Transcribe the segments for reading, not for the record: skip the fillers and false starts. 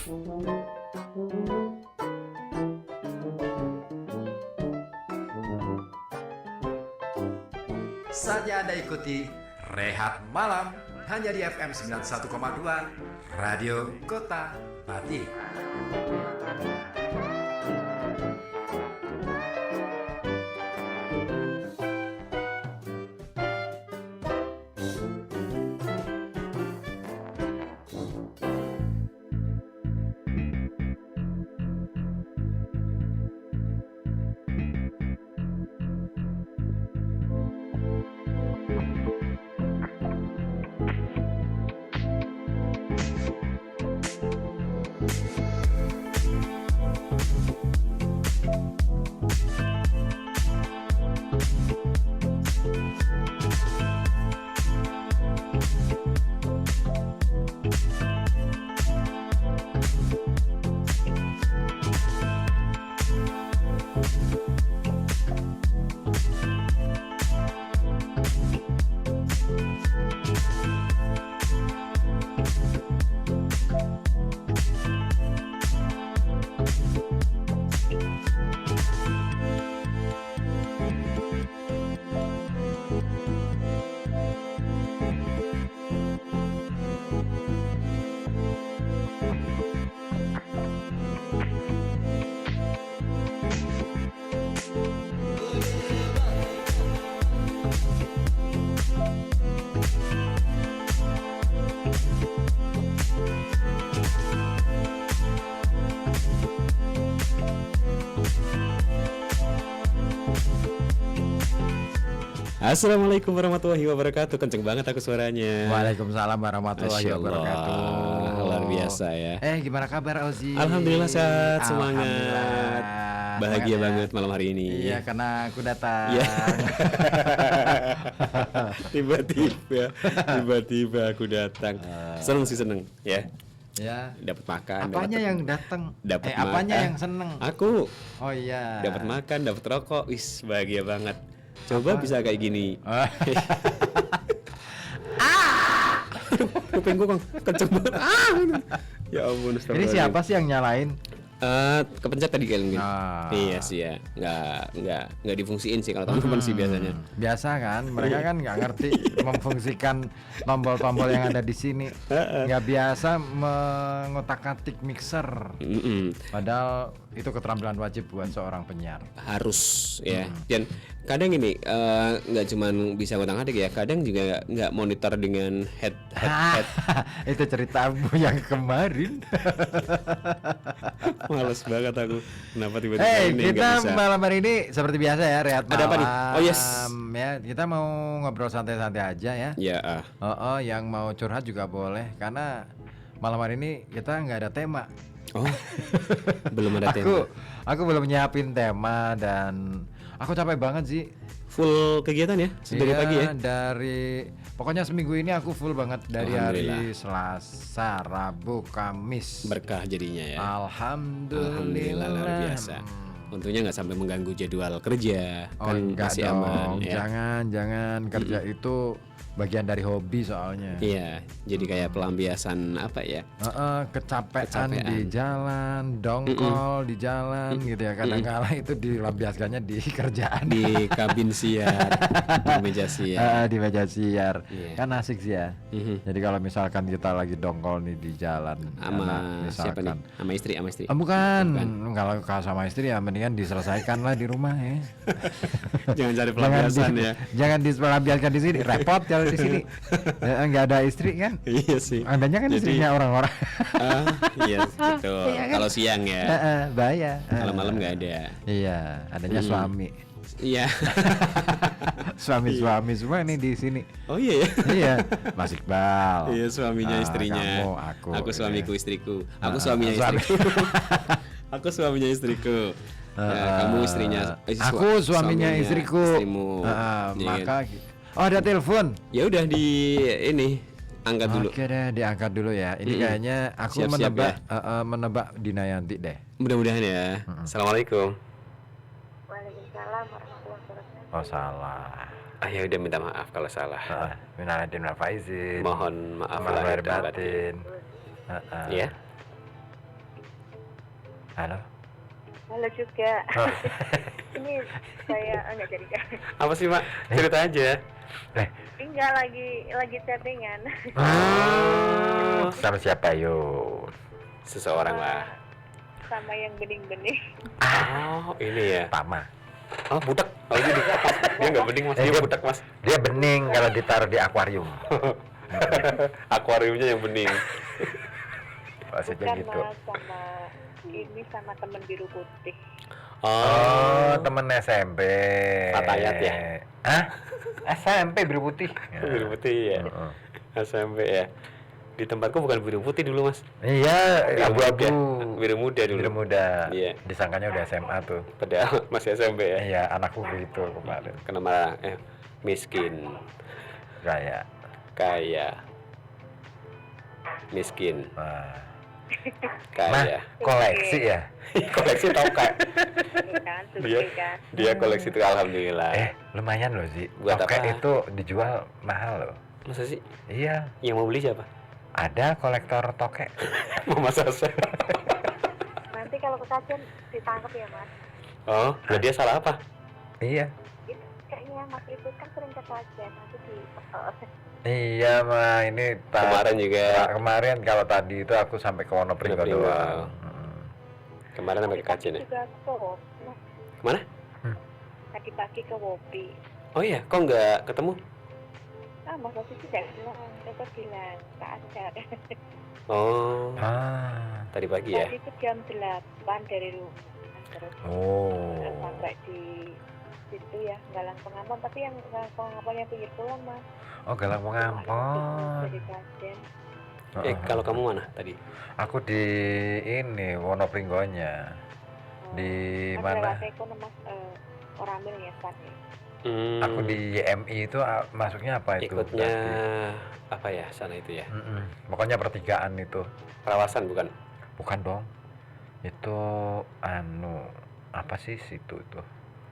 Saatnya Anda ikuti Rehat Malam hanya di FM 91,2 Radio Kota Batik. Assalamualaikum warahmatullahi wabarakatuh. Kenceng banget aku suaranya. Waalaikumsalam warahmatullahi wabarakatuh. Luar biasa ya. Gimana kabar Ozi? Alhamdulillah sehat, semangat. Alhamdulillah. Bahagia banget malam hari ini. Iya, karena aku datang. Iya. Tiba-tiba aku datang. Seneng sih, seneng ya. Ya. Dapat makan. Apanya yang datang? Dapat apanya yang seneng? Aku. Oh iya. Dapat makan, dapat rokok. Wis, bahagia banget. Coba bisa kayak gini. Kuping gue kenceng banget. Ya ampun. Ini siapa sih yang nyalain? Kepencet tadi kali mungkin. Iya sih ya. Nggak difungsiin sih kalau teman-teman sih biasanya. Biasa kan, mereka kan nggak ngerti memfungsikan tombol-tombol yang ada di sini. Nggak biasa mengotak-atik mixer. Padahal itu keterampilan wajib buat seorang penyiar. Harus ya. Dan kadang ini nggak cuman bisa ngotak-atik ya. Kadang juga nggak monitor dengan head. Itu ceritamu yang kemarin. Males banget aku. Kenapa tiba-tiba ini kita bisa. malam hari ini seperti biasa ya, Rehat Malam. Ada apa nih? Oh yes. Ya, kita mau ngobrol santai-santai aja ya. Ya. Yang mau curhat juga boleh, karena malam hari ini kita nggak ada tema. Oh. Belum ada tema. Aku belum nyiapin tema dan aku capek banget sih. Full kegiatan ya? Dari pagi ya? Pokoknya seminggu ini aku full banget dari hari Selasa, Rabu, Kamis. Berkah jadinya ya. Alhamdulillah luar biasa. Untungnya nggak sampai mengganggu jadwal kerja. Kan masih dong. aman ya. Jangan kerja itu bagian dari hobi soalnya. Iya, jadi kayak pelampiasan apa ya? Kecapean di jalan, dongkol di jalan gitu ya. Kadang-kala itu dilampiaskannya di kerjaan, di kabin siar, di meja siar. di meja siar. Iya. Kan asik sih ya. Jadi kalau misalkan kita lagi dongkol nih di jalan Sama siapa nih? Sama istri, Bukan. Kalau sama istri ya mendingan diselesaikan lah di rumah ya. Jangan cari pelampiasan ya. Jangan dilampiaskan di sini, repot kalau di sini. Nggak ada istri kan? Iya sih. Adanya kan istrinya orang-orang. Iya betul. Iya kan? Kalau siang ya. Bahaya. Kalau malam nggak ada. Iya, adanya suami. Iya. Suami semua ini di sini. Oh iya ya. Iya, Mas Iqbal. Iya, suaminya istrinya. Kamu, aku suamiku, istriku. Aku suami. istriku. Aku suaminya istriku. Kamu istrinya. Aku suaminya istriku. Istrimu. Maka ada telepon. Ya udah ini angkat dulu. Oke deh, diangkat dulu ya. Ini kayaknya aku Siap-siap menebak Dina Yanti deh. Mudah-mudahan ya. Assalamualaikum. Waalaikumsalam warahmatullahi wabarakatuh. Oh salah. Ya udah, minta maaf kalau salah. Minal aidin wal faizin. Mohon maaf lahir lahir dan batin. Iya. Halo. Halo juga. Oh. Ini saya enggak jadi kan. Apa sih, Mak? Cerita aja. Enggak lagi chattingan. Sama siapa yo? Seseorang lah. Sama yang bening-bening. Oh, ini ya. Pama. Oh, budak. Oh, ini dia nggak bening, Mas. Dia dia- budak, Mas. Dia bening kalau ditaruh di akuarium. Akuariumnya yang bening. Maksudnya Bukan gitu. Mas, sama temen biru putih. Oh, temen SMP. Fatayat ya? Hah? SMP biru putih. Biru putih ya. Heeh. SMP ya. Di tempatku bukan biru putih dulu, Mas. Iya, Biru abu-abu. muda. Biru muda dulu. Biru muda. Iya. Disangkanya udah SMA tuh. Padahal masih SMP ya. Iya, anakku begitu kemarin. Kenapa miskin, Kayak. kaya, miskin, Wah. kaya. Koleksi ya? Koleksi tokai. Kan, Dia suka kan. dia koleksi itu alhamdulillah. Lumayan loh sih. Buat Tokek apa? itu dijual mahal loh. Masa sih? Iya, Yang mau beli siapa? ada kolektor tokek. Mama Sasa. Nanti kalau ketahuan ditangkap ya Mas. Oh, lah dia salah apa? Iya. Itu kayaknya Mas itu kan sering ketahuan nanti di Iya, mah ini Kemarin juga. kemarin kalau tadi itu aku sampai ke Wonopringgo Wonopringgo. doang. Kemarin sampai ke Kacin ya. juga ke Wopi. Mas. Kemana? Tadi pagi ke Wopi. Oh iya, kok nggak ketemu? Mas waktu itu tidak bilang, Bapak bilang tak ada. Oh, Ah. tadi pagi ya. Tadi itu jam 8 dari rumah. Terus Oh. sampai di situ ya Galang Pengampon, tapi yang Galang Pengampon yang pinggir pulang Mas. Oh, Galang Pengampon. Jadi Kajen. Kalau kamu mana tadi? Aku di ini Wonopringgonya. Di mana? Ada ekonom Mas Oramil ya Pak ya. Aku di YMI itu masuknya apa itu? Ikutnya berarti? apa ya sana itu ya? Pokoknya pertigaan itu. Perawasan bukan? Bukan dong. Itu apa sih situ itu?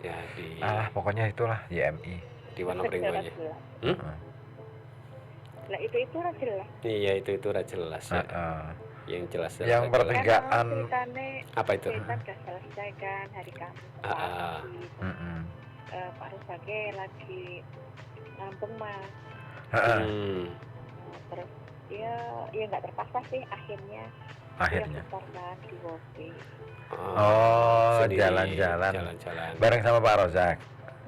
Ya di Pokoknya itulah YMI. di Wonopringgonya. Hmm? Lah itu lah jelas. Iya itu udah jelas ya. Yang jelas. Yang jelas. pertigaan. Ceritanya Apa itu? kita sudah selesai kan hari Kamis pagi. Pak Rusake lagi nampung Mas. Terus ya nggak terpaksa sih akhirnya dia putar kan di Wopi. Oh, sendiri, jalan-jalan. Jalan-jalan. Bareng sama Pak Rozak.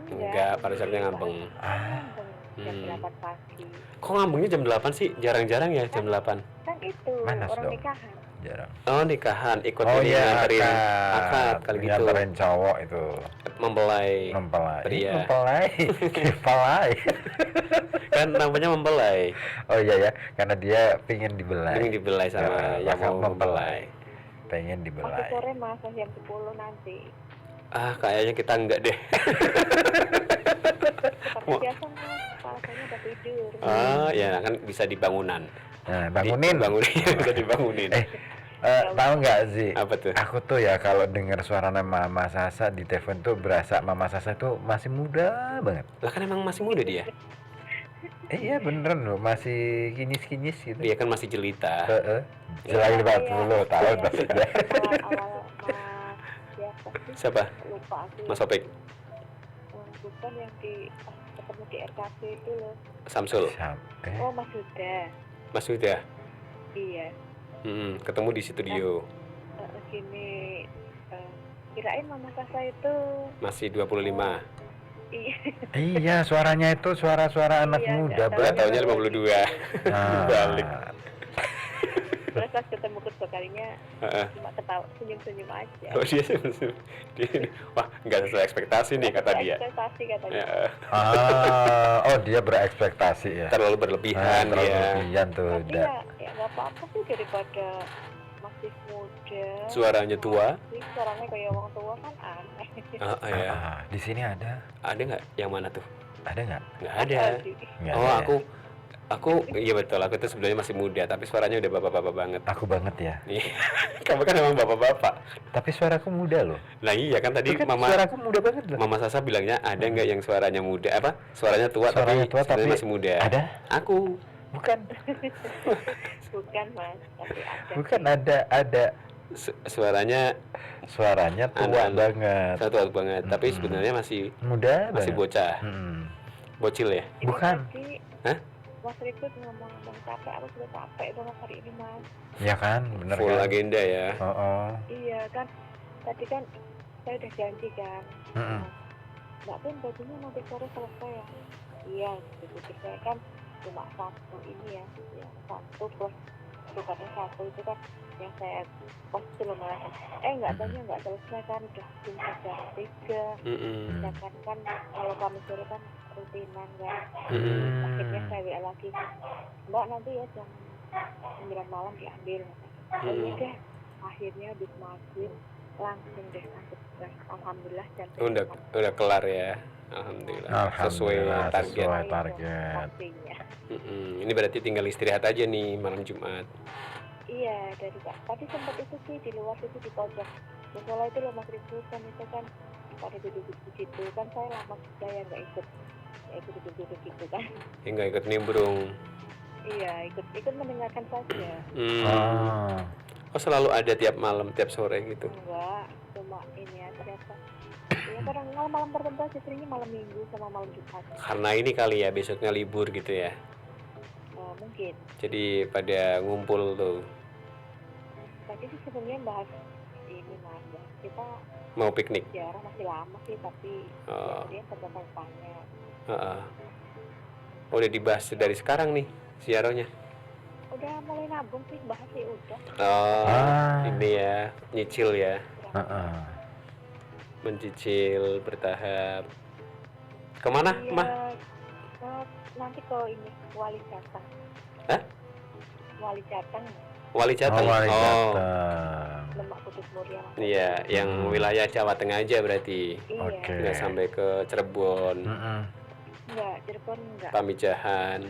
Enggak, pada saatnya ngambeng. Ngambeng jam 8 pagi. Kok ngambengnya jam 8 sih? Jarang-jarang ya jam 8. Kan itu Manas orang dong. nikahan. Jarang. Oh, nikahan, ikut Oh ini iya, nganterin akad kali gitu. nganterin cowok itu. Mempelai. Iya, Pria. mempelai. Kan namanya mempelai. Oh iya ya, karena dia pingin dibelai. Ini dibelai sama Ya, yang mau maka mempelai. Pengen Masih dibelai. sore Mas, jam 10 nanti. Kayaknya kita enggak deh. Seperti biasa Mas, kepalanya udah tidur. Ya kan bisa di bangunan. Nah, bangunin. Bangunin, bisa dibangunin. Tahu nggak sih? Apa tuh? Aku tuh ya kalau dengar suara Mama Sasa di telepon tuh berasa Mama Sasa tuh masih muda banget. Lah kan emang masih muda dia. Iya beneran loh, masih kinyis-kinyis gitu. Dia kan masih jelita. Selain Iya, 40 tahun maksudnya. Awal-awal Mas Siapa? lupa aku. Mas Opik, Bukan yang ketemu di RKP itu loh. Samsul, Oh Mas Huda. Mas Huda. Iya. Ketemu di studio. Gini kirain Mama Sasa itu Masih 25. Iya, suaranya itu suara-suara anak Iya, muda nggak tahu. Gak banget. taunya 52. Balik. terus pas ketemu kedua kalinya Heeh. cuma ketawa senyum-senyum aja. Oh dia wah nggak sesuai ekspektasi nih kata dia. Ekspektasi katanya. Ya, Oh dia berekspektasi ya. terlalu berlebihan Terlalu dia. berlebihan tuh Tapi udah. ya nggak apa-apa sih daripada masih muda. Suaranya tua. Suaranya kayak orang tua kan aneh. Ya. Di sini ada Ada nggak? Yang mana tuh? nggak? Nggak ada. Nggak Oh ada ya? aku iya betul. Aku tuh sebenarnya masih muda tapi suaranya udah bapak-bapak banget. Aku banget ya. Nih, kamu kan emang bapak-bapak. Tapi suaraku muda loh. Nah iya kan tadi Itu kan mama suaraku muda banget loh. Mama Sasa bilangnya ada nggak yang suaranya muda suaranya tua Suaranya tapi tua, sebenarnya tapi masih muda. Ada? Aku. Bukan. Bukan Mas, tapi ada. Bukan ada Suaranya tua Anak-anak. banget. tua banget, tapi sebenarnya masih Muda masih banget. bocah, Mm-mm. bocil ya. Ini Bukan. tadi Hah? Mas Rikut ngomong capek, aku sudah capek banget hari ini Mas. Ya kan, bener Full kan? agenda ya. Oh. Iya kan, tadi kan saya udah janji kan. Mm-mm. Mbak Pin bajunya nanti sore selesai ya. Iya, gitu. Saya kan cuma satu ini ya, satu plus bukannya satu itu kan yang saya post belum merasa. Nggak tanya nggak selesai kan udah jam 3. Sedangkan kan kalau kami sore kan rutinan kan. Akhirnya saya WA lagi, Mbak nanti ya jam 9 malam diambil. Oh iya deh, akhirnya habis maghrib langsung deh masuk gas. Alhamdulillah jam Udah kelar ya. Alhamdulillah. Sesuai target. Sesuai target. pastinya. Ini berarti tinggal istirahat aja nih malam Jumat. Iya, dari Kak. Tadi sempat itu sih di luar situ di pojok. Musola itu loh Mas Rizky kan itu kan pada duduk-duduk di situ kan saya lama juga ya nggak ikut duduk-duduk gitu kan. Nggak ikut nimbrung. Iya, ikut mendengarkan saja. Oh selalu ada tiap malam, tiap sore gitu. Enggak, cuma ini ya ternyata. Ya kadang malam tertentu istrinya malam Minggu sama malam Jumat. Karena ini kali ya besoknya libur gitu ya. Mungkin. Jadi pada ngumpul tuh. Tadi sih sebenarnya bahas ini Mas, kita Mau piknik. ziarah masih lama sih tapi dia tetap tanya. Udah dibahas dari sekarang nih ziarahnya. Udah mulai nabung sih, bahas sih udah. Ini ya, nyicil ya. Mencicil bertahap. Kemana, Iya, Mah? nanti ke ini Wali Jateng. Hah? Wali Jateng, Wali Jateng. Lemak Kudus Muria. Iya, yang wilayah Jawa Tengah aja berarti. Iya. Oke. Nggak sampai ke Cirebon, Enggak, Cirebon enggak. Pamijahan.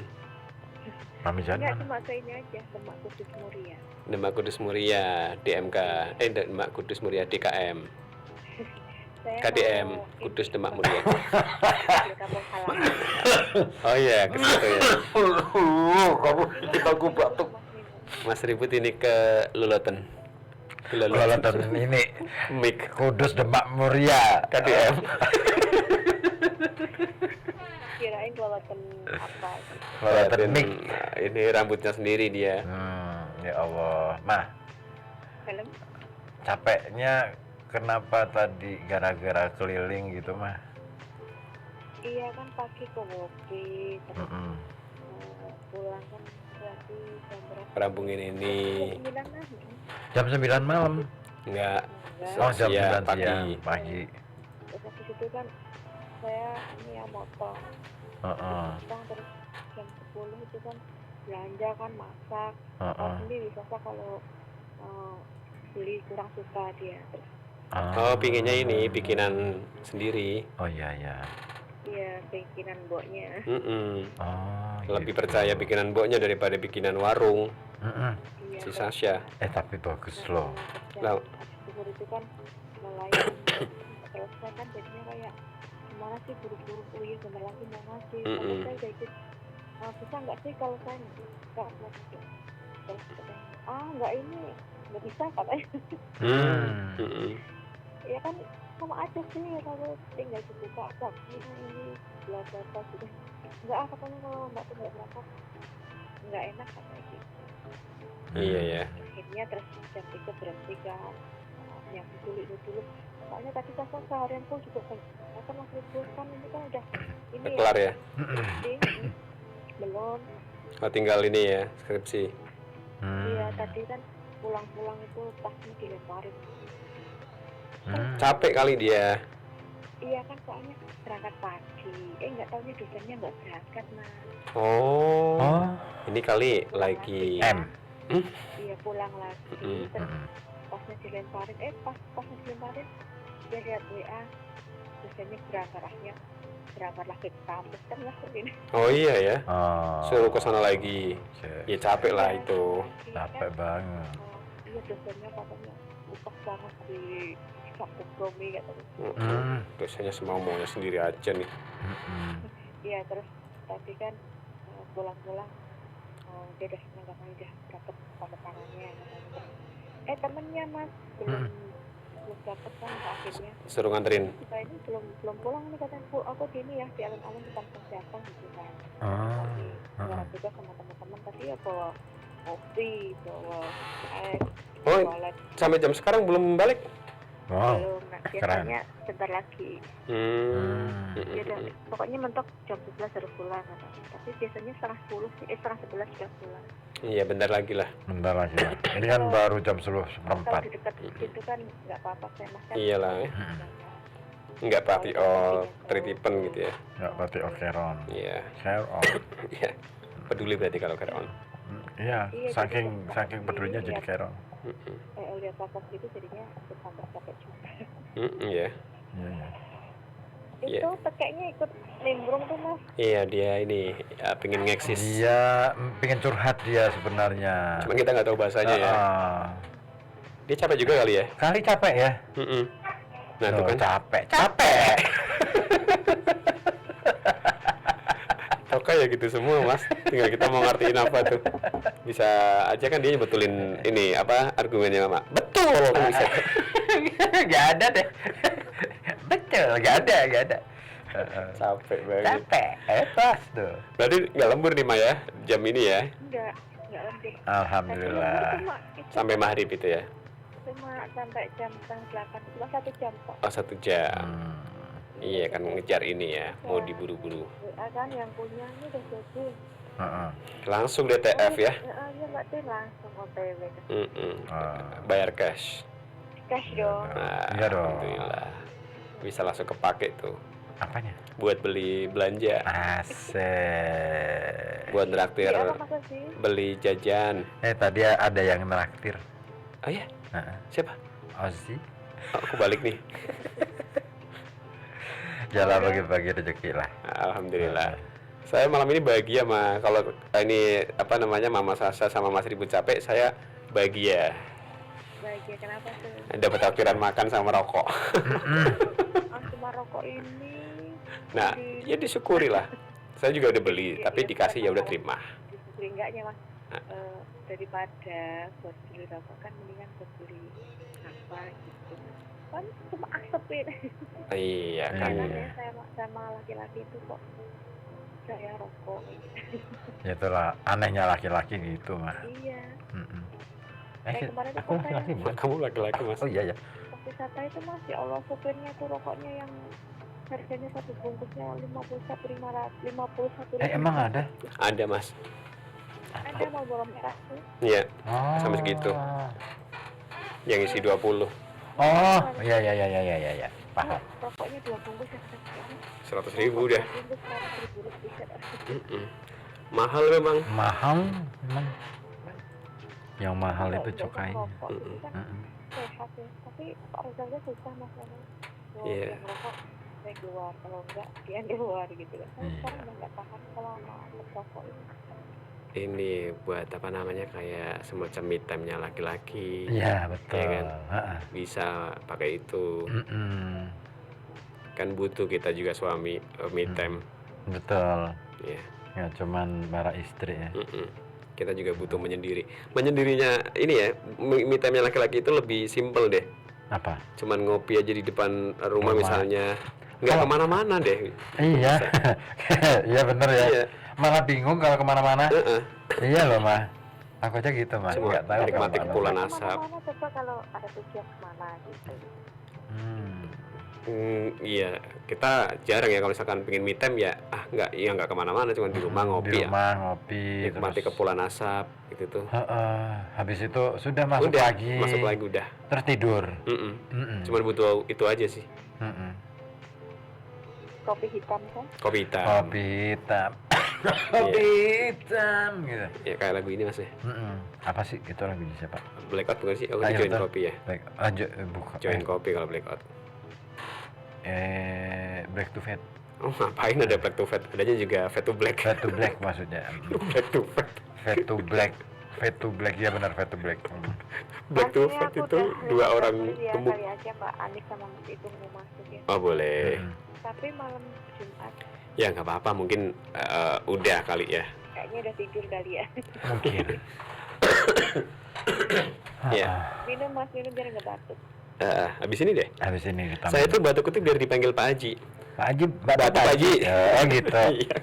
Enggak, cuma ke ini aja, Lemak Kudus Muria. Demak Kudus Muria DMK. Demak Kudus Muria DKM. Saya KDM mau Kudus ini, Demak Muria. di kampung halaman. Oh iya, ke situ ya. Kamu aku batuk. Mas Ribut ini ke Lulaten. Lolotan ini Mik Kudus Demak Muria. KDM. Kirain Loloten apa? Lolotan Mik. Ini rambutnya sendiri dia. Ya Allah, Mah. Film? Capeknya kenapa tadi gara-gara keliling gitu, Mah? Iya kan pagi ke Woki, terus pulang kan berarti jam berapa? Rampungin ini. Jam 9 lah. Jam 9 malam. Enggak. Oh, jam Siang, 9 siang, pagi. pagi. Terus habis itu kan saya ini ya motor. Pulang terus jam 10 itu kan belanja kan masak. Sendiri biasa kalau beli kurang suka dia. Terus Oh, pinginnya ini bikinan sendiri. Oh iya ya. iya bikinan mboknya. Oh. Lebih gitu. percaya bikinan mboknya daripada bikinan warung. Iya. Si Sasha. Tapi bagus loh. Lah. Habis itu kan mulai selesai kan jadinya kayak gimana sih buru-buru kuliah sebentar lagi mau ngasih. Kalau saya udah ikut bisa nggak sih kalau saya nggak mau terus nggak ini nggak bisa katanya. Ya kan sama aja sih kalau tinggal dibuka ini belajar gitu. Nggak katanya kalau nggak tuh nggak berangkat nggak enak katanya gitu. Iya ya. Akhirnya terus jam 3 berhenti kan yang dulu soalnya tadi saya seharian pun juga kan masih libur kan ini kan udah ini Kelar ya. Belum. Oh, tinggal ini ya skripsi. Iya tadi kan pulang itu tasnya dilemparin. Capek kali dia. Iya kan soalnya berangkat pagi. Nggak taunya dosennya nggak berangkat Mas. Oh. Ini kali lagi. Iya pulang lagi. Terus pasnya dilemparin. Pasnya dilemparin dia lihat WA dosennya berangkat lagi ke kampus kan langsung ini. Oh iya ya. Suruh ke sana lagi. Ya capek lah itu. Capek banget. Iya dosennya katanya upah banget di Sabtu Promi katanya. Dosennya semau-maunya sendiri aja nih. Iya terus tadi kan pulang dia udah senang katanya udah dapet tanda tangannya katanya. Temennya mas belum dapet kan akhirnya. Suruh nganterin. Kita ini belum pulang nih katanya, Bu, aku gini ya di alun-alun bukan datang gitu kan. Keluar juga sama teman-teman tadi ya bawa kopi, bawa es, Oh, bawa sampai jam sekarang belum balik? Wow. belum. Nah, biasanya sebentar lagi. Dia pokoknya mentok jam 11 harus pulang katanya. Tapi biasanya setengah 11 sudah pulang. Iya, bentar lagi lah. Bentar lagi. Ini kan baru jam 10 Kalau seperempat. di dekat gitu kan nggak apa-apa saya makan. Iyalah ya. Nggak pati tritipen gitu ya. Enggak berarti okeron. Iya. Share on. Iya. Peduli berarti kalau carry on. Iya, Iya, saking jadi saking pedulinya jadi lihat- keron. Lihat papas gitu jadinya bertambah capek juga. Iya. Iya, iya. Iya. Itu tekeknya ikut nimbrung tuh mas. Iya, dia ini pengen ngeksis. Dia pengen curhat dia sebenarnya. Cuman kita nggak tahu bahasanya ya. Dia capek juga kali ya. Kali capek ya? Nah, itu Loh, kan capek. Toka ya gitu semua mas. Tinggal kita mau ngertiin apa tuh. Bisa aja kan dia betulin ini apa argumennya mama. Betul kan bisa. Gak ada deh. Betul, gak ada. Capek banget. Capek, pas tuh. Berarti nggak lembur nih Ma ya jam ini ya. Enggak lembur. Alhamdulillah. Sampai maghrib itu ya. Cuma sampai jam 7:30, cuma 1 jam kok. Oh 1 jam. Iya kan ngejar ini ya. Mau diburu-buru. WA kan yang punya ini udah jadi. Langsung DTF ya. Iya mbak tuh langsung OTW. Bayar cash. Cash dong. Nah, Iya dong. alhamdulillah. Bisa langsung kepake tuh. Apanya? Buat beli belanja. Asik. Buat traktir Iya, apa maksud sih? beli jajan. Tadi ada yang nraktir. Oh iya? Siapa? Ozzy. Oh, aku balik nih. Jalan bagi-bagi rezeki lah. Alhamdulillah. Saya malam ini bahagia mah. Kalau ini apa namanya Mama Sasa sama Mas Ribut capek, saya bahagia. Bahagia kenapa tuh? Dapat takdiran makan sama rokok. Cuma rokok ini. Nah, ya disyukuri lah. Saya juga udah beli, tapi dikasih ya udah terima. Disyukuri enggaknya mas. Daripada buat beli rokok kan mendingan buat beli apa gitu. Kan cuma asap ini. Iya kan. Makanya saya sama laki-laki itu kok saya rokok gitu. Itulah anehnya laki-laki gitu mah. Iya. Kayak kemarin tuh aku laki-laki bukan? Kamu laki-laki Mas. Oh iya ya. Wisata itu mas, ya Allah supirnya tuh rokoknya yang harganya satu bungkusnya 51.500. Emang ada? Ada Mas. Ada mau borong merah tuh. Iya, Oh. sampai segitu. Yang isi 20. Oh, iya. Paham. Rokoknya 2 bungkus ya. 100.000 udah. Bungkus 100.000 rupiah. Mahal memang. Mahal memang. Yang mahal itu cukai. Rokok itu kan sehat ya, tapi Pak Rizalnya susah mas memang. Iya. Yang rokok saya keluar, kalau enggak dia keluar gitu kan. Saya sekarang udah nggak tahan kalau sama rokok ini. Ini buat apa namanya kayak semacam me time-nya laki-laki. Iya betul. Ya kan? Bisa pakai itu. Kan butuh kita juga suami me time. Betul. Iya. Ya cuman para istri ya. Kita juga butuh menyendiri. Menyendirinya ini ya, me time-nya laki-laki itu lebih simpel deh. Apa? Cuman ngopi aja di depan rumah misalnya. Nggak Oh. kemana-mana deh. Iya. Iya bener ya. Iya. Malah bingung kalau kemana-mana. Iya loh mah. Aku aja gitu mah. Cuma Nggak tahu nikmati kemana-mana. kepulan asap. Kemana-mana coba kalau ada tujuan kemana gitu. Iya, kita jarang ya kalau misalkan pengen me time ya, nggak kemana-mana, cuma di rumah ngopi Di ya. rumah ngopi. Nikmati terus- kepulan asap gitu tuh. Habis itu sudah masuk Udah, lagi. masuk lagi udah. Terus tidur. Cuman butuh itu aja sih. Kopi hitam kan? Kopi hitam. Kopi hitam. Kopi hitam gitu. Ya kayak lagu ini Mas ya. Apa sih itu lagunya siapa? Blackout bukan sih? Oh, Ayo, join tuh. kopi ya. Baik, lanjut buka. Join kopi kalau blackout. Black to Fat. Oh, ngapain ada black to fat? Adanya juga fat to black. Fat to Black maksudnya. Black to fat. Fat to Black. Fat to Black ya benar Fat to Black. Black to Pastinya fat aku itu udah dua lihat orang ya, gemuk. kali aja Pak Anis sama Mas itu mau masuk ya. Oh, boleh. Tapi malam Jumat Ya nggak apa-apa, mungkin udah kali ya. kayaknya udah tidur kali ya. Mungkin. Iya. Minum mas, minum biar nggak batuk. Habis ini deh. Habis ini kita Saya tuh batuk itu biar dipanggil Pak Haji. Pak Haji, Batuk Pak Haji. Oh gitu. Iya.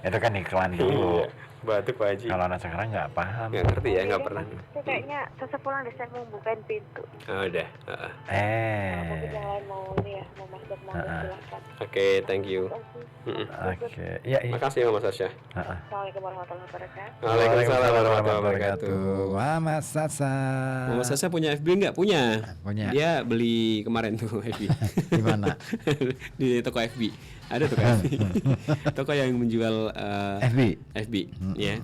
Itu kan iklan dulu. Batuk Pak Haji. Kalau anak sekarang nggak paham. Nggak ngerti ya, nggak pernah. Itu kayaknya sesepulang deh saya mau bukain pintu. Oh, udah. Nah, mungkin yang lain mau ini ya, mau masuk mau silahkan. Oke, thank you. Terima kasih. Oke, iya iya. Makasih Mama Sasha. Assalamualaikum warahmatullahi wabarakatuh. Waalaikumsalam warahmatullahi wabarakatuh. Wah, Mas Sasa. Mama Sasha punya FB nggak? Punya. Punya. Dia beli kemarin tuh FB. Di mana? Di toko FB. Ada toko FB. Toko yang menjual FB, ya.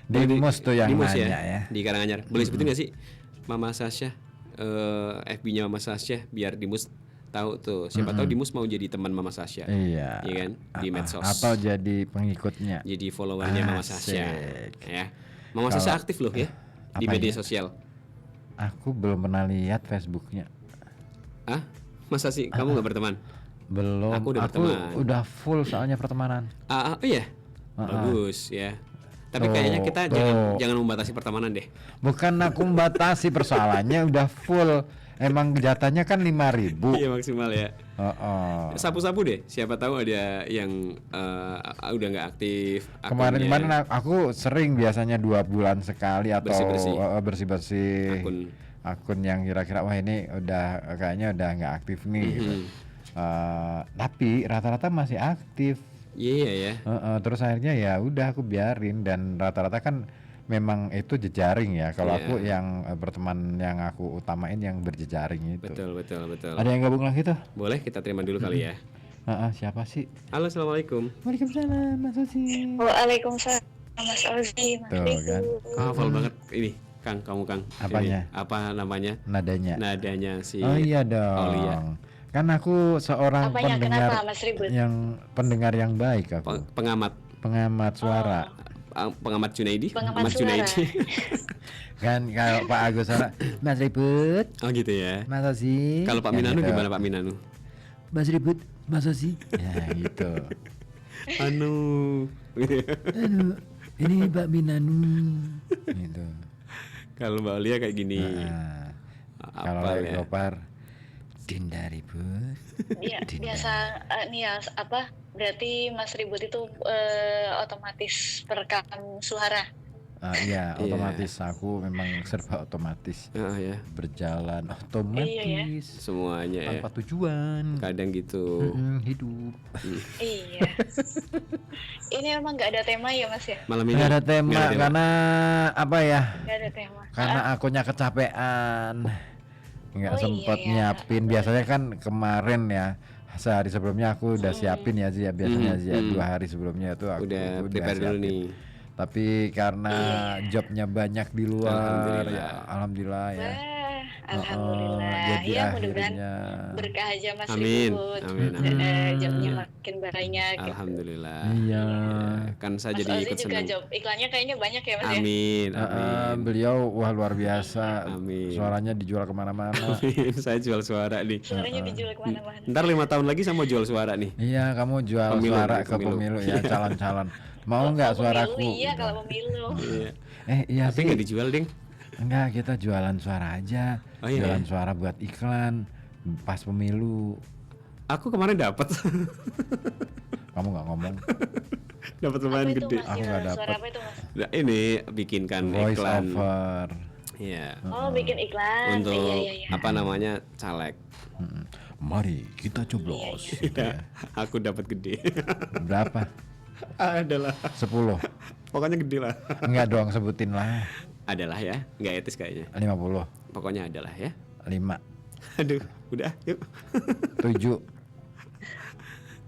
Di Mus tuh yang di Mus nanya ya. Di Karanganyar. Boleh sebutin nggak sih Mama Sasha? FB-nya Mama Sasha biar di Mus tahu tuh. Siapa tahu di Mus mau jadi teman Mama Sasha. Iya. Iya kan? Di medsos. Atau jadi pengikutnya. Jadi followernya Mama Sasha. Asik. Ya. Mama Sasha aktif loh ya di Apanya? media sosial. Aku belum pernah lihat Facebooknya. Ah? Masa sih kamu nggak berteman? Belum. Aku udah berteman. udah full soalnya pertemanan. Oh iya. Bagus ya. Tapi kayaknya kita jangan membatasi pertemanan deh. Bukan aku membatasi, persoalannya udah full. Emang jatahnya kan 5.000. Iya maksimal ya. Oh. Sapu-sapu deh. Siapa tahu ada yang udah nggak aktif. Kemarin aku sering biasanya 2 bulan sekali atau bersih-bersih akun yang kira-kira wah ini udah kayaknya udah nggak aktif nih. Gitu. Tapi rata-rata masih aktif. Iya ya. Terus akhirnya ya udah aku biarin, dan rata-rata kan memang itu jejaring ya. Kalau aku yang berteman yang aku utamain yang berjejaring itu. Betul. Ada yang gabung lagi tuh? Boleh kita terima dulu kali ya. Siapa sih? Halo, assalamualaikum. Waalaikumsalam, Mas Ozi. Waalaikumsalam Mas Ozi. Tuh kan. Hafal banget ini, Kang, kamu Kang. Apanya? Ini, apa namanya? Nadanya. Nadanya si Oh iya dong. Aulia. Kan aku seorang Apanya? pendengar Kenapa, Mas Ribut? pendengar yang baik aku. Pengamat suara. Pengamat Junaidi. Pengamat suara. Kan kalau Pak Agus Suara, Mas Ribut. Oh gitu ya. Mas Ozi. Kalau Pak Minanu gimana Pak Minanu? Mas Ribut, Mas Ozi. Ya gitu. Anu, Ini Pak Minanu. Gitu. kalau Mbak Aulia kayak gini. Kalau Apa lagi ya? Gopar, Dinda Ribut. Iya, biasa nih ya apa? Berarti Mas Ribut itu otomatis perekam suara. Iya, otomatis aku memang serba otomatis. Ya. Berjalan otomatis. Semuanya ya. Tanpa tujuan. Kadang gitu. Hidup. Iya. Ini emang nggak ada tema ya Mas ya? Malam ini Nggak ada tema karena apa ya? Nggak ada tema. Karena akunya kecapean. Nggak Oh, sempet iya. nyiapin. Biasanya kan kemarin ya, sehari sebelumnya aku udah siapin ya Zia. Biasanya Zia 2 hari sebelumnya tuh aku udah prepare dulu siapin. nih. Tapi karena jobnya banyak di luar, alhamdulillah ya. Wah, alhamdulillah. Jadi Ya mudah-mudahan akhirnya berkah aja Mas Amin. Ribut. Amin. Jobnya makin banyak. Gitu. Alhamdulillah. Iya. Kan saya Mas jadi Ozi ikut juga senang. job iklannya kayaknya banyak ya Mas ya? Amin. Beliau wah luar biasa. Amin. Suaranya dijual kemana-mana. Amin. Saya jual suara nih. Suaranya dijual kemana-mana. Ntar 5 tahun lagi saya mau jual suara nih. Iya, kamu jual Pemilu, suara ke pemilu. pemilu ya, calon-calon. Mau nggak Kalau pemilu, suaraku? Iya, kalau pemilu. Iya. Iya Tapi sih. nggak dijual ding. Enggak, kita jualan suara aja. Oh, iya, Jualan ya? suara buat iklan pas pemilu. Aku kemarin dapat. Kamu nggak ngomong Dapat lumayan Apa itu, gede. Mas? Aku nggak Jualan suara dapet. apa itu Mas? Nah, ini bikinkan voice iklan. over. Iya. Oh, bikin iklan. Untuk Iya. apa namanya? Caleg. Mari kita coblos. Iya. Gitu ya. Aku dapat gede. Berapa? Adalah. 10. Pokoknya gede lah. Enggak dong, sebutin lah. Adalah ya. Nggak etis kayaknya. 50. Pokoknya adalah ya. 5. Aduh, udah yuk. 7.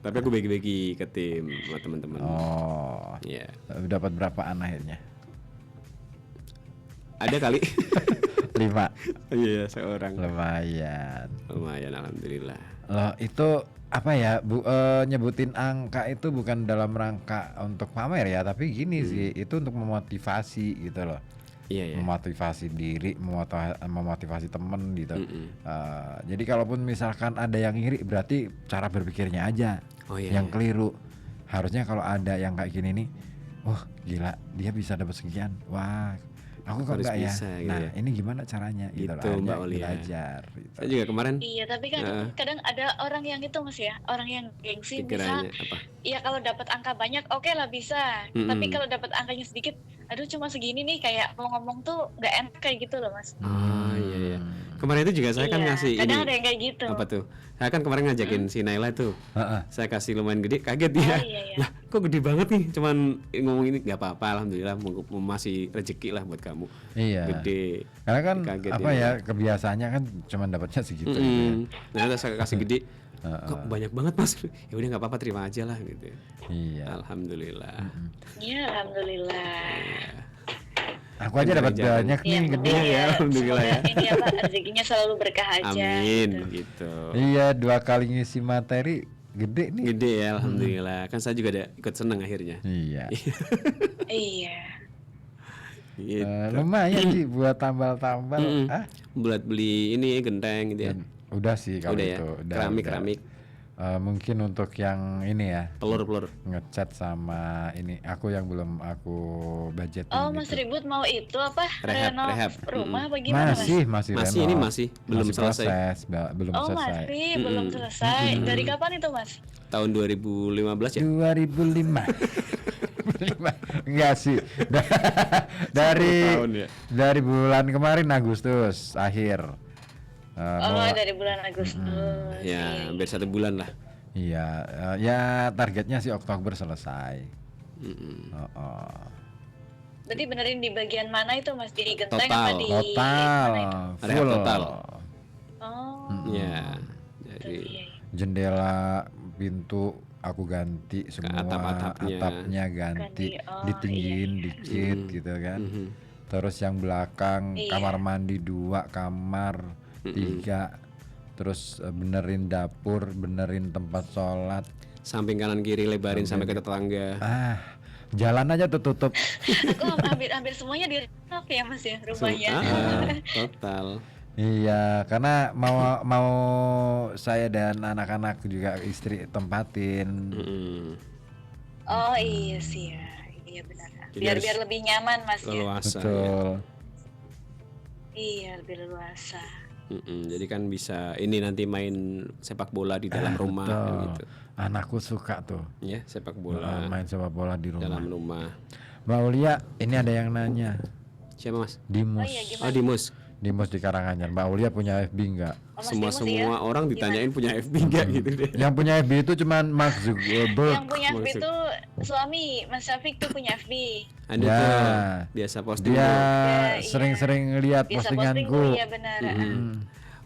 Tapi aku bagi-bagi ke tim sama teman-teman. Oh. Iya. Dapat berapaan akhirnya? Ada kali. 5. Iya, seorang. Lumayan. Lumayan, alhamdulillah. Loh, itu apa ya, nyebutin angka itu bukan dalam rangka untuk pamer ya, tapi gini sih, itu untuk memotivasi gitu loh. Iya, iya. Memotivasi diri, memotivasi temen gitu. Jadi kalaupun misalkan ada yang iri, berarti cara berpikirnya aja Oh, iya, yang iya. keliru. Harusnya kalau ada yang kayak gini nih, wah gila dia bisa dapat sekian, wah aku kok harus enggak ya. bisa gitu Nah, ya. ini gimana caranya gitu, Gitu, loh. Mbak Ayo Aulia. belajar gitu. Saya juga kemarin Iya, tapi kan kadang ada orang yang itu Mas ya, orang yang gengsi bisa, pikirannya apa? ya kalau dapat angka banyak oke lah bisa. Tapi kalau dapat angkanya sedikit, aduh cuma segini nih, kayak mau ngomong tuh nggak enak kayak gitu loh Mas. Oh iya. Kemarin itu juga saya kan Iya, ngasih kadang ini ada yang kayak gitu. apa tuh? Saya kan kemarin ngajakin si Naila tuh. Heeh. Saya kasih lumayan gede, kaget dia. iya, iya. Lah, kok gede banget nih? Cuman ngomong ini nggak apa-apa, alhamdulillah masih rezeki lah buat kamu. Iya. Gede. Karena kan Kaget apa dia. ya, kebiasaannya kan cuma dapatnya segitu gitu ya. Nah, terus saya kasih gede. Kok banyak banget Mas? Ya udah nggak apa-apa, terima aja lah gitu. Iya. Alhamdulillah. Iya, alhamdulillah. Aku aja dapat Jangan. banyak nih, Iya, gede iya, ya. Alhamdulillah ya. Ini apa rezekinya selalu berkah aja. Amin gitu. gitu. Iya, 2 kali ngisi materi gede nih. Gede ya, alhamdulillah. Kan saya juga ada ikut seneng akhirnya. Iya. Iya. Gitu. Lumayan sih buat tambal-tambal. Ah, Buat beli ini genteng gitu ya. udah sih kalau Udah ya. itu. Keramik. Mungkin untuk yang ini ya, Pelur. ngecat sama ini, aku yang belum aku budgetin Oh, Mas gitu. Ribut mau itu apa? Rehab. Rumah apa gimana, Mas? Masih Masih ini renov. masih belum selesai. proses, belum Oh, selesai. masih belum selesai. Dari kapan itu, Mas? Tahun 2015 ya. 2005. Enggak sih. dari tahun ya. dari bulan kemarin Agustus akhir. Oh, dari bulan Agustus. Ya, hampir 1 bulan lah. Iya, ya targetnya sih Oktober selesai. Berarti benerin di bagian mana itu, Mas? Di genteng Total. apa di Total, mana itu? Rehab full. total. Oh, Ya. iya, Jadi iya. Jendela, pintu aku ganti semua, atap-atapnya. atapnya ganti, Ganti, oh, ditinggiin dikit gitu kan. Terus yang belakang Iya. kamar mandi 2, kamar 3, terus benerin dapur, benerin tempat sholat. samping kanan kiri lebarin sampai ke tetangga. Jalan aja tutup. Aku hampir semuanya di renov ya, Mas ya, rumahnya. Total. Iya, karena mau saya dan anak-anak juga istri tempatin. Oh, iya sih ya. Iya benar. Jadi Biar harus lebih nyaman, Mas ya. Leluasa. Ya. Betul. Iya, lebih leluasa. Jadi kan bisa ini nanti main sepak bola di dalam rumah kan Betul. gitu. Anakku suka tuh Ya, sepak bola main sepak bola di rumah. dalam rumah. Mbak Aulia, ini ada yang nanya. Siapa Mas? Dimus. Oh iya, gimana? Oh, Dimus. Dimus di Karanganyar. Mbak Aulia punya FB enggak? Oh, Mas Semua Dimas ya? orang ditanyain punya FB enggak gitu deh. Yang punya FB itu cuman Mark Zuckerberg. Yang punya FB itu suami Mas Syafiq tuh punya FB. Ada Ya. tuh biasa posting Dia iya. sering-sering lihat Biasa posting postinganku. iya benar.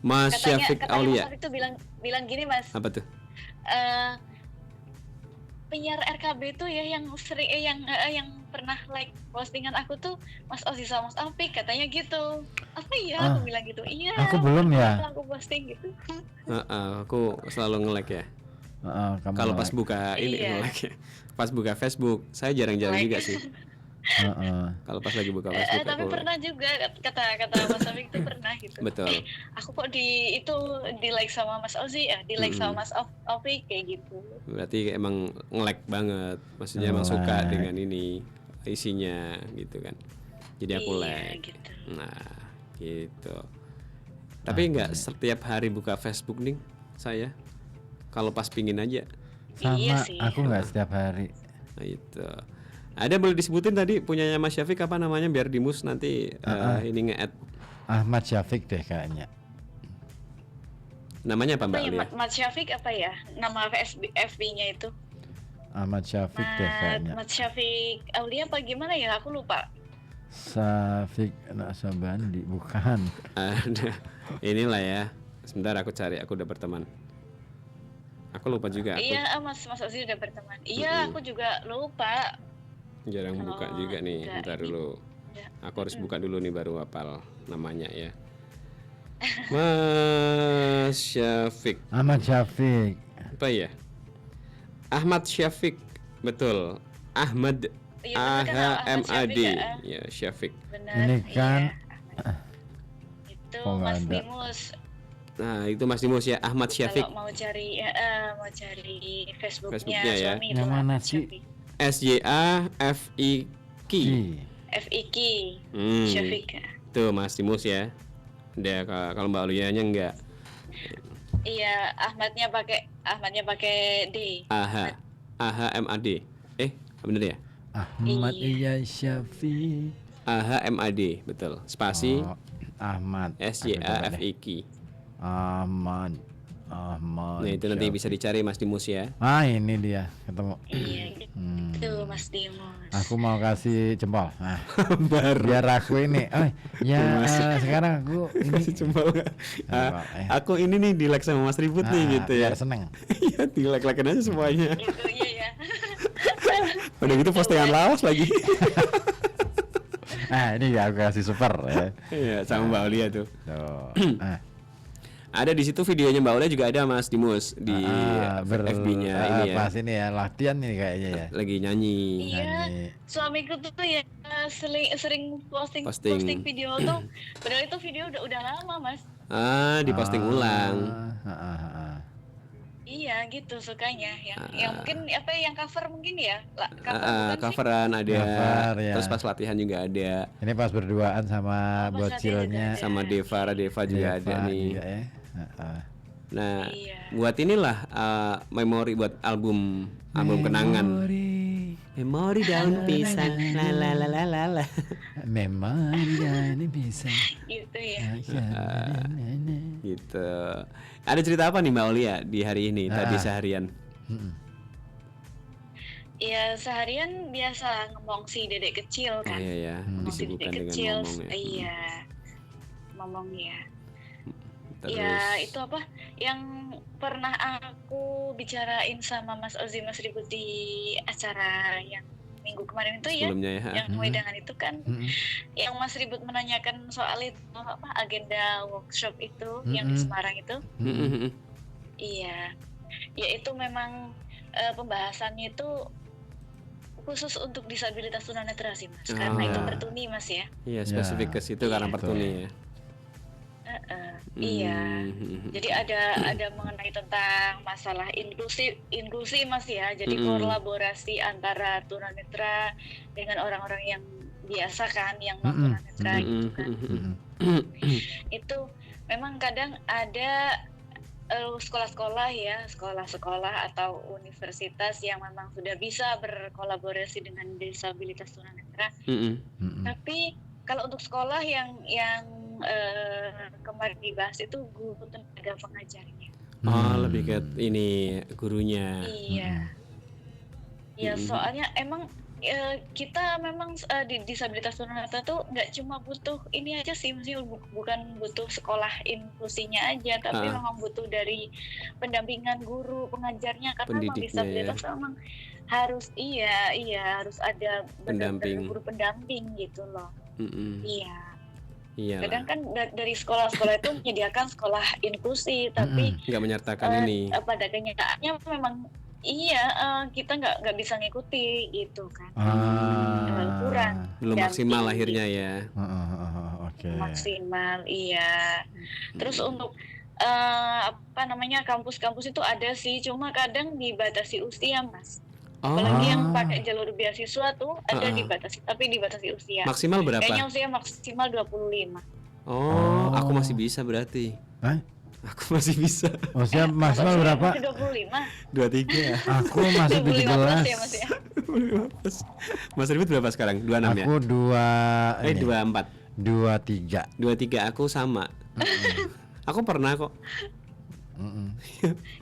Mas Syafiq Katanya Mas Aulia. Syafiq tuh bilang gini, Mas. Apa tuh? Penyiar RKB tuh ya yang sering yang pernah like postingan aku tuh Mas Ozi sama Mas Afik katanya gitu. Apa iya aku bilang gitu. Iya. Aku belum ya. Aku posting gitu. Aku selalu nge-like ya. Kamu Kalau pas like. buka ini Iya. nge-like ya. Pas buka Facebook, saya jarang-jarang Like. juga sih. Kalau pas lagi buka Facebook Tapi aku pernah juga kata Mas Syafiq tuh pernah gitu. betul. Aku kok di like sama Mas Ozi ya, di like sama Mas Afik kayak gitu. Berarti emang nge-like banget. Maksudnya emang suka dengan ini isinya gitu kan. Jadi aku Iya, like. gitu. Nah, gitu. Tapi nggak setiap hari buka Facebook nih saya. Kalau pas pingin aja. Sama, Iya sih. aku nggak setiap hari. Nah, itu. Ada boleh disebutin tadi punyanya Mas Syafiq apa namanya biar Dimus nanti ini nge-add. Ahmad Syafiq deh kayaknya. Namanya apa Mbak Apa ya, Aulia? Mas Syafiq apa ya? Nama FB-nya itu? Ahmad Syafiq deh kayaknya. Mas Syafiq Aulia apa gimana ya? Aku lupa. Syafiq Naksabandi bukan. Ada. Inilah ya. Sebentar aku cari, aku udah berteman. Aku lupa juga. Aku Iya, Mas Ozi udah berteman. Iya, aku juga lupa. jarang buka juga nih. enggak, Bentar dulu. enggak. Aku harus buka dulu nih baru hafal namanya ya. Mas Syafiq. Ahmad Syafiq. Apa ya? Ahmad Syafiq. Betul. Ahmad Iya, bener kan, Ahmad AHMAD. Syafiq, ya? Ya, Syafiq. Benar. Ini kan, iya. Itu kok nggak Mas ada? Dimus. Nah, itu Mas Dimus ya, Ahmad Syafiq. Kalau mau cari Facebooknya Facebooknya ya. suami itu Yang mana Ahmad sih? Syafiq. SYAFIQ. FIQ, Hmm. Syafika. Tuh Mas Dimus ya. Kalau Mbak Aulianya enggak. Iya, Ahmadnya pakai D. AHMAD. Bener ya? Ahmad Iya. iya Syafi. AHMAD, betul. Spasi Oh, Ahmad. SYAFIQ. Ahmad. Nah, itu nanti bisa dicari Mas Dimus ya. Ini dia ketemu. Iya, gitu Mas Dimus. Aku mau kasih jempol. Baru. Biar aku ini. Sekarang aku ini. Kasih jempol nggak? Aku ini nih di like sama Mas Ribut nih gitu ya. Biar seneng. Iya, di like-likein aja semuanya. Gitu iya ya. Udah gitu postingan lawas lagi. Ini ya aku kasih super ya. Iya, sama Mbak Aulia tuh. Tuh. Ada di situ videonya Mbak Aulia juga ada Mas Dimus di FB-nya ini ya. Pas ini ya latihan nih kayaknya ya. Lagi nyanyi. Iya, Nyanyi. suamiku tuh ya sering posting video tuh. Padahal itu video udah lama Mas. Diposting ulang. Iya gitu sukanya yang mungkin yang cover mungkin ya cover bukan sih? Coveran ada. Cover, ya. Terus pas latihan juga ada. Ini pas berduaan sama pas latihan bocilnya. juga ada. Sama Deva juga ada nih. Juga ya. Nah, Iya. buat inilah memori buat album kenangan. Memori daun pisang. La. Memori ini bisa. Gitu ya. Gitu. Ada cerita apa nih Mbak Aulia di hari ini tadi seharian? Ya seharian biasa ngomong si dedek kecil kan. Iya ya, Ngomong si disibukkan dedek dengan kecil. ngomong ya. Iya. Ngomong ya. Terus Ya itu apa yang pernah aku bicarain sama Mas Ozi Mas Ribut di acara yang minggu kemarin itu ya, sebelumnya ya. yang wedangan itu kan, yang Mas Ribut menanyakan soal itu apa agenda workshop itu yang di Semarang itu. Iya, ya itu memang pembahasannya itu khusus untuk disabilitas tunanetra sih Mas, karena itu bertuni Mas ya. Iya, spesifik ke situ karena pertuni ya. Iya, jadi ada mengenai tentang masalah inklusi Mas ya. Jadi kolaborasi antara tunanetra dengan orang-orang yang biasa kan, yang non tunanetra gitu kan. Itu memang kadang ada sekolah-sekolah ya, sekolah-sekolah atau universitas yang memang sudah bisa berkolaborasi dengan disabilitas tunanetra. Tapi kalau untuk sekolah yang kemarin dibahas itu guru tenaga pengajarnya. Lebih ke ini gurunya. Iya. Ya soalnya emang kita memang di disabilitas tunanetra tuh nggak cuma butuh ini aja sih, mesti bukan butuh sekolah inklusinya aja, tapi memang butuh dari pendampingan guru pengajarnya, karena memang disabilitas memang harus harus ada benar-benar guru pendamping gitu loh. Iya. Kadang kan dari sekolah-sekolah itu menyediakan sekolah inklusi, tapi nggak menyertakan ini. Pada kenyataannya memang kita nggak bisa ngikuti gitu kan. Kurang. Belum maksimal akhirnya ya. Oke. Maksimal, iya. Terus untuk kampus-kampus itu ada sih, cuma kadang dibatasi usia Mas. Apalagi yang pakai jalur beasiswa tuh ada dibatasi usia. Maksimal berapa? Kayaknya usia maksimal 25. Aku masih bisa berarti. Aku masih bisa. Usia maksimal berapa? Masih 25. 23. Aku masih 15 ya 17. Mas ya. Mas Ribut berapa sekarang? 26 ya? Aku 24. 23. 23 aku sama. Aku pernah kok.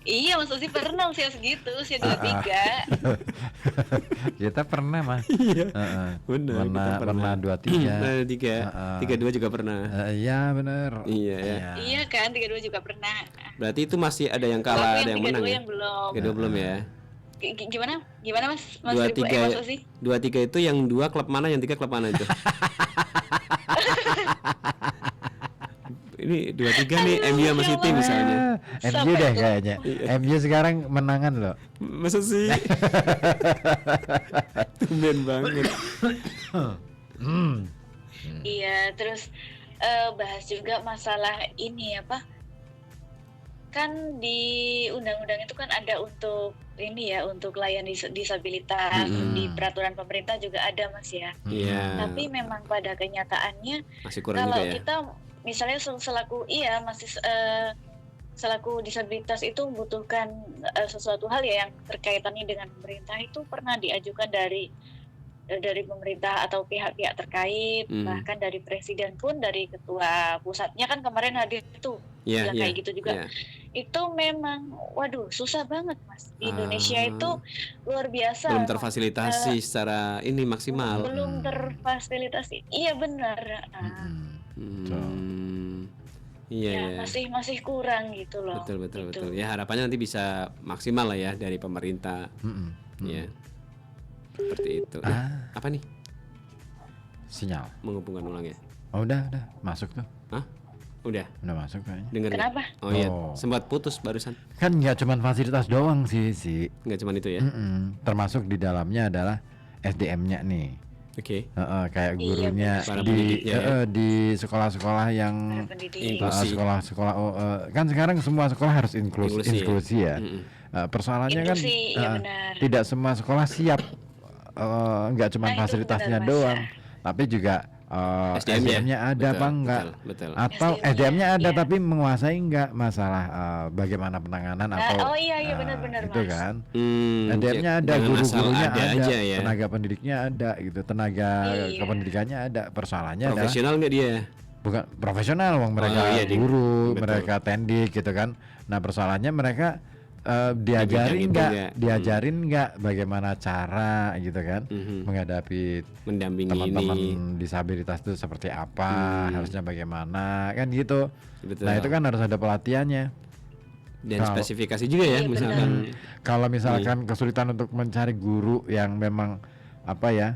Iya, Mas Ozi pernah usia segitu, usia 23. Kita pernah Mas. Iya. Benar. Pernah 23. 32 juga pernah. Iya benar. Iya ya. Iya kan, 32 juga pernah. Berarti itu masih ada yang kalah, ada yang menang ya? yang belum. Kedua belum ya? Gimana Mas? Mas 23 Ozi? 23 itu yang 2 klub mana, yang 3 klub mana itu? Ini 23 nih MU sama City misalnya. MU deh kayaknya. MU sekarang menangan loh. Masa sih? Tumben banget. Iya, terus bahas juga masalah ini kan di undang-undang itu kan ada untuk ini ya, untuk layan disabilitas, di peraturan pemerintah juga ada Mas ya. Iya. Tapi memang pada kenyataannya Masih kurang kalau juga ya. kita misalnya selaku disabilitas itu membutuhkan sesuatu hal ya yang terkaitannya dengan pemerintah, itu pernah diajukan dari pemerintah atau pihak-pihak terkait, bahkan dari presiden pun, dari ketua pusatnya kan kemarin hadir itu bilang kayak gitu juga. Itu memang waduh susah banget Mas. Di Indonesia itu luar biasa. Belum terfasilitasi secara ini maksimal. Belum terfasilitasi. Iya benar. Iya, masih kurang gitu loh. Betul. Ya harapannya nanti bisa maksimal lah ya dari pemerintah. Ya. Seperti itu. Apa nih? Sinyal. Menghubungkan ulang ya. Oh, udah masuk tuh. Hah? Udah Masuk kayaknya. dengar. Kenapa? Oh iya, sempat putus barusan. Kan nggak cuma fasilitas doang sih. Nggak cuma itu ya. Termasuk di dalamnya adalah SDM-nya nih. Oke. Kayak gurunya Para di pendidiknya ya. di sekolah-sekolah yang Inklusi. sekolah-sekolah kan sekarang semua sekolah harus inklusi ya. Persoalannya kan Inklusi, iya benar. tidak semua sekolah siap, nggak cuma Nah, itu fasilitasnya benar, Mas. doang, tapi juga SDM-nya ada apa enggak, Betul. atau SDM-nya ada tapi menguasai enggak masalah bagaimana penanganan atau iya benar-benar itu Mas. kan. Hmm, SDM-nya ada, jangan asal guru-gurunya ada ada, aja ya. tenaga pendidiknya ada gitu, tenaga kependidikannya ada. Persoalannya adalah Profesional nggak dia? bukan profesional, wong mereka iya, guru, betul. mereka tendik gitu kan. Nah persoalannya mereka diajarin bidang itu nggak, ya. diajarin nggak bagaimana cara gitu kan menghadapi Mendampingi teman-teman ini. disabilitas itu seperti apa, harusnya bagaimana kan gitu. Betul. Nah itu kan harus ada pelatihannya. Dan Kalau- spesifikasi juga ya, Iya, misalkan. Kalau misalkan kesulitan untuk mencari guru yang memang apa ya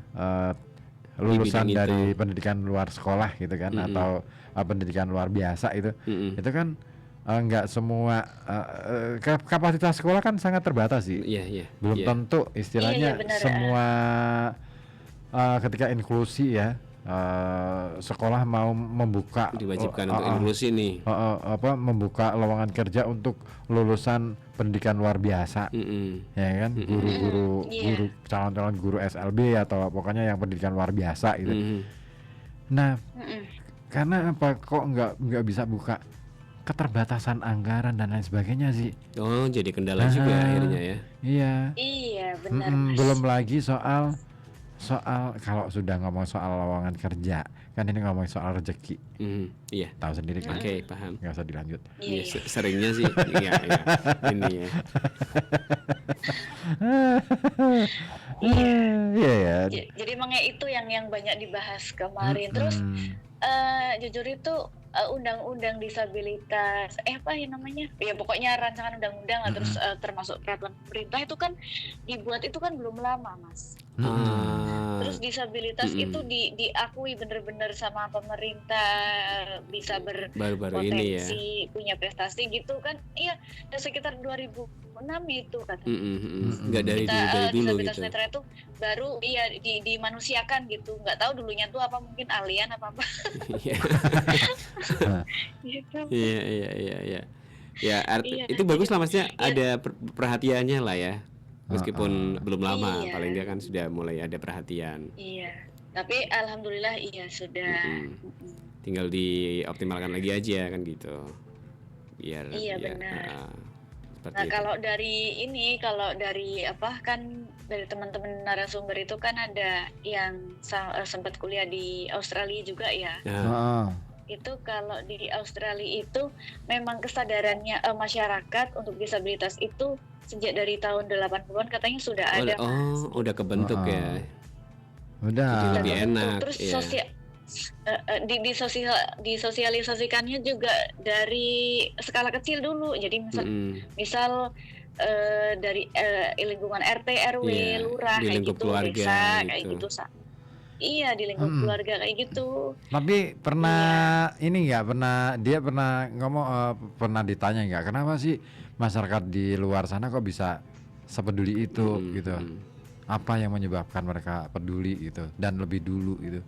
lulusan bidang dari itu. pendidikan luar sekolah gitu kan, atau pendidikan luar biasa itu kan nggak semua kapasitas sekolah kan sangat terbatas sih. Iya. Belum tentu istilahnya Iya, benar, semua ketika inklusi ya sekolah mau membuka Diwajibkan untuk inklusi nih. membuka lowongan kerja untuk lulusan pendidikan luar biasa ya kan, guru calon-calon guru SLB atau pokoknya yang pendidikan luar biasa gitu. Nah karena apa kok nggak bisa buka, keterbatasan anggaran dan lain sebagainya sih. Oh, jadi kendala juga akhirnya ya. Iya benar Mas. Belum lagi soal kalau sudah ngomong soal lowongan kerja kan ini ngomong soal rezeki, Iya. tahu sendiri kan. Oke, paham. Nggak usah dilanjut. Iya, seringnya sih. Iya. Ini ya. Iya ya. Jadi makanya itu yang banyak dibahas kemarin. Terus jujur itu undang-undang disabilitas apa ya namanya, ya pokoknya rancangan undang-undang lah, terus termasuk peraturan pemerintah itu kan dibuat itu kan belum lama Mas. Terus disabilitas itu diakui bener-bener sama pemerintah, bisa Baru-baru ini ya. berpotensi punya prestasi gitu kan. Iya, dan sekitar 2006 itu kan. Nggak dari dulu Disabilitas gitu. netra itu baru dimanusiakan gitu. Nggak tahu dulunya tuh apa, mungkin alien apa gitu. Iya. Ya, Iya, itu kan, bagus jadi- lah, maksudnya ya. ada perhatiannya lah ya. Meskipun belum lama, Iya. paling nggak kan sudah mulai ada perhatian. Iya, tapi alhamdulillah iya sudah. Tinggal dioptimalkan lagi aja kan gitu. Biar Iya, ya, benar. seperti Nah, itu. kalau dari apa kan dari teman-teman narasumber itu kan ada yang sempat kuliah di Australia juga ya. Nah, Itu kalau di Australia itu memang kesadarannya masyarakat untuk disabilitas itu sejak dari tahun 80-an katanya sudah ada Mas. udah kebentuk ya. Udah. Lebih enak, Terus iya. disosialisasikannya juga dari skala kecil dulu. Jadi misal dari lingkungan RT, RW, Iya, lurah di kayak lingkup gitu, keluarga desa kayak gitu. gitu. Iya, di lingkup keluarga kayak gitu. Tapi pernah ini nggak, dia pernah ngomong, pernah ditanya nggak kenapa sih masyarakat di luar sana kok bisa sepeduli itu gitu? Apa yang menyebabkan mereka peduli gitu dan lebih dulu gitu?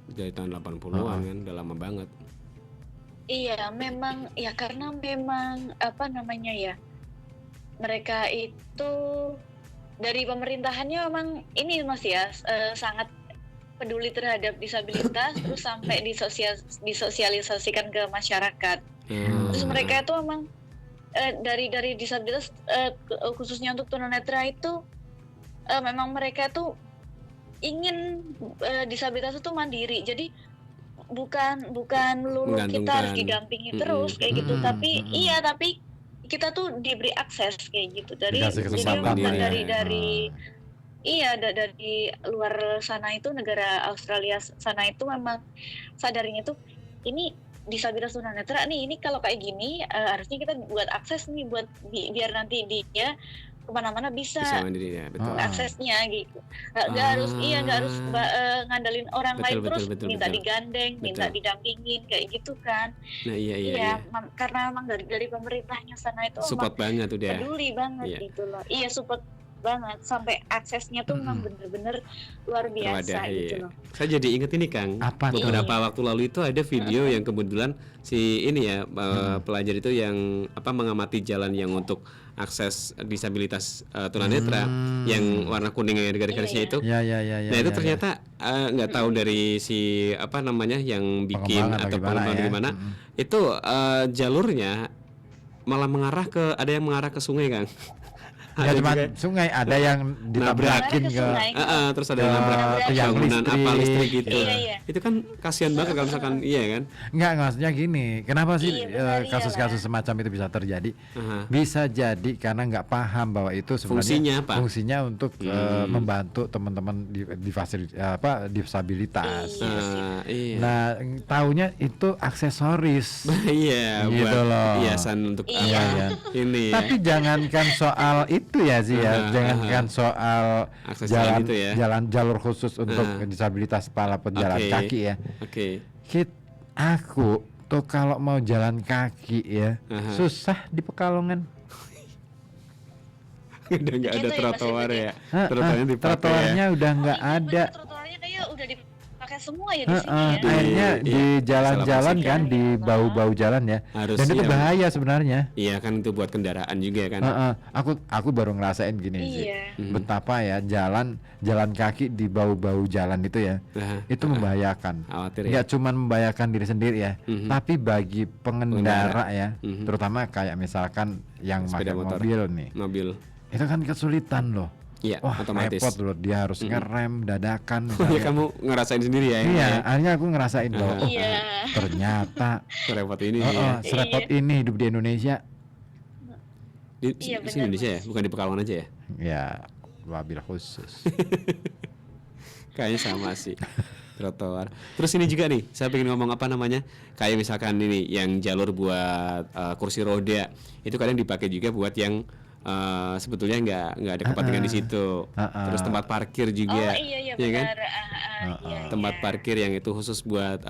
Dari tahun 80-an kan, udah lama banget. Iya, memang ya karena memang apa namanya ya, mereka itu dari pemerintahannya memang ini Mas ya, sangat peduli terhadap disabilitas terus sampai disosialisasikan ke masyarakat. Terus mereka itu memang dari disabilitas khususnya untuk tunanetra itu memang mereka tuh ingin disabilitas itu mandiri. Jadi bukan melulu kita harus didampingi terus kayak gitu, tapi tapi kita tuh diberi akses kayak gitu Dikasih jadi kesempatan memang lah ya. dari luar sana itu, negara Australia sana itu memang sadarinya tuh ini disabilitas tunanetra nih, ini kalau kayak gini harusnya kita buat akses nih buat biar nanti dia kemana-mana bisa mandiri ya, betul. aksesnya gitu. Nggak harus ngandalin orang lain terus minta digandeng, minta didampingin kayak gitu kan. Nah iya. Karena memang dari pemerintahnya sana itu support banget tuh dia. peduli banget gitu loh. Iya, support banget sampai aksesnya tuh memang bener-bener luar biasa gitu loh. Saya jadi inget ini Kang, Apa tuh? beberapa waktu lalu itu ada video yang kebetulan si ini ya pelajar itu yang mengamati jalan yang untuk akses disabilitas tunanetra yang warna kuning yang ada garis-garisnya itu. Ya. Nah itu ternyata nggak tahu dari si yang bikin atau pengembang gimana, itu jalurnya malah ada yang mengarah ke sungai Kang. Ya cuma sungai, ada yang ditabrakin ke terus ada yang nabrak tiang bangunan listrik gitu. Iya. Itu kan kasihan banget kalau misalkan kan. Enggak, maksudnya gini, kenapa sih Iya, kasus-kasus semacam itu bisa terjadi? Bisa jadi karena nggak paham bahwa itu sebenarnya fungsinya untuk membantu teman-teman disabilitas. Iya. Nah, taunya itu aksesoris. Iya, gitu buat loh. hiasan untuk Iya. ini. Tapi jangankan soal itu ya sih ya, jangankan soal akses jalan itu ya. jalur khusus untuk disabilitas para pejalan kaki ya. Oke. Aku tuh kalau mau jalan kaki ya susah di Pekalongan. Udah nggak ada Gitu ya, trotoar Mas, ya. Trotoarnya dipakai Trotoarnya ya. udah nggak ada. Trotoarnya kayak udah dipakai semua ya di sini ya. Akhirnya di jalan-jalan Salah kan, di bau-bau jalan ya. Harus Dan itu iya. bahaya sebenarnya. Iya kan, itu buat kendaraan juga kan. Aku baru ngerasain gini sih. Iya. Betapa ya jalan kaki di bau-bau jalan itu ya. Itu membahayakan. Khawatir ya. Nggak cuma membahayakan diri sendiri ya, tapi bagi pengendara ya, terutama kayak misalkan yang Sepeda pakai motor. mobil nih. Mobil. Itu kan kesulitan loh. Iya, Wah, otomatis. repot loh, dia harus ngerem dadakan. Ya kamu ngerasain sendiri ya. Iya, akhirnya aku ngerasain loh. Iya. Ternyata Repot ini ya. serepot ini hidup di Indonesia. Di Iya, di benar, Indonesia ya, Mas. bukan di Pekalongan aja ya. Ya, wabil khusus. Kayaknya sama sih. Trotoar. Terus ini juga nih, saya pengen ngomong kayak misalkan ini yang jalur buat kursi roda, itu kadang dipakai juga buat yang sebetulnya nggak ada kepentingan di situ. Terus tempat parkir juga. Oh iya ya kan? benar. Iya. Tempat parkir yang itu khusus buat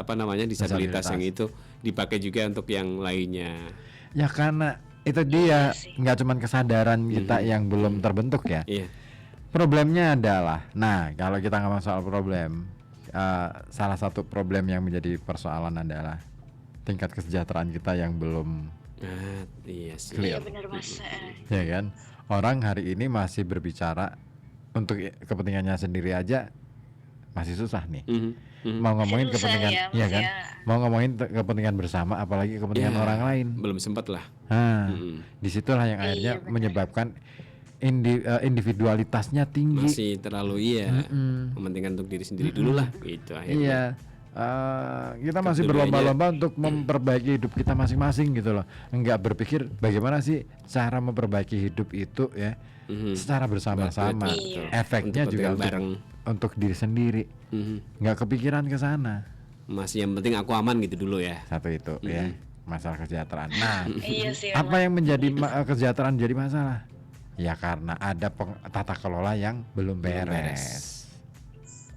disabilitas yang itu dipakai juga untuk yang lainnya. Ya karena itu dia, sih. nggak cuma kesadaran kita yang belum terbentuk ya. Iya. Problemnya adalah, nah kalau kita ngomong soal problem, salah satu problem yang menjadi persoalan adalah tingkat kesejahteraan kita yang belum Iya sih. Iya benar Mas. ya kan. Orang hari ini masih berbicara untuk kepentingannya sendiri aja masih susah nih. Mau ngomongin Susah kepentingan, ya, iya Mas, kan? ya. Mau ngomongin kepentingan bersama, apalagi kepentingan Ya, orang lain. Belum sempat lah. Nah, disitulah yang akhirnya Iya, benar. menyebabkan individualitasnya tinggi. Masih terlalu mementingkan untuk diri sendiri dulu lah gitu akhirnya. Iya. Kita masih Keduanya. berlomba-lomba untuk memperbaiki hidup kita masing-masing gitu loh. Enggak berpikir bagaimana sih cara memperbaiki hidup itu ya secara bersama-sama. Betul. Efeknya Untuk juga kepentingan bareng. untuk diri sendiri. Nggak kepikiran ke sana. Masih yang penting aku aman gitu dulu ya. Satu itu ya, masalah kesejahteraan. Nah, Iya sih. apa yang menjadi kesejahteraan jadi masalah? Ya karena ada tata kelola yang belum beres.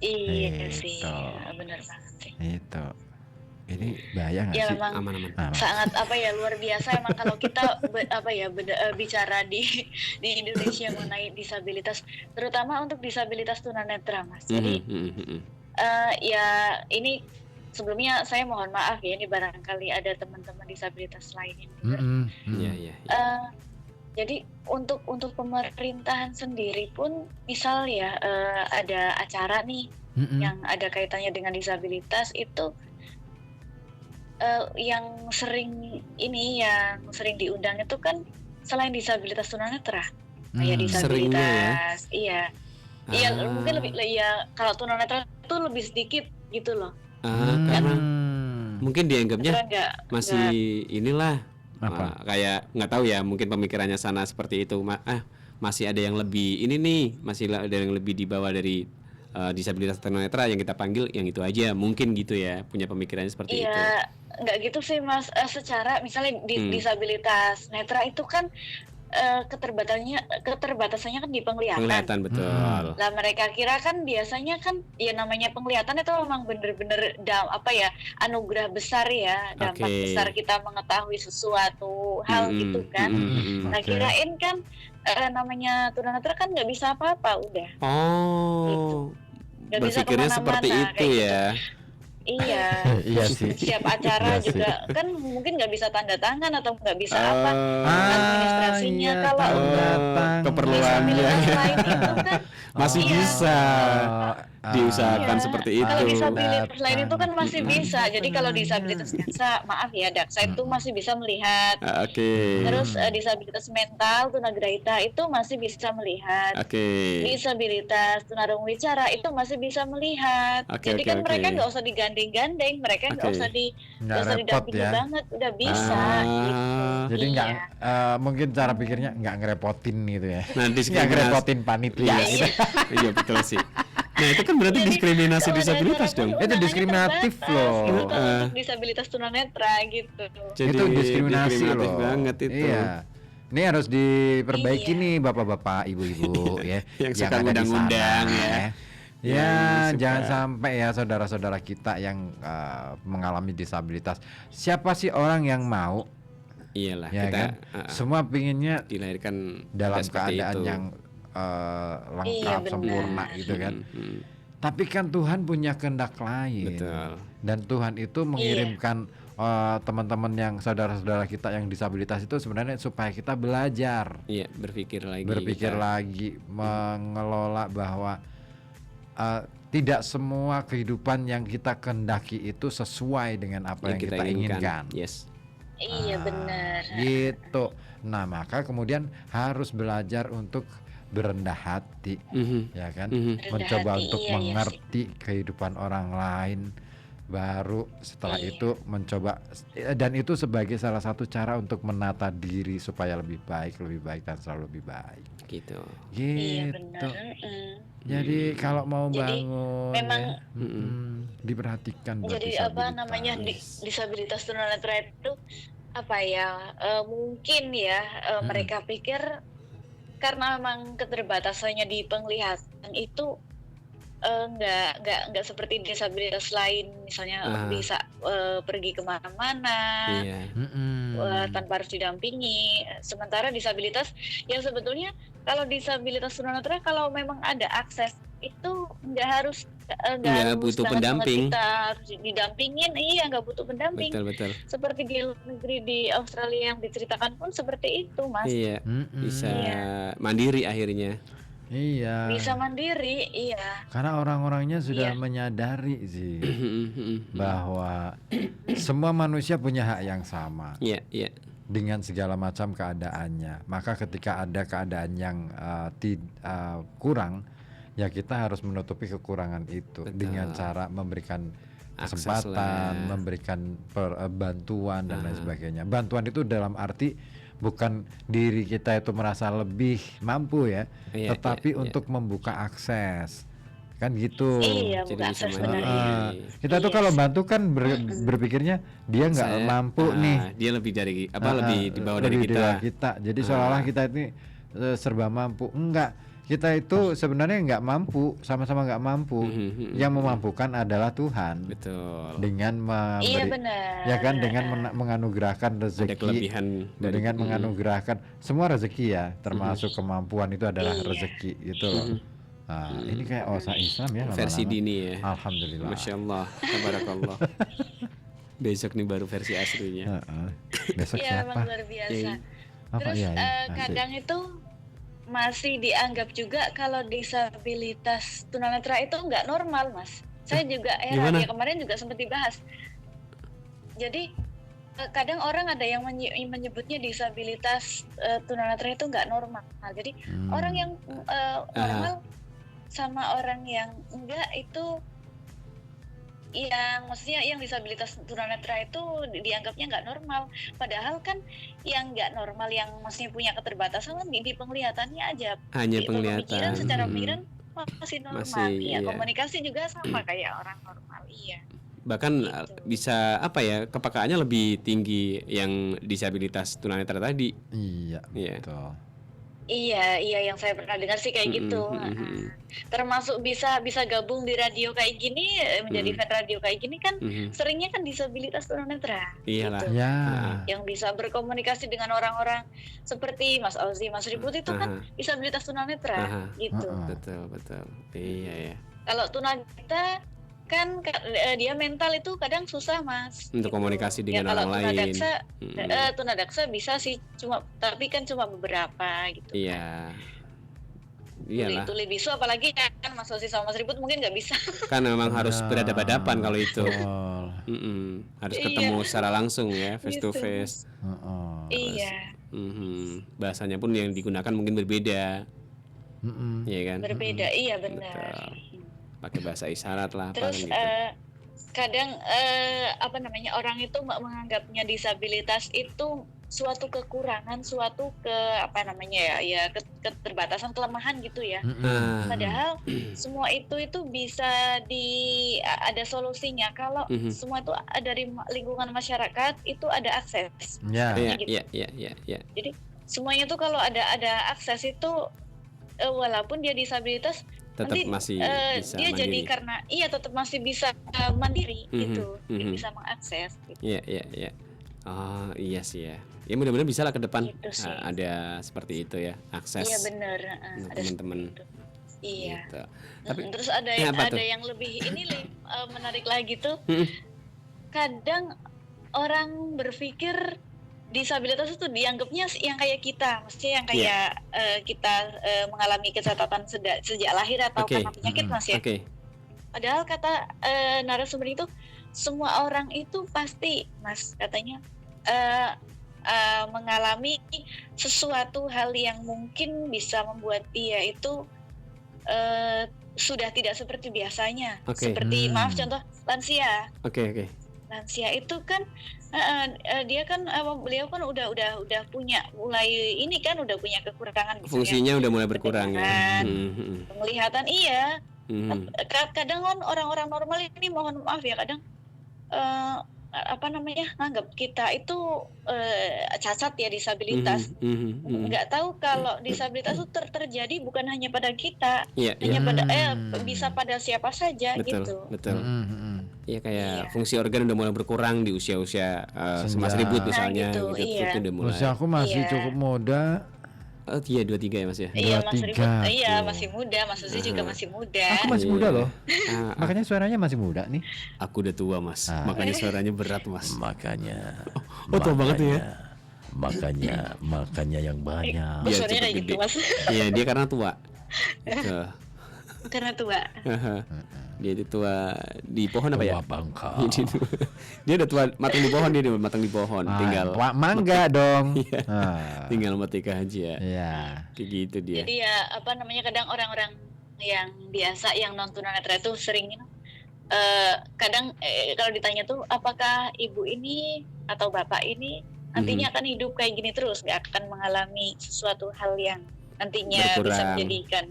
Iya sih. Gitu. Benar banget sih. Itu. Ini bahaya nggak Ya sih? memang Aman-aman. sangat luar biasa emang kalau kita bicara di Indonesia mengenai disabilitas, terutama untuk disabilitas tunanetra Mas. Jadi ya ini sebelumnya saya mohon maaf ya, ini barangkali ada teman-teman disabilitas lain yang dengar. Iya, iya. Jadi untuk pemerintahan sendiri pun misal ya ada acara nih yang ada kaitannya dengan disabilitas itu yang sering diundang itu kan selain disabilitas tunanetra kayak disabilitas iya mungkin lebih ya kalau tunanetra itu lebih sedikit gitu loh. Karena mungkin dianggapnya Nggak- masih inilah Apa? kayak nggak tahu ya, mungkin pemikirannya sana seperti itu. Masih ada yang lebih ini nih, masih ada yang lebih di bawah dari disabilitas tunanetra yang kita panggil yang itu aja, mungkin gitu ya, punya pemikirannya seperti itu. Iya, nggak gitu sih Mas. Secara misalnya disabilitas netra itu kan keterbatasannya kan di penglihatan. Penglihatan, betul. Lah mereka kira kan biasanya kan ya namanya penglihatan itu memang bener-bener anugerah besar ya, dampak Oke. besar kita mengetahui sesuatu hal gitu kan. Nah Oke. kirain kan namanya tunanetra kan nggak bisa apa-apa udah. Oh, Nggak bisa berpikirnya seperti kemana-mana, itu kayak ya. Iya. Iya sih. Setiap acara Iya sih. juga kan mungkin nggak bisa tanda tangan atau nggak bisa Oh. apa administrasinya. iya, Kalau tanda untuk tangan. keperluannya. disabilitas lain itu kan Masih Iya. bisa diusahakan iya. seperti Kalau itu. disabilitas lain itu kan masih bisa. Jadi kalau disabilitas daksa, maaf ya daksa itu masih bisa melihat. Oke. Terus disabilitas mental tunagrahita itu masih bisa melihat. Oke. Disabilitas tunarungu wicara itu masih bisa melihat. Oke, Jadi oke, kan mereka oke. nggak usah digandeng-gandeng, mereka nggak Oke. usah Nggak repot didampingi ya. banget, udah bisa. gitu. Jadi Iya. nggak mungkin cara pikirnya nggak ngerepotin gitu ya. Nah, Nggak diskriminasi. ngerepotin panitia. Iya, gitu. iya betul sih. Nah, itu kan berarti Jadi, diskriminasi kalau disabilitas dasar dong. pun Itu undangannya diskriminatif terbatas, loh. gitu, kalau untuk disabilitas tunanetra gitu. Jadi Itu diskriminasi diskriminatif loh. banget itu. Iya. Ini harus diperbaiki Iya. nih bapak-bapak, ibu-ibu ya. Yang suka ada di undang-undang sana, ya. Ya, Yang suka- jangan sampai ya saudara-saudara kita yang mengalami disabilitas. Siapa sih orang yang mau Iyalah, ya kita kan? Semua pinginnya dilahirkan dalam ada seperti keadaan itu. yang lengkap, Iya, benar. sempurna gitu kan. Hmm, Tapi kan Tuhan punya kehendak lain. betul. Dan Tuhan itu mengirimkan teman-teman yang saudara-saudara kita yang disabilitas itu sebenarnya supaya kita belajar, Iya, berpikir lagi. berpikir kita. lagi, mengelola bahwa tidak semua kehidupan yang kita kehendaki itu sesuai dengan apa yang kita inginkan. Yes. Iya benar. Gitu. Nah, maka kemudian harus belajar untuk berendah hati, ya kan? Rendah Mencoba hati, untuk iya, iya mengerti kehidupan orang lain, baru setelah Iya. itu mencoba, dan itu sebagai salah satu cara untuk menata diri supaya lebih baik dan selalu lebih baik. Gitu. Iya Gitu. benar. Jadi kalau mau Jadi, bangun memang- ya, diperhatikan buat Jadi apa namanya disabilitas tunanetra itu apa ya? Mungkin ya mereka pikir karena memang keterbatasannya di penglihatan itu nggak seperti disabilitas lain, misalnya bisa pergi kemana-mana Iya. tanpa harus didampingi. Sementara disabilitas yang sebetulnya kalau disabilitas tunanetra kalau memang ada akses itu nggak harus Nggak harus butuh banget pendamping. kita harus didampingin, iya nggak butuh pendamping. Betul. Seperti di luar negeri di Australia yang diceritakan pun seperti itu mas. Iya. Bisa Iya. mandiri akhirnya. Iya. Bisa mandiri, iya. Karena orang-orangnya sudah Iya. menyadari sih bahwa semua manusia punya hak yang sama Iya, iya. dengan segala macam keadaannya. Maka ketika ada keadaan yang kurang, ya kita harus menutupi kekurangan itu Betul. dengan cara memberikan Akses kesempatan, lah. memberikan bantuan dan lain sebagainya. Bantuan itu dalam arti bukan diri kita itu merasa lebih mampu ya, Iya, tetapi iya, iya. untuk membuka akses, kan gitu. Iya, Jadi bukan bisa akses mandiri. benar. Kita tuh Iya. kalau bantu kan berpikirnya dia nggak Saya- mampu nih, Dia lebih dari lebih di bawah dari lebih kita. kita. Jadi seolah-olah kita ini serba mampu. Enggak, kita itu sebenarnya nggak mampu, sama-sama nggak mampu. Yang memampukan adalah Tuhan Betul. dengan memberi, Iya benar. ya kan, dengan menganugerahkan Ada rezeki. kelebihan dari Dengan menganugerahkan semua rezeki ya, termasuk kemampuan itu adalah Iya. rezeki gitu loh. Ini kayak osa Islam ya Versi lama-lama. dini ya. Alhamdulillah. Masya Allah, tabarakallah. Besok nih baru versi aslinya. Heeh. Besok Iya, siapa? memang luar biasa. Apa Terus ya? Asik. kadang itu masih dianggap juga kalau disabilitas tunanetra itu nggak normal, Mas. Saya juga heran gimana? ya, kemarin juga sempat dibahas. Jadi kadang orang ada yang menyebutnya disabilitas tunanetra itu nggak normal. Jadi orang yang normal sama orang yang enggak itu, yang maksudnya yang disabilitas tunanetra itu dianggapnya nggak normal. Padahal kan yang nggak normal, yang maksudnya punya keterbatasan kan di penglihatannya aja. Hanya Pemikiran penglihatan. secara pemikiran masih normal. Masih, Iya, iya. komunikasi juga sama kayak orang normal. Iya. Bahkan Gitu. bisa apa ya, kepekaannya lebih tinggi yang disabilitas tunanetra tadi. Iya, Iya. betul. Iya, yang saya pernah dengar sih kayak gitu. Termasuk bisa gabung di radio kayak gini, menjadi fan radio kayak gini kan seringnya kan disabilitas tunanetra. Iyalah. Gitu. Ya. Yang bisa berkomunikasi dengan orang-orang seperti Mas Auzi, Mas Ribut itu kan disabilitas tunanetra gitu. Betul. Iya ya. Kalau tunanetra kan dia mental itu kadang susah, Mas. Untuk komunikasi dengan kalau orang lain. tunadaksa bisa sih, tapi kan cuma beberapa gitu. Iya. Iyalah. Tuli bisu apalagi kan Mas Auzi sama Mas Ribut mungkin nggak bisa. Kan memang harus berhadapan-hadapan kalau itu. Betul. Harus Iya. ketemu secara langsung ya, face to Gitu. face. Iya, Bahasanya pun yang digunakan mungkin berbeda. Iya kan? berbeda. Iya benar. Betul. Pakai bahasa isyarat lah. Terus gitu. kadang orang itu menganggapnya disabilitas itu suatu kekurangan, suatu keterbatasan, kelemahan gitu ya. Padahal semua itu bisa ada solusinya kalau semua itu dari lingkungan masyarakat itu ada akses. Ya. Iya. Jadi semuanya tuh kalau ada akses itu walaupun dia disabilitas Tetap nanti masih bisa dia mandiri. jadi karena tetap masih bisa mandiri gitu. Dia bisa mengakses gitu. Iya. Oh iya sih ya. Ya mudah-mudahan bisa lah ke depan Gitu sih. ada seperti itu ya, akses Iya benar, untuk ada teman-teman. seperti itu. Iya. Gitu. Tapi Terus ada apa tuh? yang lebih ini menarik lagi tuh. Kadang orang berpikir disabilitas itu dianggapnya yang kayak kita, maksudnya yang kayak kita mengalami kecacatan sejak lahir atau Oke. karena penyakit, Mas ya. Oke. Padahal kata narasumber itu semua orang itu pasti, Mas, katanya mengalami sesuatu hal yang mungkin bisa membuat dia itu sudah tidak seperti biasanya. Oke. Seperti maaf contoh lansia. Oke. Lansia itu kan dia kan beliau kan udah punya udah punya kekurangan misalnya Fungsinya udah mulai berkurang ya. penglihatan. Iya. Kadang kan orang-orang normal ini mohon maaf ya kadang nganggap kita itu cacat ya, disabilitas. Nggak tahu kalau disabilitas itu terjadi bukan hanya pada kita, hanya pada bisa pada siapa saja gitu. Betul. Iya kayak fungsi organ udah mulai berkurang di usia-usia Mas Ribut misalnya gitu, gitu. iya. Itu udah mulai. Usia aku masih Iya. cukup muda. Oh iya 23 ya Mas ya. Iya Mas 23 Ribut, iya tuh. masih muda, Mas Susi juga masih muda. Aku masih muda loh. Ah, Makanya suaranya masih muda nih. aku udah tua Mas. Makanya suaranya berat Mas. Makanya. Oh, tua banget tuh ya. Makanya yang banyak. Biar Suaranya cepet kayak gitu gede. Mas, Iya dia karena tua. Gitu. karena tua. Dia itu tua di pohon apa ya? Tua Bangka. Dia udah tua matang di pohon, dia udah matang di pohon. Tinggal Wah, mangga dong. Iya. Ah, tinggal metika aja. Iya. Kayak gitu dia. Jadi ya kadang orang-orang yang biasa yang non tunanetra itu sering kadang kalau ditanya tuh apakah ibu ini atau bapak ini nantinya akan hidup kayak gini terus, nggak akan mengalami sesuatu hal yang nantinya bisa Berkurang. menjadikan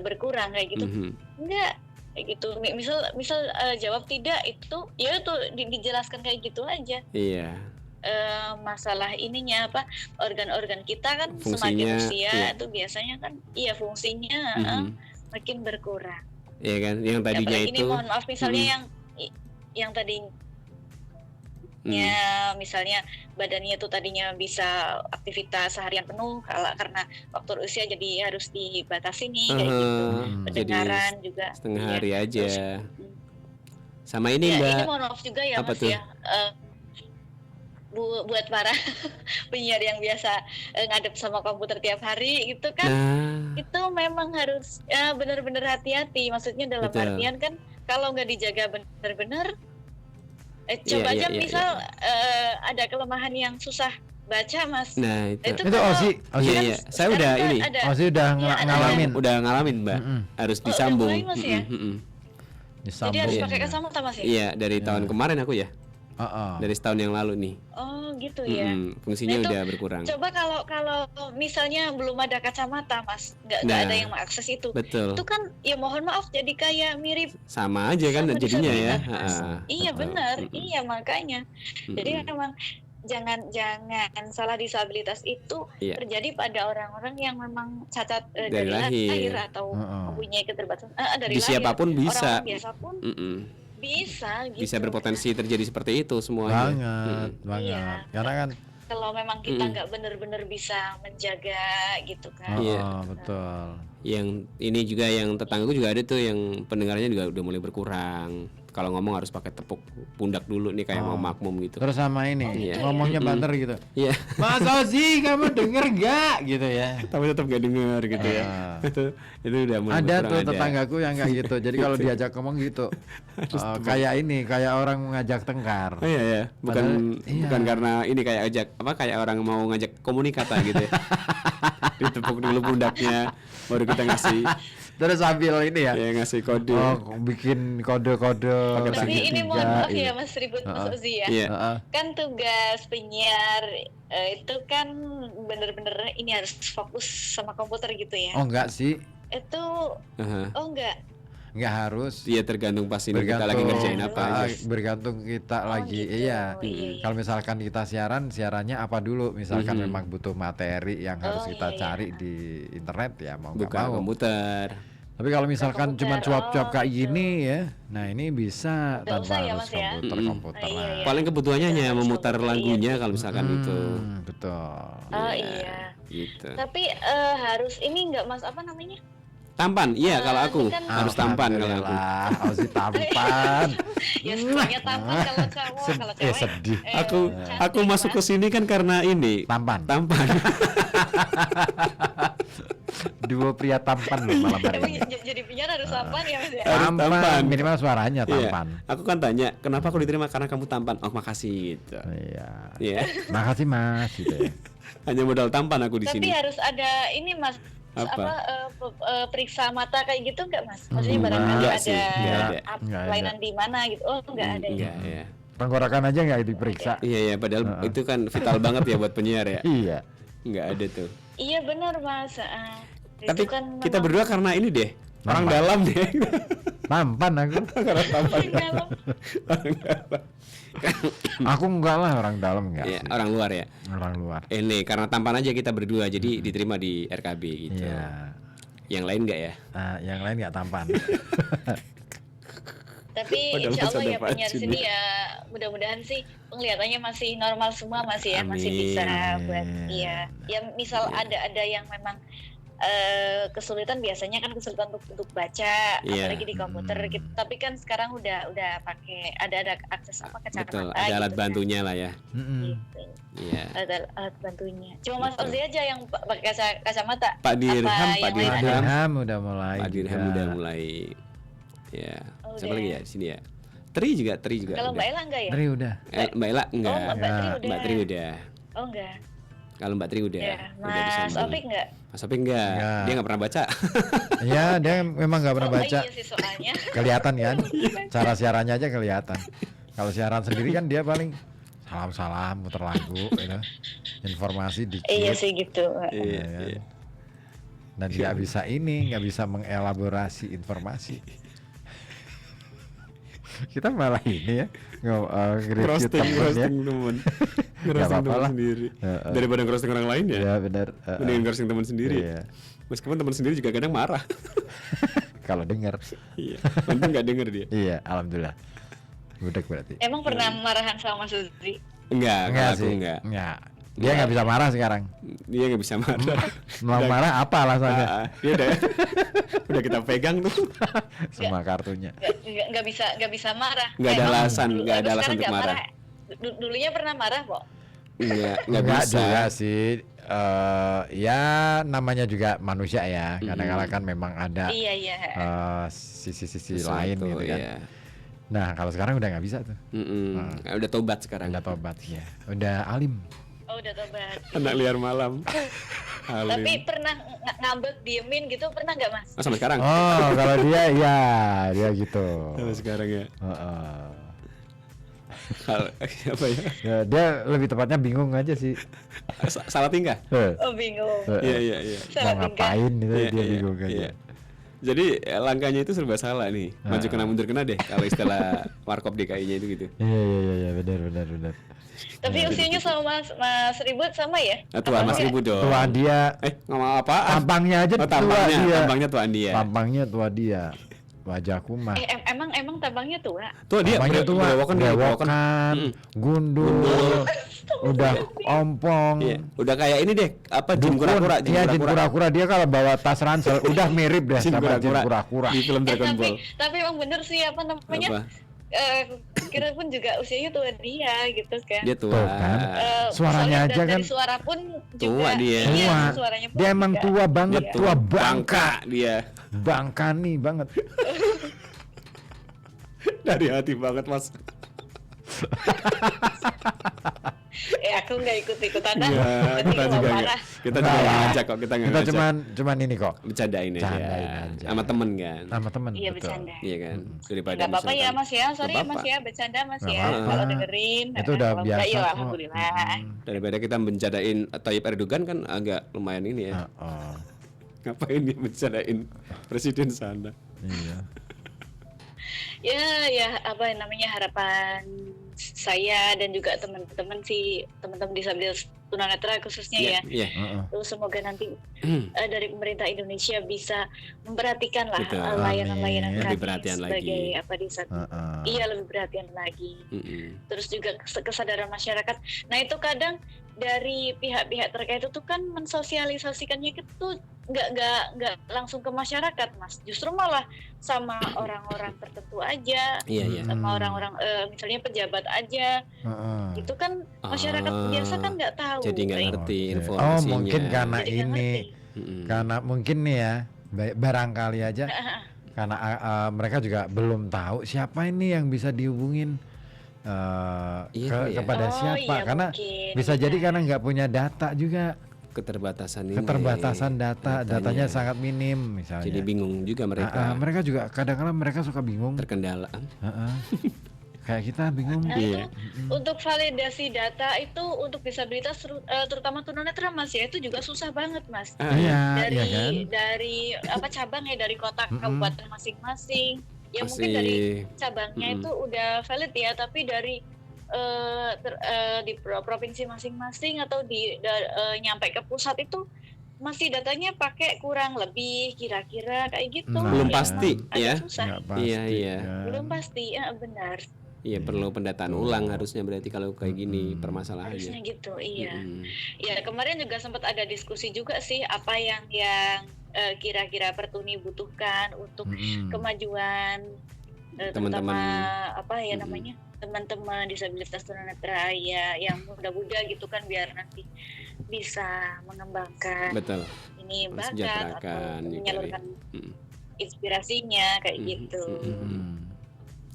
berkurang kayak gitu. Enggak kayak gitu. Misal jawab tidak, itu ya itu dijelaskan kayak gitu aja. Iya. Masalah ininya organ-organ kita kan Fungsinya, semakin usia iya. itu biasanya kan fungsinya makin berkurang. Iya kan, yang tadinya Apalagi itu ini mohon maaf misalnya yang tadi misalnya badannya tuh tadinya bisa aktivitas seharian penuh, karena faktor usia jadi harus dibatasi nih kayak gitu. Pendengaran jadi juga setengah ya. hari aja. Terus, Sama ini ya, Mbak. ini mohon maaf juga ya Apa Mas tuh? ya. Buat para penyiar yang biasa ngadep sama komputer tiap hari gitu kan, Nah, itu memang harus benar-benar hati-hati. Maksudnya dalam Betul. artian kan kalau nggak dijaga benar-benar, coba Iya, aja iya, misal ada kelemahan yang susah baca Mas. nah itu. Itu Itu kalau- Ozi, Iya, iya. Saya udah Sekarang kan ini. ada- Ozi udah Iya, ada ngalamin. Udah ngalamin Mbak. Mm-mm. Harus Oh, disambung. udah mulai, Mas, ya? Disambung. Jadi harus Iya. pakai kacamata Mas ya? Iya, dari tahun kemarin aku ya. Heeh. Dari setahun yang lalu nih. Oh gitu ya. Fungsinya Nah, itu udah berkurang. Coba kalau misalnya belum ada kacamata Mas, nggak Nah. ada yang mengakses itu. Betul. Itu kan ya mohon maaf jadi kayak mirip. Sama aja kan Sama jadinya ya. disabilitas. Iya betul. benar, iya makanya. Jadi Mm-mm. memang jangan salah, disabilitas itu Iya. terjadi pada orang-orang yang memang cacat Dari dari lahir. lahir atau Heeh. mempunyai keterbatasan dari Di lahir. siapapun bisa. Orang biasa pun Mm-mm. bisa gitu. Bisa berpotensi terjadi seperti itu semuanya. Banget, banget. Iya. Karena kan Kalau memang kita nggak benar-benar bisa menjaga gitu kan. Iya. betul. Yang ini juga yang tetanggaku juga ada tuh yang pendengarannya juga udah mulai berkurang. Kalau ngomong harus pakai tepuk pundak dulu nih kayak mau makmum gitu. Terus sama ini Iya. ngomongnya banter gitu. Iya. Mas Ozi, kamu denger nggak gitu ya? Tapi tetap gak denger gitu ya. Itu udah mulai Ada berkurang, tuh tetanggaku yang kayak gitu. Jadi kalau diajak ngomong gitu, kayak ini, kayak orang mengajak tengkar. Oh iya ya, Padahal- iya. bukan karena ini kayak kayak orang mau ngajak komunikata gitu ya. Ditepuk dulu pundaknya, baru kita ngasih Terus sambil ini ya, ngasih kode. bikin kode-kode. Tapi ini mohon segitiga, maaf ya iya. Mas Ribut Mas Uzi ya. Iya. Heeh. Kan tugas penyiar itu kan bener-bener ini harus fokus sama komputer gitu ya. Oh enggak sih, Itu Aha. oh enggak. enggak harus. Iya tergantung pas ini kita lagi ngerjain apa. Bergantung kita lagi, gitu. iya. Iya. Kalau misalkan kita siarannya apa dulu? Misalkan memang butuh materi yang harus Oh, kita iya, cari di internet ya mau nggak Buka mau. komputer. Tapi kalau misalkan komputer, cuma cuap-cuap oh, kayak gitu. gini ya, nah ini bisa Nggak tanpa usah ya, harus Mas, ya? komputer. Iya, iya. Paling kebutuhannya hanya Harus memutar komputer, lagunya iya. kalau misalkan itu. Betul. Oh iya. Gitu. Tapi harus ini enggak Mas apa namanya? Tampan, iya kalau aku ini kan- harus tampan kalau aku. Alhamdulillah, Ozi tampan. Ya semuanya tampan kalau cowok, kalau cewek. sedih. Aku cantik, masuk ke Mas. sini kan karena ini Tampan. tampan. Duo pria tampan loh malam hari Emang ini. jadi penyiar harus tampan ya Mas ya? Harus Tampan, tampan. minimal suaranya Iya. tampan. Aku kan tanya, kenapa aku diterima karena kamu tampan? Oh makasih gitu. Iya. Iya. Makasih Mas gitu ya. Hanya modal tampan aku di Tapi sini. harus ada ini Mas. Apa? Periksa mata kayak gitu enggak Mas? Maksudnya barangkali enggak ada sih, enggak ada. Enggak ada. kelainan di mana gitu. Oh, enggak ada ya. Enggak ya. Tenggorokan aja nggak diperiksa. Iya ya, padahal itu kan vital banget ya buat penyiar ya. Iya. Enggak ada tuh. Iya benar Mas. Tapi Itu kan kita memang berdua karena ini deh. Orang Tampan. dalam deh. Tampan aku. Karena tampan. dalam. Aku enggak lah orang dalam enggak Iya, sih. orang luar ya. Orang luar. Ini karena tampan aja kita berdua jadi diterima di RKB gitu. Iya. Yang lain enggak ya? Nah, yang lain nggak tampan. Tapi Padahal insya Allah masih ya ada penyiar vaksin sini ya mudah-mudahan sih penglihatannya masih normal semua masih ya masih bisa buat iya. Ya misal ada yang memang kesulitan biasanya kan kesulitan untuk baca Iya. apalagi di komputer gitu. Tapi kan sekarang udah pakai ada akses apa kacamata Betul, ada alat gitu kan. bantunya lah ya. Mm-mm. Gitu. Iya. Ada alat bantunya. Cuma Mas Betul. Ozi aja yang pakai kacamata. Pak Dirham, Apa Pak yang lain Dirham. ada? Dirham udah mulai. Pak Dirham juga. udah mulai. Ya. Oh, Siapa udah lagi ya. ya di sini ya? Tri juga Kalau Mbak udah. Ella enggak ya? Tri udah. Mbak Ella enggak. Oh, Mbak Tri Ya. udah. Mbak Tri udah. Oh enggak. Kalau Mbak Tri udah. Ya. Udah Mas disambung. Opik enggak? Mas Opik enggak. Enggak. Dia enggak pernah baca. Ya, dia memang nggak pernah Oh, baca. iya sih soalnya. Kelihatan kan? Cara siarannya aja kelihatan. Kalau siaran sendiri kan dia paling salam-salam, muter lagu, gitu. Informasi dikit. Iya sih gitu. Iya, kan? iya. Dan nggak bisa nggak bisa mengelaborasi informasi. Kita malah ini ya, nge-review temen ya. Roasting temen. Ngerosting apa-apa temen lah. sendiri. Heeh. Daripada ngerosting orang lain ya. Ya benar. Mending ngerosting teman sendiri. Iya. Meskipun teman sendiri juga kadang marah. Kalau dengar, Iya. Untung nggak denger dia. iya, alhamdulillah. Budek berarti. Emang pernah marahan sama Mas Uzi? Enggak, kalau aku sih. enggak. Enggak. Dia nggak bisa marah sekarang. Dia nggak bisa marah. Mau marah apa alasannya? Dia udah kita pegang tuh. Semua kartunya. Nggak bisa marah. Nggak ada Emang alasan, nggak ada alasan sekarang untuk nggak marah. Dulunya pernah marah kok. Nggak Enggak bisa. juga sih. Ya namanya juga manusia ya. Kadang-kadang kan memang ada Iya. sisi-sisi Sesuatu, lain gitu kan. iya. Nah kalau sekarang udah nggak bisa tuh. Udah tobat sekarang. Udah tobat ya. Udah alim. Oh udah tobat. Anak liar malam. Halim. Tapi pernah ngambek diemin gitu pernah nggak Mas? Oh, sampai sekarang. Oh kalau dia ya dia gitu. Sampai sekarang ya. Heeh. Apa ya? Ya, dia lebih tepatnya bingung aja sih. Salah tingkah. Oh bingung. Iya. Mau Salah tingkah. ngapain gitu Iya, dia iya, bingung aja. iya. Jadi langkahnya itu serba salah nih. Maju kena mundur kena deh kalau istilah Warkop DKI-nya itu gitu. Iya benar. Tapi usianya sama Mas Ribut sama ya? Tua Mas Ibu dong. Tua dia, ngomong apaan? tampangnya aja Oh, tua tampangnya, dia. tampangnya tuaan dia. Tampangnya tua dia. Wajahku mah. Emang tampangnya tua. Tuh dia Tampangnya tua, berewokan. gundul, udah ompong. Iya, udah kayak ini deh, apa jin kura-kura, Iya, jin kura-kura dia kalau bawa tas ransel udah mirip deh Jin sama jin kura-kura kura-kura. di film Dragon Ball. Tapi emang bener sih apa namanya? Apa? Kira pun juga usianya tua dia gitu kan. Dia tua. Tuh kan. soalnya Suaranya aja dari kan suara pun tua juga, dia. Iya, tua. suaranya pun Dia emang juga. tua banget, Iya. tua bangka. dia. Bangkani banget. Dari hati banget, Mas. Aku nggak ikut-ikutan dah. Iya, Nanti kita kalau juga enggak. marah. Kita juga Enggak. nggak ngajak kok, kita nggak Kita ngajak. cuman ini kok. Bercandain aja. Bercandain aja. Sama temen kan. Sama temen. Iya betul. bercanda. Iya kan. Daripada Nggak apa-apa ya misalkan- Mas ya, sorry Nggak Mas apa-apa. ya, bercanda Mas Nggak ya. apa-apa. Kalau dengerin, Itu udah kalau biasa enggak, ya kok. alhamdulillah. Daripada kita bercandain Tayyip Erdogan kan agak lumayan ini ya. Oh, Ngapain dia bercandain presiden sana? iya. Ya apa namanya harapan saya dan juga teman-teman disabilitas tunanetra khususnya ya. Iya. Heeh. Terus semoga nanti dari pemerintah Indonesia bisa memperhatikan lah Betul. layanan-layanan Amin. Lebih kami perhatian sebagai lagi. apa Heeh. Iya lebih perhatian lagi. Mm-mm. Terus juga kesadaran masyarakat. Nah itu kadang dari pihak-pihak terkait itu kan mensosialisasikannya itu nggak langsung ke masyarakat Mas. Justru malah sama orang-orang tertentu aja, Iya. sama orang-orang misalnya pejabat aja. Heeh. Itu kan masyarakat biasa kan nggak tahu. Jadi nggak Baik. ngerti Oke. informasinya. Oh, mungkin karena Jadi nggak ini, ngerti. Mm-mm. karena mungkin nih ya, barangkali aja, karena mereka juga belum tahu siapa ini yang bisa dihubungin Iya kali ya. kepada Oh, siapa, iya, karena mungkin. bisa jadi karena nggak punya data juga, Keterbatasan ini. keterbatasan datanya sangat minim misalnya. Jadi bingung juga mereka. Mereka juga kadang-kadang mereka suka bingung. Terkendala. Heeh. Kayak kita bingung. Nah, Iya. itu untuk validasi data itu untuk disabilitas terutama tunanetra Mas ya itu juga susah banget Mas. Iya, dari iya kan. dari apa cabang ya dari kota kabupaten masing-masing. Ya mungkin Masih- dari cabangnya itu udah valid ya, tapi dari di provinsi masing-masing atau nyampe ke pusat itu masih datanya pakai kurang lebih kira-kira kayak gitu. Nah, Belum Ya, pasti agak ya. susah. Nggak pasti, Iya, iya. kan. Belum pasti, ya benar. Iya perlu pendataan ulang harusnya berarti kalau kayak gini Harusnya permasalahannya. gitu, iya. Mm-mm. Ya kemarin juga sempat ada diskusi juga sih apa yang kira-kira Pertuni butuhkan untuk kemajuan Teman-teman. terutama apa ya namanya teman-teman disabilitas tunanetra ya yang muda-muda gitu kan biar nanti bisa mengembangkan Betul. ini bakat atau Mensejahterakan gitu menyalurkan Mm. inspirasinya kayak Mm. gitu.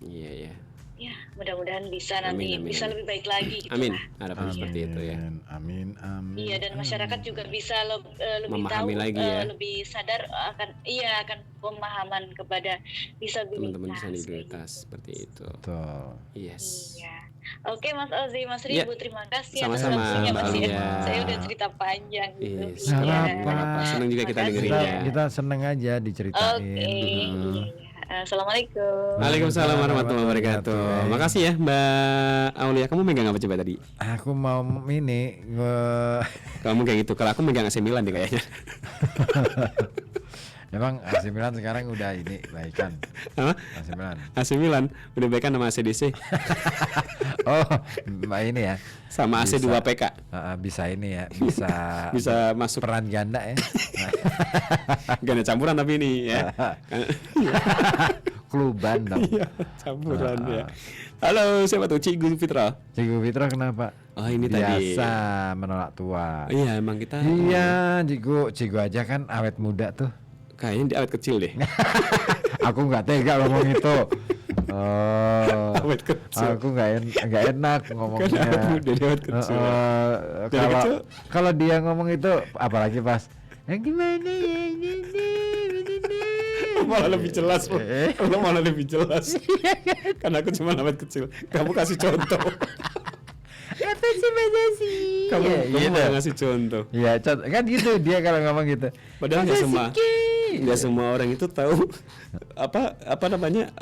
Iya ya. Ya mudah-mudahan bisa nanti Amin, amin, bisa amin. lebih baik lagi gitu Amin. lah. Harapan seperti itu ya. Amin. Iya dan masyarakat juga bisa lebih Memahami tahu, lagi ya. lebih sadar akan pemahaman kepada disabilitas. Teman-teman disabilitas seperti itu. Betul. Yes. Iya. Oke Mas Ozi, Mas Ya. Ribu, terima kasih atas Sama-sama, waktunya Mbak Mas ya. Alia. Saya udah cerita panjang gitu. Yes. Nggak Iya. apa-apa. Senang juga kita Makasih. dengerinnya. Kita seneng aja diceritain. Oke. Iya. Assalamualaikum. Waalaikumsalam warahmatullahi wabarakatuh. Makasih ya Mbak Aulia. Kamu megang apa coba tadi? Aku mau ini Kamu kayak gitu. Kalau aku megang AC Milan deh kayaknya. Memang AC Milan sekarang udah ini baikan. Apa? AC Milan. AC Milan udah baik kan sama ACDC Oh, mbak ini ya. sama AC 2 Bisa. PK. Bisa ini ya, bisa Bisa masuk peran ganda ya. gak ada campuran tapi ini ya. Kluban dong. Iya, campuran ya. Halo, siapa tuh? Cikgu Fitra. Cikgu Fitra kenapa? Oh, ini tadi. Biasa menolak tua. Iya, emang kita Iya, Cikgu aja kan awet muda tuh. kayaknya di awet kecil deh. Aku nggak tega ngomong itu. Oh, Awet kecil. aku nggak enak ngomongnya. Kan awet muda, dia awet kecil. Dari Kalau kecil? kalau dia ngomong itu, apalagi pas gimana ya ini Malah lebih jelas loh. Lo malah lebih jelas. Karena aku cuma awet kecil. Kamu kasih contoh. apa sih masa sih? Kamu gitu. malah ngasih contoh. Iya, kan gitu dia kalau ngomong gitu. Padahal nggak semua orang itu tahu apa namanya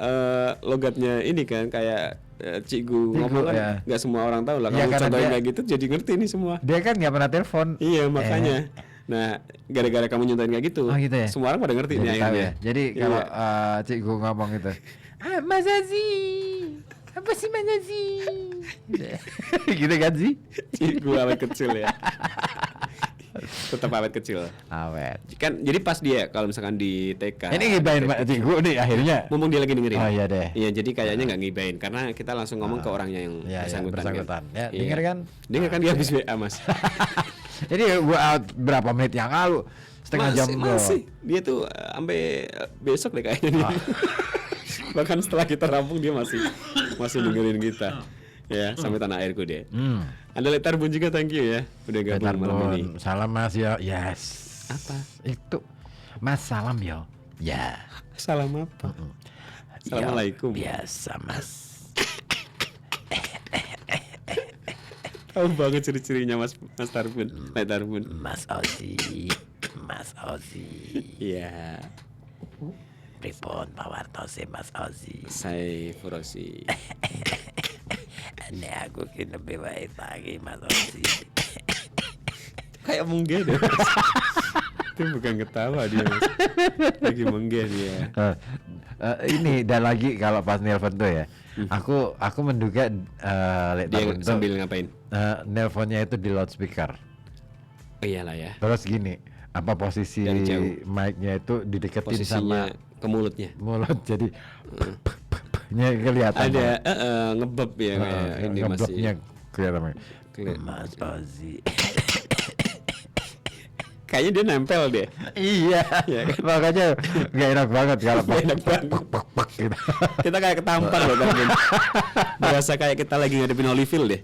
logatnya ini kan kayak Cikgu ngomong kan ya. nggak semua orang tahu lah. Ya, Kamu karena contohin dia- kayak gitu jadi ngerti nih semua. Dia kan nggak pernah telepon. Iya makanya. Nah gara-gara kamu nyontohin kayak gitu, Oh, gitu ya? semua orang pada ngerti Jadi nih tahu akhirnya. ya. Jadi Iya. kalau Cikgu ngomong itu, masa sih? Apa sih masa sih? Gitu kan sih? Cikgu awet kecil ya. Tetap awet kecil. Awet. Kan jadi pas dia kalau misalkan di TK. Ini ngibain Mbak Cikgu nih akhirnya. Ngomong dia lagi dengerin. Oh, iya deh. Iya jadi kayaknya nggak ngibain karena kita langsung ngomong ke orangnya yang Iya, bersangkutan. bersangkutan. Ya, Iya. denger kan? Denger kan dia habis WA mas. Jadi gua out berapa menit yang lalu? Setengah jam masih. Dia tuh sampai besok deh kayaknya dia. Bahkan setelah kita rampung dia masih dengerin kita. Ya sampai tanah airku deh. Anda Letarbun juga thank you ya udah gabung malam ini. Tarbon. Salam Mas ya. Yes. Apa? Itu Mas salam yo. Ya. Salam apa? Assalamualaikum. Biasa Mas. Tahu banget ciri-cirinya Mas Tarbun, Letarbun. Mas Ozi. Iya. Pripun pawartose Mas Ozi. Saya Furosi. Ini aku ki lebih baik lagi Mas Ozi. Kayak menggeh deh. Mas. Itu bukan ketawa dia Mas. Lagi menggeh dia. Ini dan lagi kalau pas nelpon tuh ya. Aku menduga Dia Tarbon tuh, sambil ngapain? nelponnya itu di loudspeaker. Oh iyalah ya. Terus gini, apa posisi Dari jauh. mic-nya itu dideketin Posisinya sama ke mulutnya. mulut jadi nya kelihatan. Ada ngebeb ya kayak ini masih. ngebloknya kelihatan. Mas Ozi. Kayaknya dia nempel deh. Iya, Iya kan? makanya nggak enak banget kalau Nggak enak banget. pak gitu. Kita kayak ketampar loh Tarbun. Berasa kayak kita lagi ngadepin Holyfield deh.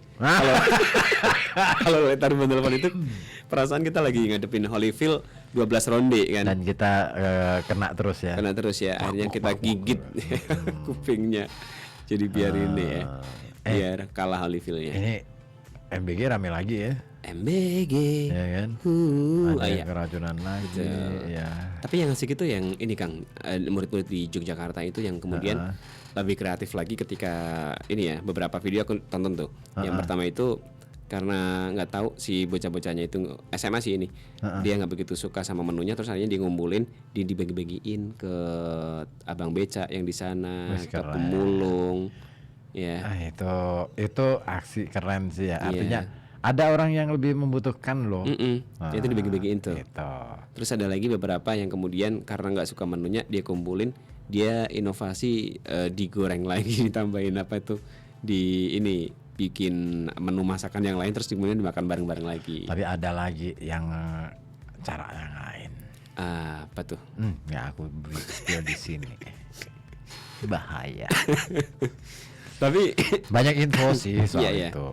Kalau Tarbun telepon itu perasaan kita lagi ngadepin Holyfield 12 ronde kan. Dan kita kena terus ya. Karena terus ya akhirnya kita gigit kupingnya. Jadi biar ini ya. Biar kalah Holyfieldnya. Ini MBG rame lagi ya, MBG. ya kan? Ada Iya. yang keracunan lagi, ya. Tapi yang asik itu yang ini Kang, murid-murid di Yogyakarta itu yang kemudian lebih kreatif lagi ketika ini ya beberapa video aku tonton tuh. Yang pertama itu karena nggak tahu si bocah-bocahnya itu SMA sih ini, dia nggak begitu suka sama menunya, terus akhirnya dia ngumpulin, dibagi-bagiin ke abang beca yang di sana, Wih, ke keren. pemulung, ya. Itu aksi keren sih ya. Iya. Artinya ada orang yang lebih membutuhkan loh. Itu dibagi-bagiin tuh. Gitu. Terus ada lagi beberapa yang kemudian karena nggak suka menunya dia kumpulin, dia inovasi digoreng lagi ditambahin apa itu di ini bikin menu masakan yang lain terus kemudian dimakan bareng-bareng lagi. Tapi ada lagi yang cara yang lain. Apa tuh? Ya aku beri spill di sini. Bahaya. Tapi Banyak info sih soal Iya, iya. itu.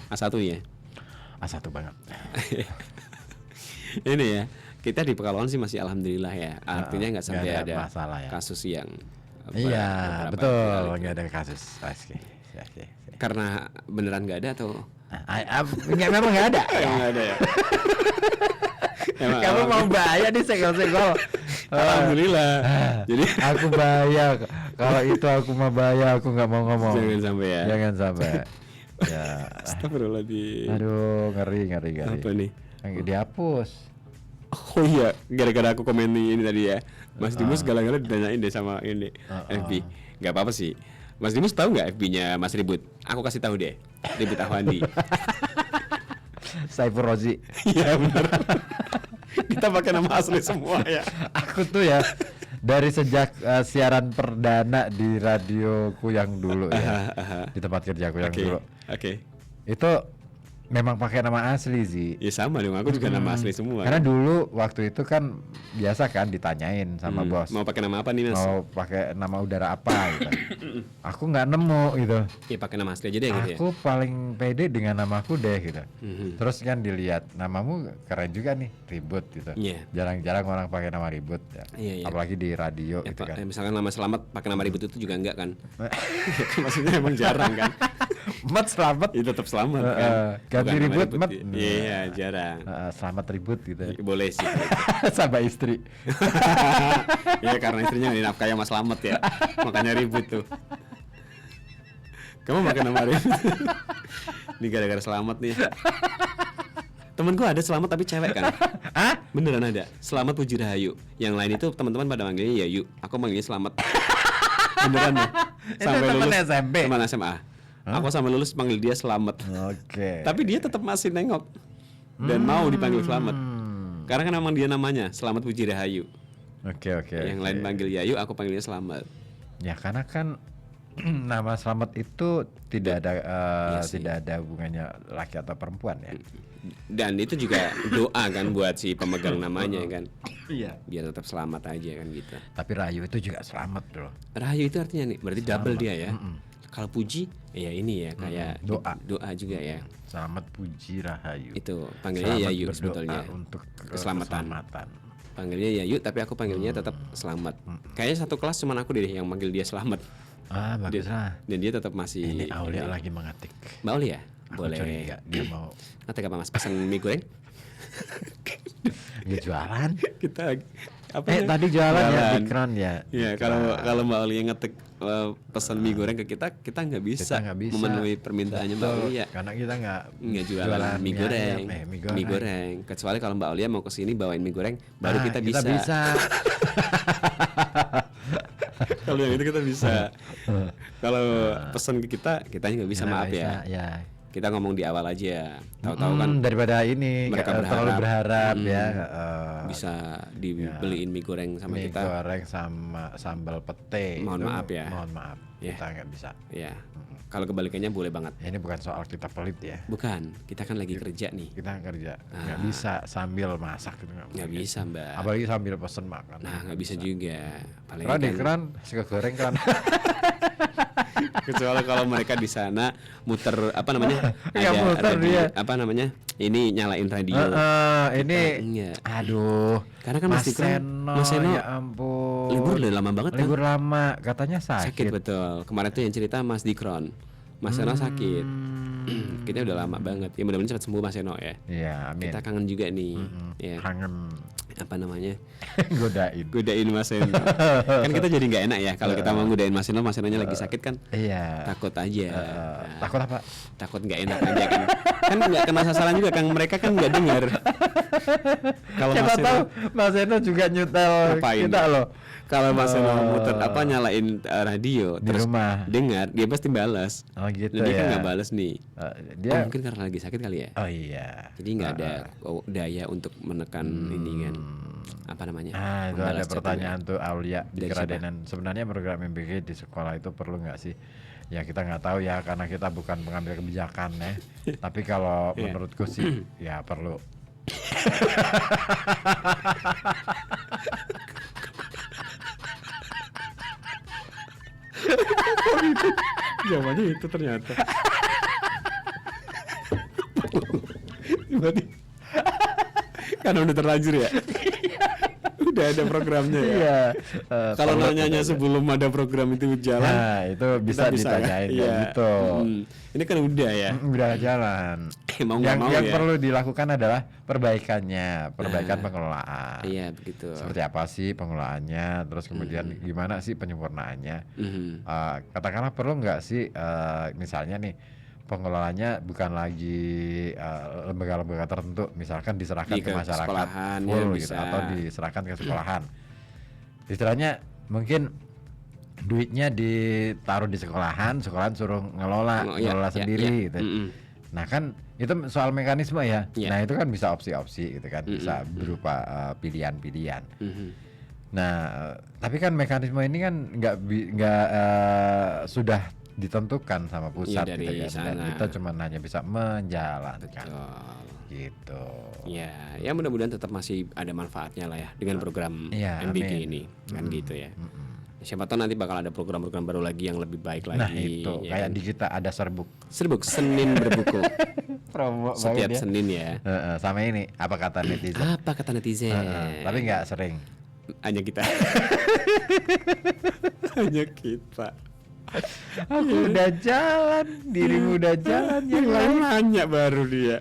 A1 ya. A1 banget. Ini ya. Kita di Pekalongan sih masih alhamdulillah ya. Artinya nggak sampai nggak ada masalah ya. kasus yang Iya, beberapa betul. kali. Nggak ada kasus. Oke. Karena beneran nggak ada atau Memang nggak ada. emang nggak ada ya? Emang Kamu mau bahaya di segel-segel. alhamdulillah. Jadi Aku bahaya. Kalau itu aku mah bahaya. Aku nggak mau ngomong. jangan sampai ya. Jangan sampai. Ya. Astagfirullahaladzim. Aduh, ngeri. Apa nih? Dihapus. Oh iya, gara-gara aku komen ini tadi ya, Mas Dimus galak-galak ditanyain deh sama ini FB. Gak apa-apa sih. Mas Dimus tahu nggak FB-nya Mas Ribut? Aku kasih tahu deh. Ribut Ahwandi. Saiful Rozi. Iya benar. Kita pakai nama asli semua ya. Aku tuh ya dari sejak siaran perdana di radioku yang dulu ya, di tempat kerjaku yang Oke. dulu, Oke. itu memang pakai nama asli sih. Ya sama dong, aku juga nama asli semua. Karena dulu waktu itu kan biasa kan ditanyain sama bos, Mau pakai nama apa nih, Mas? mau pakai nama udara apa gitu. Aku nggak nemu gitu. Ya pakai nama asli aja deh gitu ya. Aku paling pede dengan namaku deh gitu. Mhm. Terus kan dilihat namamu keren juga nih, Ribut gitu. Iya. Jarang-jarang orang pakai nama Ribut ya. Iya, iya. Apalagi di radio Ya, gitu kan. misalkan nama Selamat pakai nama Ribut itu juga enggak kan? Maksudnya emang jarang kan? Mat selamat. Ya tetap Selamat kan. Ganti Bukan nama Ribut, Mat. Iya, jarang. Selamat Ribut gitu. Ya, boleh sih. Sama istri. Iya karena istrinya nggak dinafkahi sama Selamat ya, makanya ribut tuh. Kamu pakai nama Ribut? Ini gara-gara Selamat nih. Temenku ada Selamat tapi cewek kan? Hah? Beneran ada. Selamat Puji Rahayu. Yang lain itu teman-teman pada manggilnya Yayu. Aku manggilnya Selamat. Beneran nih. Sampai teman lulus SMP? Teman SMA. Aku sampai lulus panggil dia Selamat. Oke. Tapi dia tetap masih nengok dan mau dipanggil Selamat. Karena kan emang dia namanya Selamat Puji Rahayu. Oke. Yang lain panggil Yayu, aku panggilnya Selamat. Ya karena kan nama Selamat itu tidak ada Iya sih. tidak ada hubungannya laki atau perempuan ya. Dan itu juga doa kan buat si pemegang namanya kan, Iya. biar tetap selamat aja kan gitu. Tapi Rayu itu juga selamat loh. Rahayu itu artinya nih, berarti double dia ya. Kalau puji, ya ini ya kayak Doa. juga ya. Selamat Puji Rahayu. Itu panggilnya Selamat Yayu berdoa sebetulnya. untuk Keselamatan. keselamatan. Panggilnya Yayu, tapi aku panggilnya tetap Selamat. Kayaknya satu kelas cuman aku deh yang manggil dia Selamat. Ah bagus lah. Dan dia tetap masih. Ini Aulia lagi mengetik. Mbak Oli ya? Aku Boleh. curiga dia mau Ngetik apa Mas? Pesan mie goreng? dia jualan. Kita apa? Tadi jualan ya di Kran ya. Iya, kalau Mbak Oli yang ngetik pesan mie goreng ke kita nggak bisa, Kita nggak bisa memenuhi permintaannya Mbak Betul, Oli ya. karena kita nggak Jualan mie mie goreng. ayam, Mie goreng. Kecuali kalau Mbak Olia mau kesini bawain mie goreng, baru kita bisa. Kalau yang itu kita bisa. Kalau pesan ke kitanya nggak bisa, maaf ya. Ya. Kita ngomong di awal aja. Tahu-tahu kan daripada ini mereka terlalu berharap ya. bisa dibeliin mie goreng sama mie kita. goreng sama sambal pete. Mohon itu maaf ya. Mohon maaf. Ya. Kita nggak bisa. Ya. Kalau kebalikannya boleh banget. Ini bukan soal kita pelit ya. Bukan, kita kan lagi kerja nih. Kita kerja nggak bisa sambil masak gitu Nggak bisa, Mbak. Apalagi sambil pesen makan. Nah, nggak bisa juga. Paling Kran di kan- kran, suka goreng kan. kecuali kalau mereka di sana muter apa namanya, Iya, ada muter radio, dia. apa namanya, ini nyalain radio. Ini Enggak. aduh. Karena kan Mas Dikron, Mas Seno ya ampun. libur udah lama banget kan? Libur lama, katanya Sakit betul. Kemarin tuh yang cerita Mas Dikron, Mas Seno sakit. Kita udah lama banget. Ya mudah-mudahan cepat sembuh Mas Seno ya. Iya, amin. Kita kangen juga nih. Ya, Kangen apa namanya? godain. Godain Mas Seno. Kan kita jadi nggak enak ya kalau kita mau godain Mas Senonya lagi sakit kan. Iya. Takut aja. Takut apa? Takut nggak enak aja kan. Kan nggak kena sasaran juga kan, mereka kan nggak dengar. Kalau Siapa Mas Seno tahu Mas Eno juga nyutel ngapain? kita loh. Kalau Mas Seno muter apa nyalain radio Di terus rumah. dengar, dia pasti balas. Oh gitu Dan dia kan ya. nggak balas nih. Dia Mungkin karena lagi sakit kali ya. Oh iya. Jadi nggak ada daya untuk menekan ini kan. Apa namanya? Itu ada membalas chatnya. pertanyaan tuh Aulia di Dari Keradenan. Sebenarnya program MBG di sekolah itu perlu nggak sih? Ya kita nggak tahu ya karena kita bukan pengambil kebijakan ya. Tapi kalau Iya. menurutku sih ya perlu. Jawabannya itu ternyata. Berarti karena udah terlanjur ya. Udah ada programnya ya. Iya. Kalau perlu nanyanya kita- sebelum ada program itu jalan, Nah, itu bisa kita ditanyain Iya. ya gitu. Ini kan udah ya. Udah jalan. Mau nggak mau yang ya. perlu dilakukan adalah perbaikannya, perbaikan pengelolaan. Iya begitu. Seperti apa sih pengelolaannya, terus kemudian gimana sih penyempurnaannya. Mhm. Katakanlah perlu nggak sih misalnya nih pengelolanya bukan lagi lembaga-lembaga tertentu, misalkan diserahkan ke ke masyarakat sekolahan, ya, full gitu, bisa. atau diserahkan ke sekolahan. Istilahnya mungkin duitnya ditaruh di sekolahan suruh ngelola sendiri gitu. Nah kan itu soal mekanisme ya. Ya. Nah itu kan bisa opsi-opsi gitu kan, bisa berupa pilihan-pilihan. Nah tapi kan mekanisme ini kan nggak sudah ditentukan sama pusat Iya, gitu dari kan. Dan sana. kita cuma hanya bisa menjalankan Betul. gitu. Ya mudah-mudahan tetap masih ada manfaatnya lah ya dengan program Iya, MBG amin. ini kan gitu ya. Siapa tahu nanti bakal ada program-program baru lagi yang lebih baik lagi. Nah itu ya kayak kan? di kita ada serbuk Serbuk Senin berbuku promo setiap banget ya. Senin ya. Sama ini apa kata netizen. Apa kata netizen? Tapi nggak sering. Hanya kita. Hanya kita. Aku udah jalan, dirimu udah jalan, yang lain Nanya baru dia.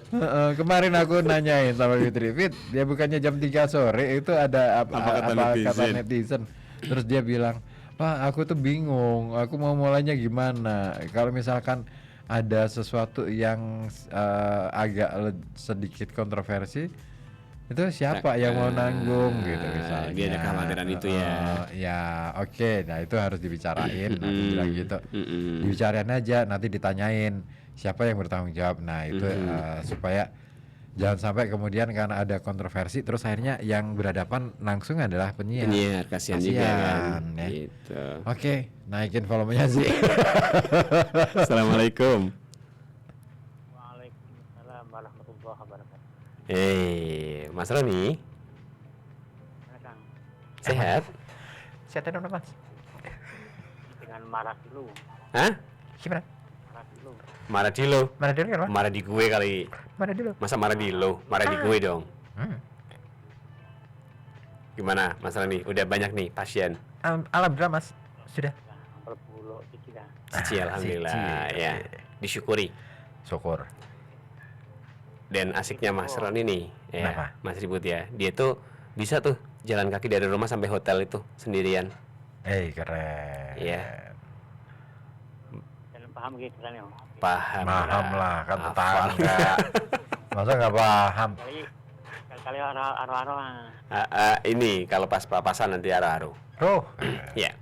kemarin aku nanyain sama Fitri, Fit, dia bukannya jam 3 sore itu ada Apa kata netizen. Terus dia bilang, Pak, aku tuh bingung, aku mau mulainya gimana. Kalau misalkan ada sesuatu yang agak sedikit kontroversi, itu siapa yang mau nanggung gitu misalnya. Dia ada kekhawatiran itu ya. Ya oke, nah itu harus dibicarain. Aku bilang gitu, dibicarain aja, nanti ditanyain siapa yang bertanggung jawab. Nah itu supaya jangan sampai kemudian karena ada kontroversi terus akhirnya yang berhadapan langsung adalah penyiar. Penyiar kasihan juga kan. ya. Gitu. Oke, naikin volumenya sih. Assalamualaikum. Waalaikumsalam warahmatullahi wabarakatuh. Mas Roni, Kang, sehat? Siapa dong Mas? dengan marah dulu. Hah? Gimana? Marah dulu. Marah di lo? Mana dulu kan Mas? Marah di gue kali. Mana dulu? Masa marah di lo? Marah di gue dong. Gimana Mas Roni? Udah banyak nih pasien? Alhamdulillah Mas, sudah. Berbulu cici dah. Cici, alhamdulillah Cici. ya. Disyukuri. Syukur. Dan asiknya Mas Roni nih, ya, Kenapa? Mas Ribut ya. Dia tuh bisa tuh jalan kaki dari rumah sampai hotel itu sendirian. Keren. Iya. Dan paham gitu kan ya. Paham Lah kan Hafal. tetangga. Masa nggak paham? Kali aro-aro. Ini kalau pas papasan nanti aru-aru. Roh. Ya,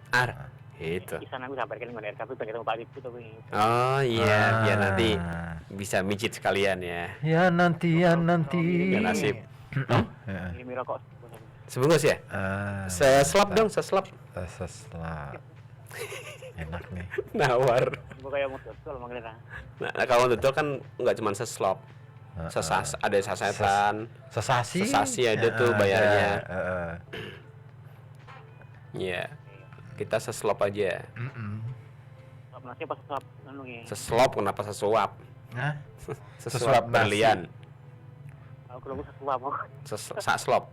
itu. Di sana aku sampaikan dengan RKP pengen ketemu Pak Ibu tuh. Oh iya, biar nanti bisa mijit sekalian ya. Ya nanti. Ya nasib. Ini rokok. Sebungkus ya? Seslap dong, seslap. Seslap. Enak nih. Nawar. Gue kayak mau betul manggilnya. Nah, kalau betul kan nggak cuma seslop. Ada sasetan. Sesasi ada tuh bayarnya. Iya. Kita seslop aja. Nasi pas suap anu ya. Seslop kenapa sesuap? Hah? Sesuap Sesuap nasi. berlian. Aku kalau gue sesuap mau. Slop.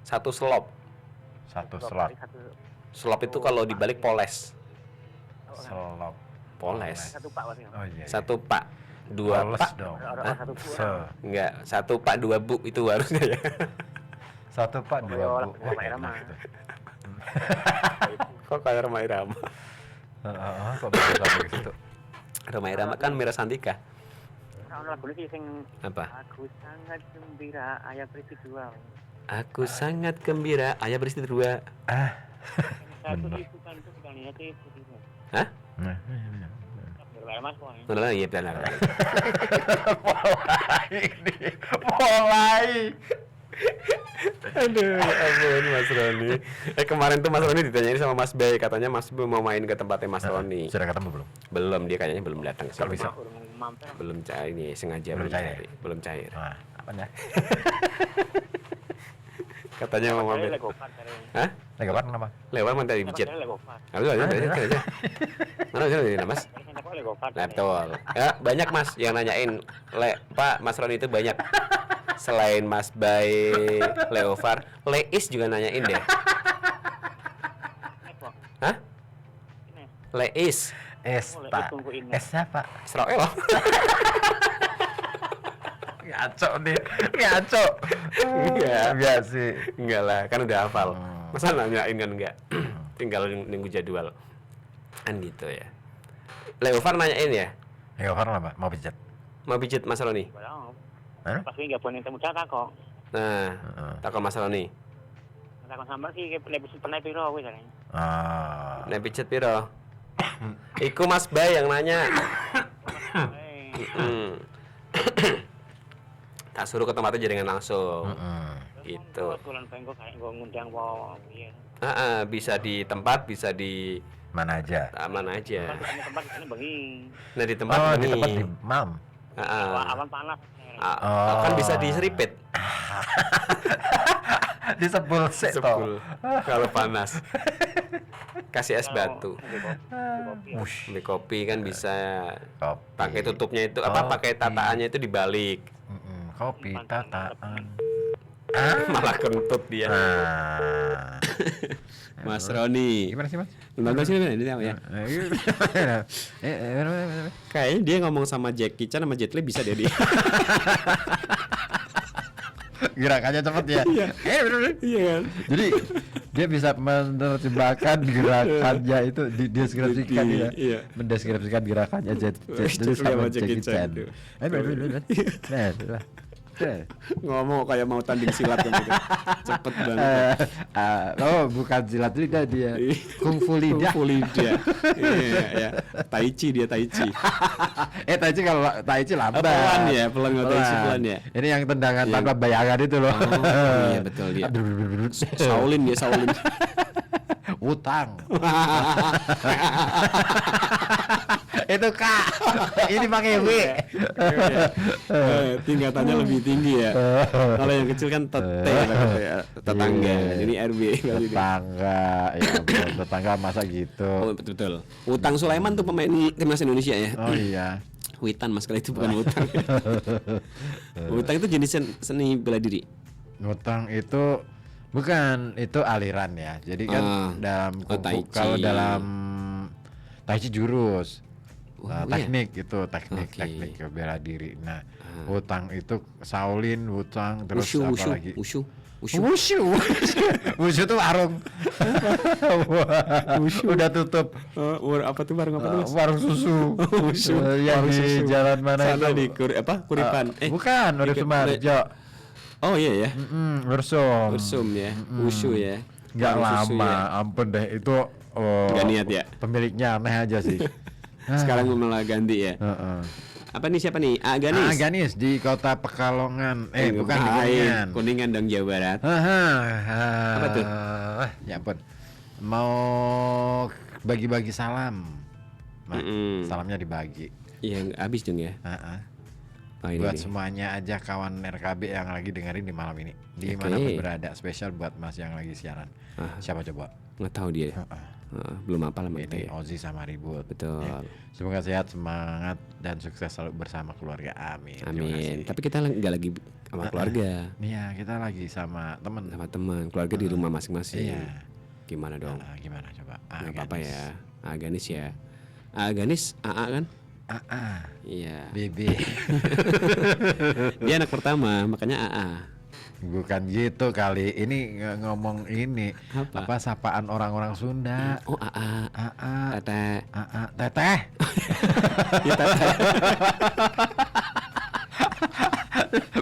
Satu slop. Satu slot. Slop itu kalau dibalik poles. Slot. Poles. Satu Pak pasti. Oh iya. Satu pak, dua Poles pak. dong. Hah? Satu Bu. Enggak, satu pak dua bu itu harusnya ya. Satu Pak, dua Bu. Pak Irama. Kok kayak Roma Irama? Kok bisa sampai ke situ? Roma Irama kan Mira Santika. Ono lagu iki sing Apa? aku sangat gembira ayah berisi dua. Aku sangat gembira, ayah beristri dua. Satu itu kan itu bukan niat itu. Hah? Berbagai mas kok. Benar iya benar. Mulai. Aduh, ya ampun Mas Roni. Kemarin tuh Mas Roni ditanyain sama Mas Bay, katanya Mas Bay mau main ke tempatnya Mas Roni. Sudah ketemu belum? Belum, dia kayaknya belum datang sih. Kalau bisa. Belum cair ini sengaja Belum belum cair. cair. Belum cair. Nah, apanya? Katanya mau mampir. Hah? Lagi apa kenapa? Lewat mana tadi pijat? Ayo aja aja. Mana aja Mas? Betul. Ya, banyak Mas yang nanyain, Pak, Mas Roni itu banyak. Selain Mas Bay, Leovar, Leis juga nanyain deh. Hah? Leis. Pak. Siapa? Israel. Ngaco nih. Ngaco. Enggak sih. Enggak lah, kan udah hafal. Masa nanyain kan enggak? Tinggal nunggu jadwal. Kan gitu ya. Leovar nanyain ya? Ya orang apa? Mau pijat. Mau pijit Mas Roni. Wala. Hah? Pas wingi gapon temu data kok. Nah, Heeh. takon Mas Roni. Takon sambar sih pernah piro kuwi jane. Ah. Nek pijit piro? Iku Mas Bay yang nanya. Mm. Tak suruh ke tempatnya jaringan langsung. Itu. Bulan pengko kayak gua ngundang wae piye. Bisa di tempat, bisa di Mana aja? mana aja. Tempat di sana bengi. Nah di tempat Oh, ini. di tempat di Mam. Awan panas. Kan bisa diseripet. Disebul sik to. Sepul. Kalau panas. Kasih es batu. Wush. Beli kopi kan bisa. Kopi. Pakai tutupnya itu apa? Pakai Kopi. tataannya itu dibalik. Kopi tataan. Malah kentut dia. Ah. Mas Roni. Gimana sih, Mas? Nonton sini ini tahu ya. Kayaknya dia ngomong sama Jackie Chan sama Jet Li bisa dia. Gerakannya cepet ya. Bener-bener. Iya kan? Jadi dia bisa menerjemahkan gerakannya itu dideskripsikan ya. Iya. Mendeskripsikan gerakannya Jet Li sama Jackie Chan. Ngomong kayak mau tanding silat kan gitu. Cepet banget. Oh, bukan silat lidah dia. Kungfu lidah. Kungfu lidah. Iya, ya. Tai Chi dia Tai Chi. Tai Chi kalau Tai Chi lambat. Pelan ya, pelan kalau Tai Chi pelan ya. Ini yang tendangan Iya. tanpa bayangan itu loh. Oh, iya betul dia. Shaolin dia Shaolin. Utang. Itu Kak. Ini pakai W. Tingkatannya lebih tinggi ya. Kalau yang kecil kan tetangga. Ini RB kali ini. Tetangga. Ya ampun, tetangga masa gitu. Oh betul betul. Utang Sulaiman tuh pemain timnas Indonesia ya. Oh iya. Witan mas kali itu bukan utang. Utang itu jenis seni bela diri. Utang itu bukan, itu aliran ya. Jadi kan dalam Tai Chi. kalau dalam Tai Chi jurus. Iya. Teknik itu teknik bela diri. Nah, Wutang itu Shaolin, Wutang terus apa lagi? Wushu. Wushu tuh warung. Udah tutup. Apa tuh warung apa tuh? Mas? Warung susu. Wushu. Yang Warung di susu. jalan mana Sana itu? di Kuripan. Bukan, Urip Sumarjo. Oh iya ya. Ursum. Ursum ya. Wushu ya. Nggak Warung susu lama, ya. ampun deh itu. Nggak niat ya? Pemiliknya aneh aja sih. Sekarang malah ganti ya. Apa nih siapa nih? Aganis. Aganis di Kota Pekalongan. Bukan di Kuningan. Kuningan dong Jawa Barat. Apa tuh? Ya ampun. Mau bagi-bagi salam. Nah, salamnya dibagi. Iya, habis dong ya. Oh, ini Buat nih. semuanya aja kawan RKB yang lagi dengerin di malam ini. Di mana pun berada, spesial buat Mas yang lagi siaran. Siapa coba? Nggak tahu dia. Belum apa lah Ini Ozi sama Ribut. Betul. Ya. Semoga sehat, semangat dan sukses selalu bersama keluarga. Amin. Terima Amin. kasih. Tapi kita nggak lagi sama keluarga, Iya, kita lagi sama temen. sama teman. Keluarga di rumah masing-masing. Iya. Gimana dong? Gimana coba? Nggak apa-apa ya. Aganis ya. Aganis AA kan? Iya. Bebe. Dia anak pertama, makanya AA. Bukan gitu kali. Ini ngomong ini Apa? sapaan orang-orang Sunda. Oh AA. Tete. Teteh. Ya tete.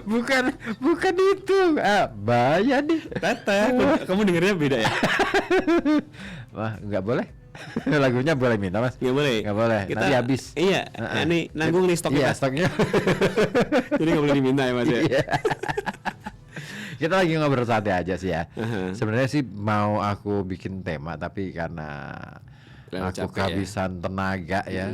bukan itu. Bahaya nih. Tete. Kamu dengernya beda ya? Wah, nggak boleh. Lagunya boleh minta, Mas? Nggak boleh. Nggak boleh. Nanti habis. Iya. Ini nanggung nih stoknya. Iya, Mas. stoknya. Jadi nggak boleh diminta ya Mas ya. Iya. Kita lagi ngobrol santai aja sih ya. Sebenarnya sih mau aku bikin tema, tapi karena aku capek kehabisan tenaga ya,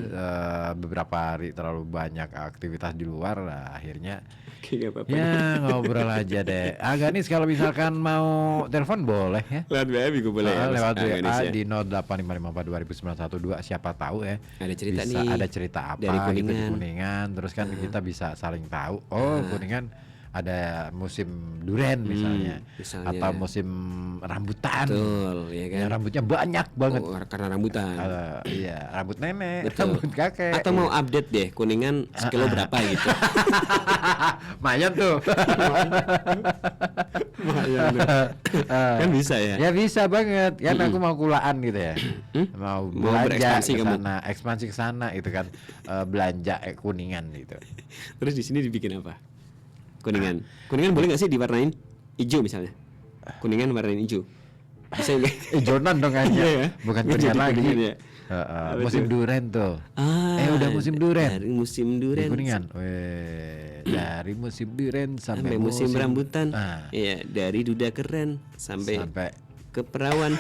beberapa hari terlalu banyak aktivitas di luar, akhirnya Nggak apa-apa. ya ngobrol aja deh. Aganis kalau misalkan mau telepon boleh ya. Lewat WA juga boleh ya. Mas? Lewat Aganis WA ya. di 0855422912, siapa tahu ya. Ada cerita bisa nih. ada cerita apa Dari gitu di Kuningan. Kuningan, terus kan kita bisa saling tahu. Kuningan ada musim duren misalnya, misalnya. atau musim rambutan. Betul, ya kan. Ya, rambutnya banyak banget. Oh, karena rambutan. Iya, rambut nenek, Betul. rambut kakek. Atau mau update deh Kuningan sekilo berapa gitu. Mayan tuh. Kan bisa ya. Ya bisa banget. Kan aku mau kulaan gitu ya. Mau belanja berekspansi ke kamu. sana, ekspansi ke sana itu kan, belanja Kuningan gitu. Terus di sini dibikin apa? Kuningan. Kuningan boleh nggak sih diwarnain hijau misalnya? Kuningan warnain hijau. Bisa nggak? Ijonan dong kayaknya. Iya ya. Bukan Nggak Kuningan jadi lagi. Kuningan ya? Musim duren tuh. Udah musim duren. Dari musim Di duren Kuningan. Weh, dari musim duren sampai musim rambutan. Ah. Iya, dari duda keren sampai ke perawan.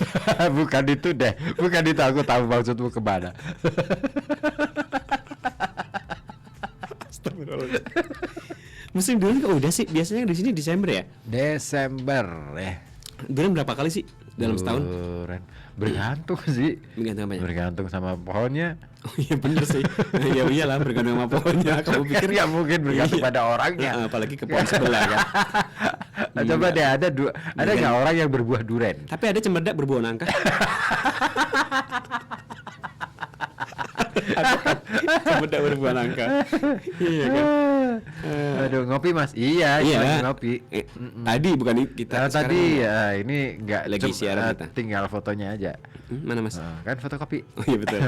Bukan itu deh. Bukan itu, aku tahu maksudmu kemana. Musim duren kok udah sih? Biasanya di sini Desember ya? Desember ya. Duren berapa kali sih dalam setahun? Duren. Bergantung sih. Bergantung apa ya? Bergantung sama pohonnya. Oh iya bener sih. Ya iyalah bergantung sama pohonnya. Kamu pikir ya mungkin bergantung Iya. pada orangnya. Apalagi ke pohon sebelah kan. Coba deh, ada nggak orang yang berbuah duren? Tapi ada cempedak berbuah nangka. Cempedak berbuah nangka. Iya kan. Aduh, ngopi Mas. Iya, Iya. lagi ngopi. Tadi bukan kita. sekarang Tadi ya, ini nggak Lagi siaran kita. tinggal fotonya aja. Mana Mas? Kan fotokopi. Oh iya betul.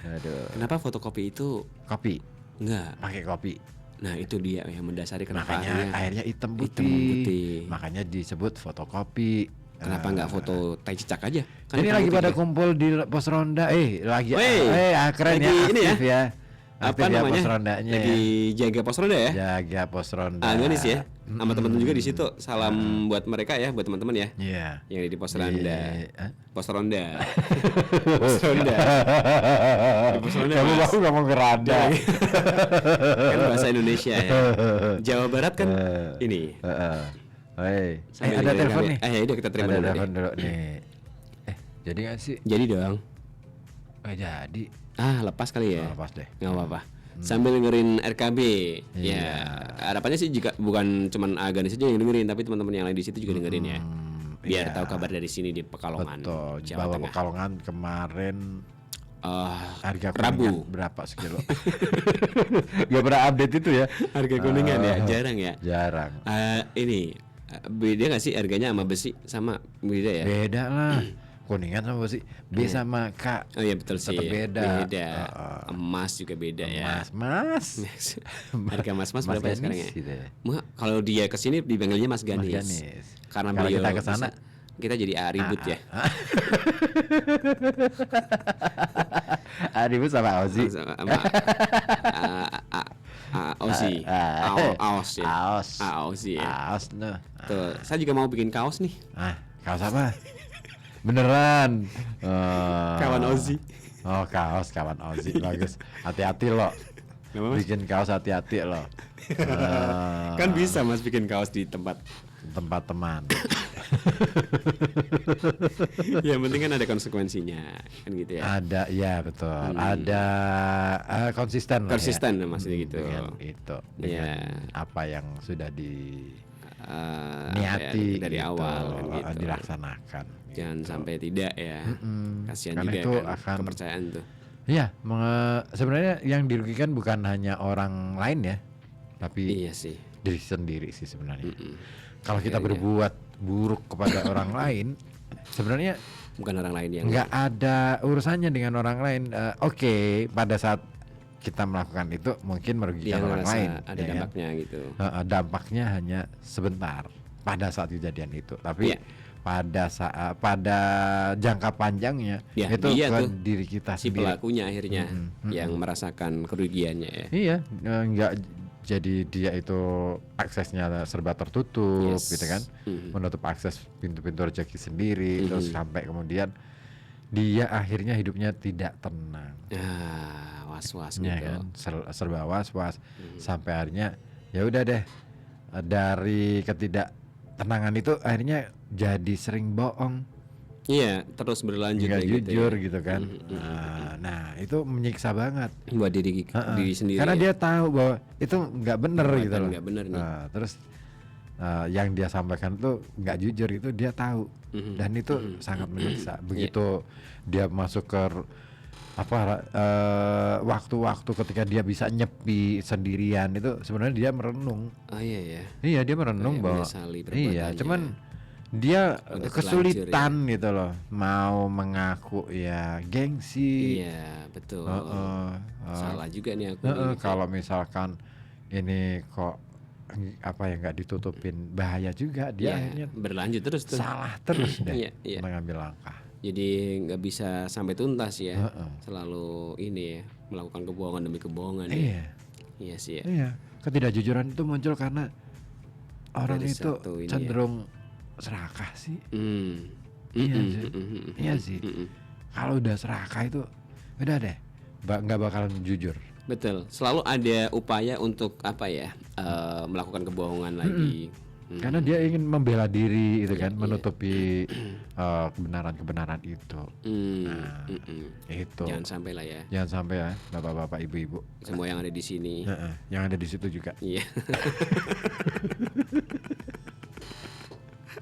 Aduh, Kenapa fotokopi itu kopi, enggak? pakai kopi. Nah itu dia yang mendasari kenapa Makanya airnya hitam putih. hitam putih. Makanya disebut fotokopi. Kenapa nggak foto tai cicak aja? Kan Ini hitam lagi putih pada juga. kumpul di pos ronda. Lagi Wey, keren lagi ya, ini ya. aktif ya. Apa Aktif ya namanya? pos rondanya. Lagi jaga pos ronda ya? Jaga pos ronda. Agnes ya, sama teman-teman juga di situ. Salam buat mereka ya, buat teman-teman ya. Iya. Yang di pos ronda. Hah? Pos ronda. Pos ronda. Di pos ronda. Kamu Mas. baru ngomong geranda. Kan bahasa Indonesia ya. Jawa Barat kan ini. Hei, Sambil ada dengerin telepon kami. nih. Ya udah kita terima Ada dulu telepon deh. dulu nih. Jadi nggak sih? Jadi dong. Jadi. Lepas kali ya. Lepas deh. Nggak apa-apa. Sambil dengerin RKB. Iya. Ya, harapannya sih juga bukan cuman Agnes aja yang dengerin, tapi teman-teman yang lain di situ juga dengerin ya. Biar iya. tahu kabar dari sini di Pekalongan, Betul. Jawa Bawa Tengah. Pekalongan kemarin harga Rabu. kuningan berapa sekilo? Gak pernah update itu ya. Harga kuningan ya, jarang ya. Jarang. Ini beda nggak sih harganya sama besi? Sama beda ya? Beda lah. Kuningan sama sih. B sama K. Oh iya betul sih. Tetap beda. Emas juga beda ya. Mas. Harga mas berapa ya Ganis sekarang ya? gitu ya. Kalau dia kesini dipanggilnya Mas Ganis. Ganis. Karena Kalau beliau kita kesana, kita jadi ribut ya. Ribut sama Ozi. Sama Ozi. Aos ya. Aos ya. Aos no. Tuh, saya juga mau bikin kaos nih. Kaos apa? Beneran. Kawan Ozi. Oh, kaos kawan Ozi. Bagus. Hati-hati lo. Kenapa, Mas? Bikin kaos hati-hati lo. Kan bisa Mas bikin kaos di tempat teman. yang penting kan ada konsekuensinya kan gitu ya. Ada, ya betul. Ada konsisten lah Konsisten ya. maksudnya gitu. Dengan itu, dengan apa yang sudah niati dari gitu, awal kan gitu. dilaksanakan. Jangan gitu. sampai tidak ya. Kasihan Karena juga itu kan akan kepercayaan tuh. Iya, sebenarnya yang dirugikan bukan hanya orang lain ya, tapi Iya sih. diri sendiri sih sebenarnya. Kalau kita berbuat buruk kepada orang lain, sebenarnya bukan orang lain yang nggak ada urusannya dengan orang lain. Oke, pada saat kita melakukan itu mungkin merugikan yang orang ngerasa lain. ada ya kan? dampaknya gitu. Dampaknya hanya sebentar pada saat kejadian itu, tapi Iya. pada jangka panjangnya Ya, itu dia ke tuh, diri kita si sendiri. pelakunya akhirnya yang merasakan kerugiannya ya. Iya, nggak jadi dia itu aksesnya serba tertutup Yes. gitu kan, menutup akses pintu-pintu rezeki sendiri, terus sampai kemudian dia akhirnya hidupnya tidak tenang, Was-was ya gitu. kan, serba was-was sampai akhirnya ya udah deh, dari ketidaktenangan itu akhirnya jadi sering bohong, Iya, terus berlanjut nggak kayak gitu jujur ya. gitu kan. Nah, itu menyiksa banget. Buat diri sendiri. Karena ya. dia tahu bahwa itu nggak bener Perbuatan gitu loh. nggak bener nih. Terus yang dia sampaikan tuh nggak jujur, itu dia tahu. Dan itu sangat menyiksa. Begitu dia masuk ke waktu-waktu ketika dia bisa nyepi sendirian, itu sebenarnya dia merenung. Oh iya ya. Iya, dia merenung Kayak bahwa menyesali iya, perbuatannya. cuman dia Udah kesulitan gitu loh, mau mengaku ya gengsi. Iya, betul. Salah juga nih aku. nih. kalau misalkan ini kok nggak ditutupin, bahaya juga dia Iya, akhirnya berlanjut terus tuh. salah terus deh Iya, iya. mengambil langkah. Jadi nggak bisa sampai tuntas ya. Selalu ini ya, melakukan kebohongan demi kebohongan. Ya. Iya, Iya sih ya. iya. Ketidakjujuran itu muncul karena orang Dari itu satu ini ya. cenderung serakah sih. Iya Mm-mm, sih. mm-mm, Iya sih. mm-mm. Kalau udah serakah itu udah deh, nggak bakalan jujur. Betul. Selalu ada upaya untuk apa ya? Melakukan kebohongan lagi. Karena dia ingin membela diri itu Iya, kan, menutupi kebenaran-kebenaran itu. Itu. Jangan sampai lah ya. Jangan sampai ya, bapak-bapak, ibu-ibu. Semua yang ada di sini. Yang ada di situ juga. Iya.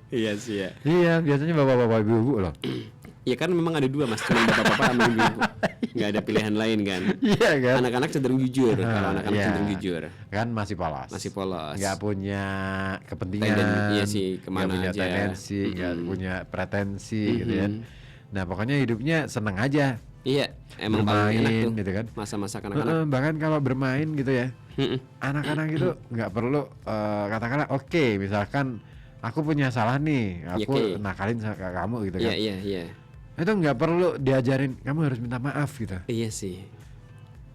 Iya sih ya. Iya, biasanya bapak-bapak, ibu-ibu loh. Ya kan memang ada dua mas, cuma bapak-bapak sama ibu-ibu. Nggak ada pilihan lain kan. Iya kan? Anak-anak cenderung jujur. Kalau anak-anak Iya. cenderung jujur. Kan masih polos. Masih polos. Nggak punya kepentingan. Iya sih, kemana nggak punya aja. tendensi, nggak punya pretensi gitu kan. Nah, pokoknya hidupnya seneng aja. Iya, emang paling enak bermain tuh. gitu kan. Masa-masa kanak-kanak. Bahkan kalau bermain gitu ya, Mm-mm. anak-anak itu nggak perlu katakanlah oke, misalkan aku punya salah nih, Iya, aku oke. nakalin sama kamu gitu Iya, kan. iya, iya. Itu nggak perlu diajarin kamu harus minta maaf gitu. Iya sih.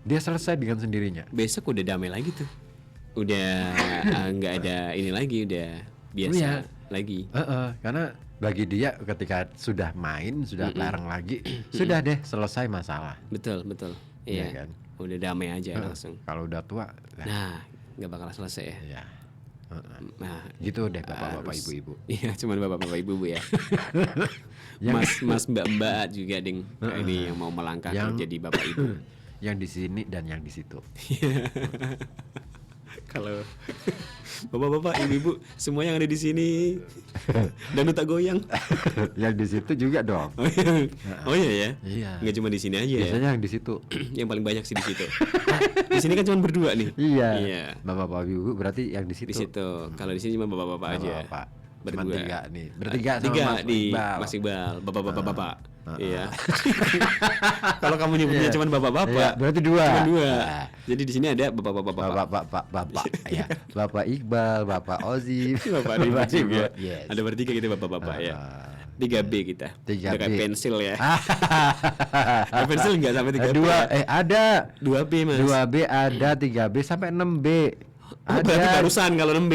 Dia selesai dengan sendirinya. Besok udah damai lagi tuh. Udah nggak ada ini lagi, udah biasa Iya. lagi. Karena bagi dia ketika sudah main, sudah bareng lagi, sudah deh selesai masalah. Betul, betul. Iya Iya. kan? Udah damai aja langsung. Kalau udah tua, Nah, nggak bakal selesai ya. ya Nah, gitu deh bapak-bapak, harus- ibu-ibu. Iya, cuman bapak-bapak ibu-ibu ya. Yang- Mas mbak-mbak juga ding. Ini yang mau melangkah Yang- jadi bapak ibu. Yang di sini dan yang di situ. Kalau bapak-bapak, ibu-ibu, semua yang ada di sini dan tak goyang. Yang di situ juga dong. Oh iya ya. Iya. Nggak cuma di sini aja ya. Biasanya yang di situ. Yang paling banyak sih di situ. Di sini kan cuma berdua nih. Iya. Iya. Bapak-bapak, ibu berarti yang di situ. Di situ. Kalau di sini cuma bapak-bapak aja. Bapak. Cuma Berdua. tiga nih. Bertiga sama Tiga Mas di Iqbal. Mas Iqbal. Bapak-bapak. Iya. Kalau kamu nyebutnya Iya. cuma Iya, bapak-bapak. berarti dua. Cuma dua. Nah. Jadi di sini ada bapak-bapak. Bapak, ya. Bapak Iqbal, Bapak Ozi, Bapak Rima juga. Yes. Ada bertiga kita bapak-bapak ya. Ah. 3B kita. 3B. Udah kayak pensil ya. Kayak pensil enggak sampai 3B. Dua, ya? ada 2B Mas. 2B, ada 3B sampai 6B. Oh, berarti Ada barusan kalau 6B.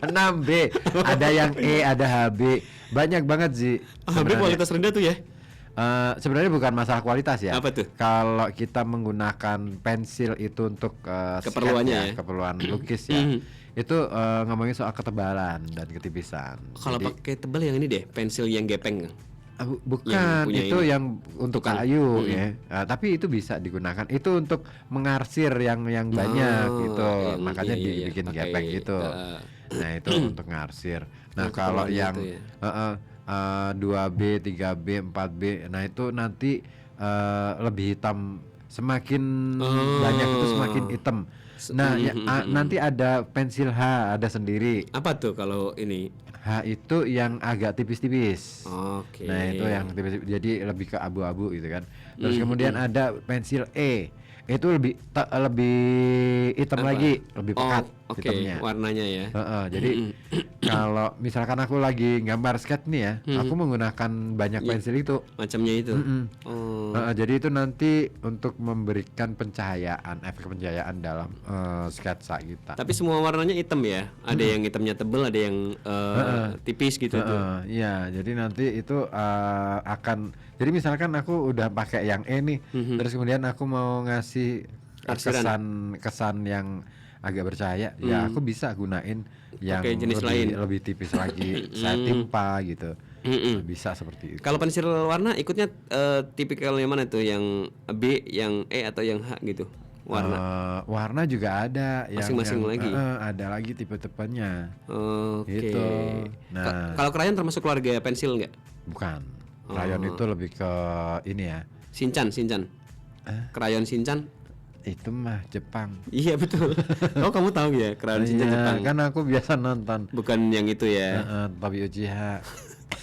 6B. Ada yang E, ada HB. Banyak banget sih. HB sebenarnya. kualitas rendah tuh ya. Sebenarnya bukan masalah kualitas ya. Apa tuh? Kalau kita menggunakan pensil itu untuk Keperluannya sketch ya? keperluan lukis ya. Itu ngomongin soal ketebalan dan ketipisan. Kalau Jadi, pakai tebal yang ini deh, pensil yang gepeng. bukan yang punya itu ini. yang untuk Bukan. kayu ya. Tapi itu bisa digunakan. Itu untuk mengarsir yang banyak Oh, gitu. yang- Makanya iya, iya, iya. dibikin Pakai, gepeng gitu. Nah, itu untuk ngarsir. Nah, Untuk kalau keperluan yang itu ya. 2B, 3B, 4B, nah itu nanti lebih hitam. Semakin banyak itu semakin hitam. Nah, nanti ada pensil H, ada sendiri. Apa tuh kalau ini? H itu yang agak tipis-tipis. Oke. Nah, itu yang tipis, jadi lebih ke abu-abu gitu kan. Terus kemudian ada pensil E. Itu lebih hitam Apa? lagi, lebih pekat Oke, hitamnya. warnanya ya. Jadi kalau misalkan aku lagi gambar sketch nih ya, aku menggunakan banyak Iya. pensil itu. Macamnya itu. Mm-mm. Oh. Jadi itu nanti untuk memberikan pencahayaan, efek pencahayaan dalam sketsa kita. Tapi semua warnanya hitam ya. Ada yang hitamnya tebel, ada yang tipis gitu tuh. Iya, jadi nanti itu akan. Jadi misalkan aku udah pakai yang E nih, terus kemudian aku mau ngasih Arsiran. kesan yang agak bercahaya, ya aku bisa gunain yang Pakai jenis lain. lebih tipis lagi, saya timpa gitu. Bisa seperti itu. Kalau pensil warna ikutnya tipikal yang mana tuh? Yang B, yang E atau yang H gitu? Warna. Warna juga ada Masing-masing lagi? Ada lagi tipe-tipenya. Oke. Gitu. Nah, Kalau krayon termasuk keluarga pensil nggak? bukan. Krayon itu lebih ke ini ya. Shinchan. Krayon Shinchan. Itu mah Jepang. Iya betul. Oh kamu tahu ya krayon Shinchan Jepang? Kan aku biasa nonton. Bukan yang itu ya. Tobi Uchiha.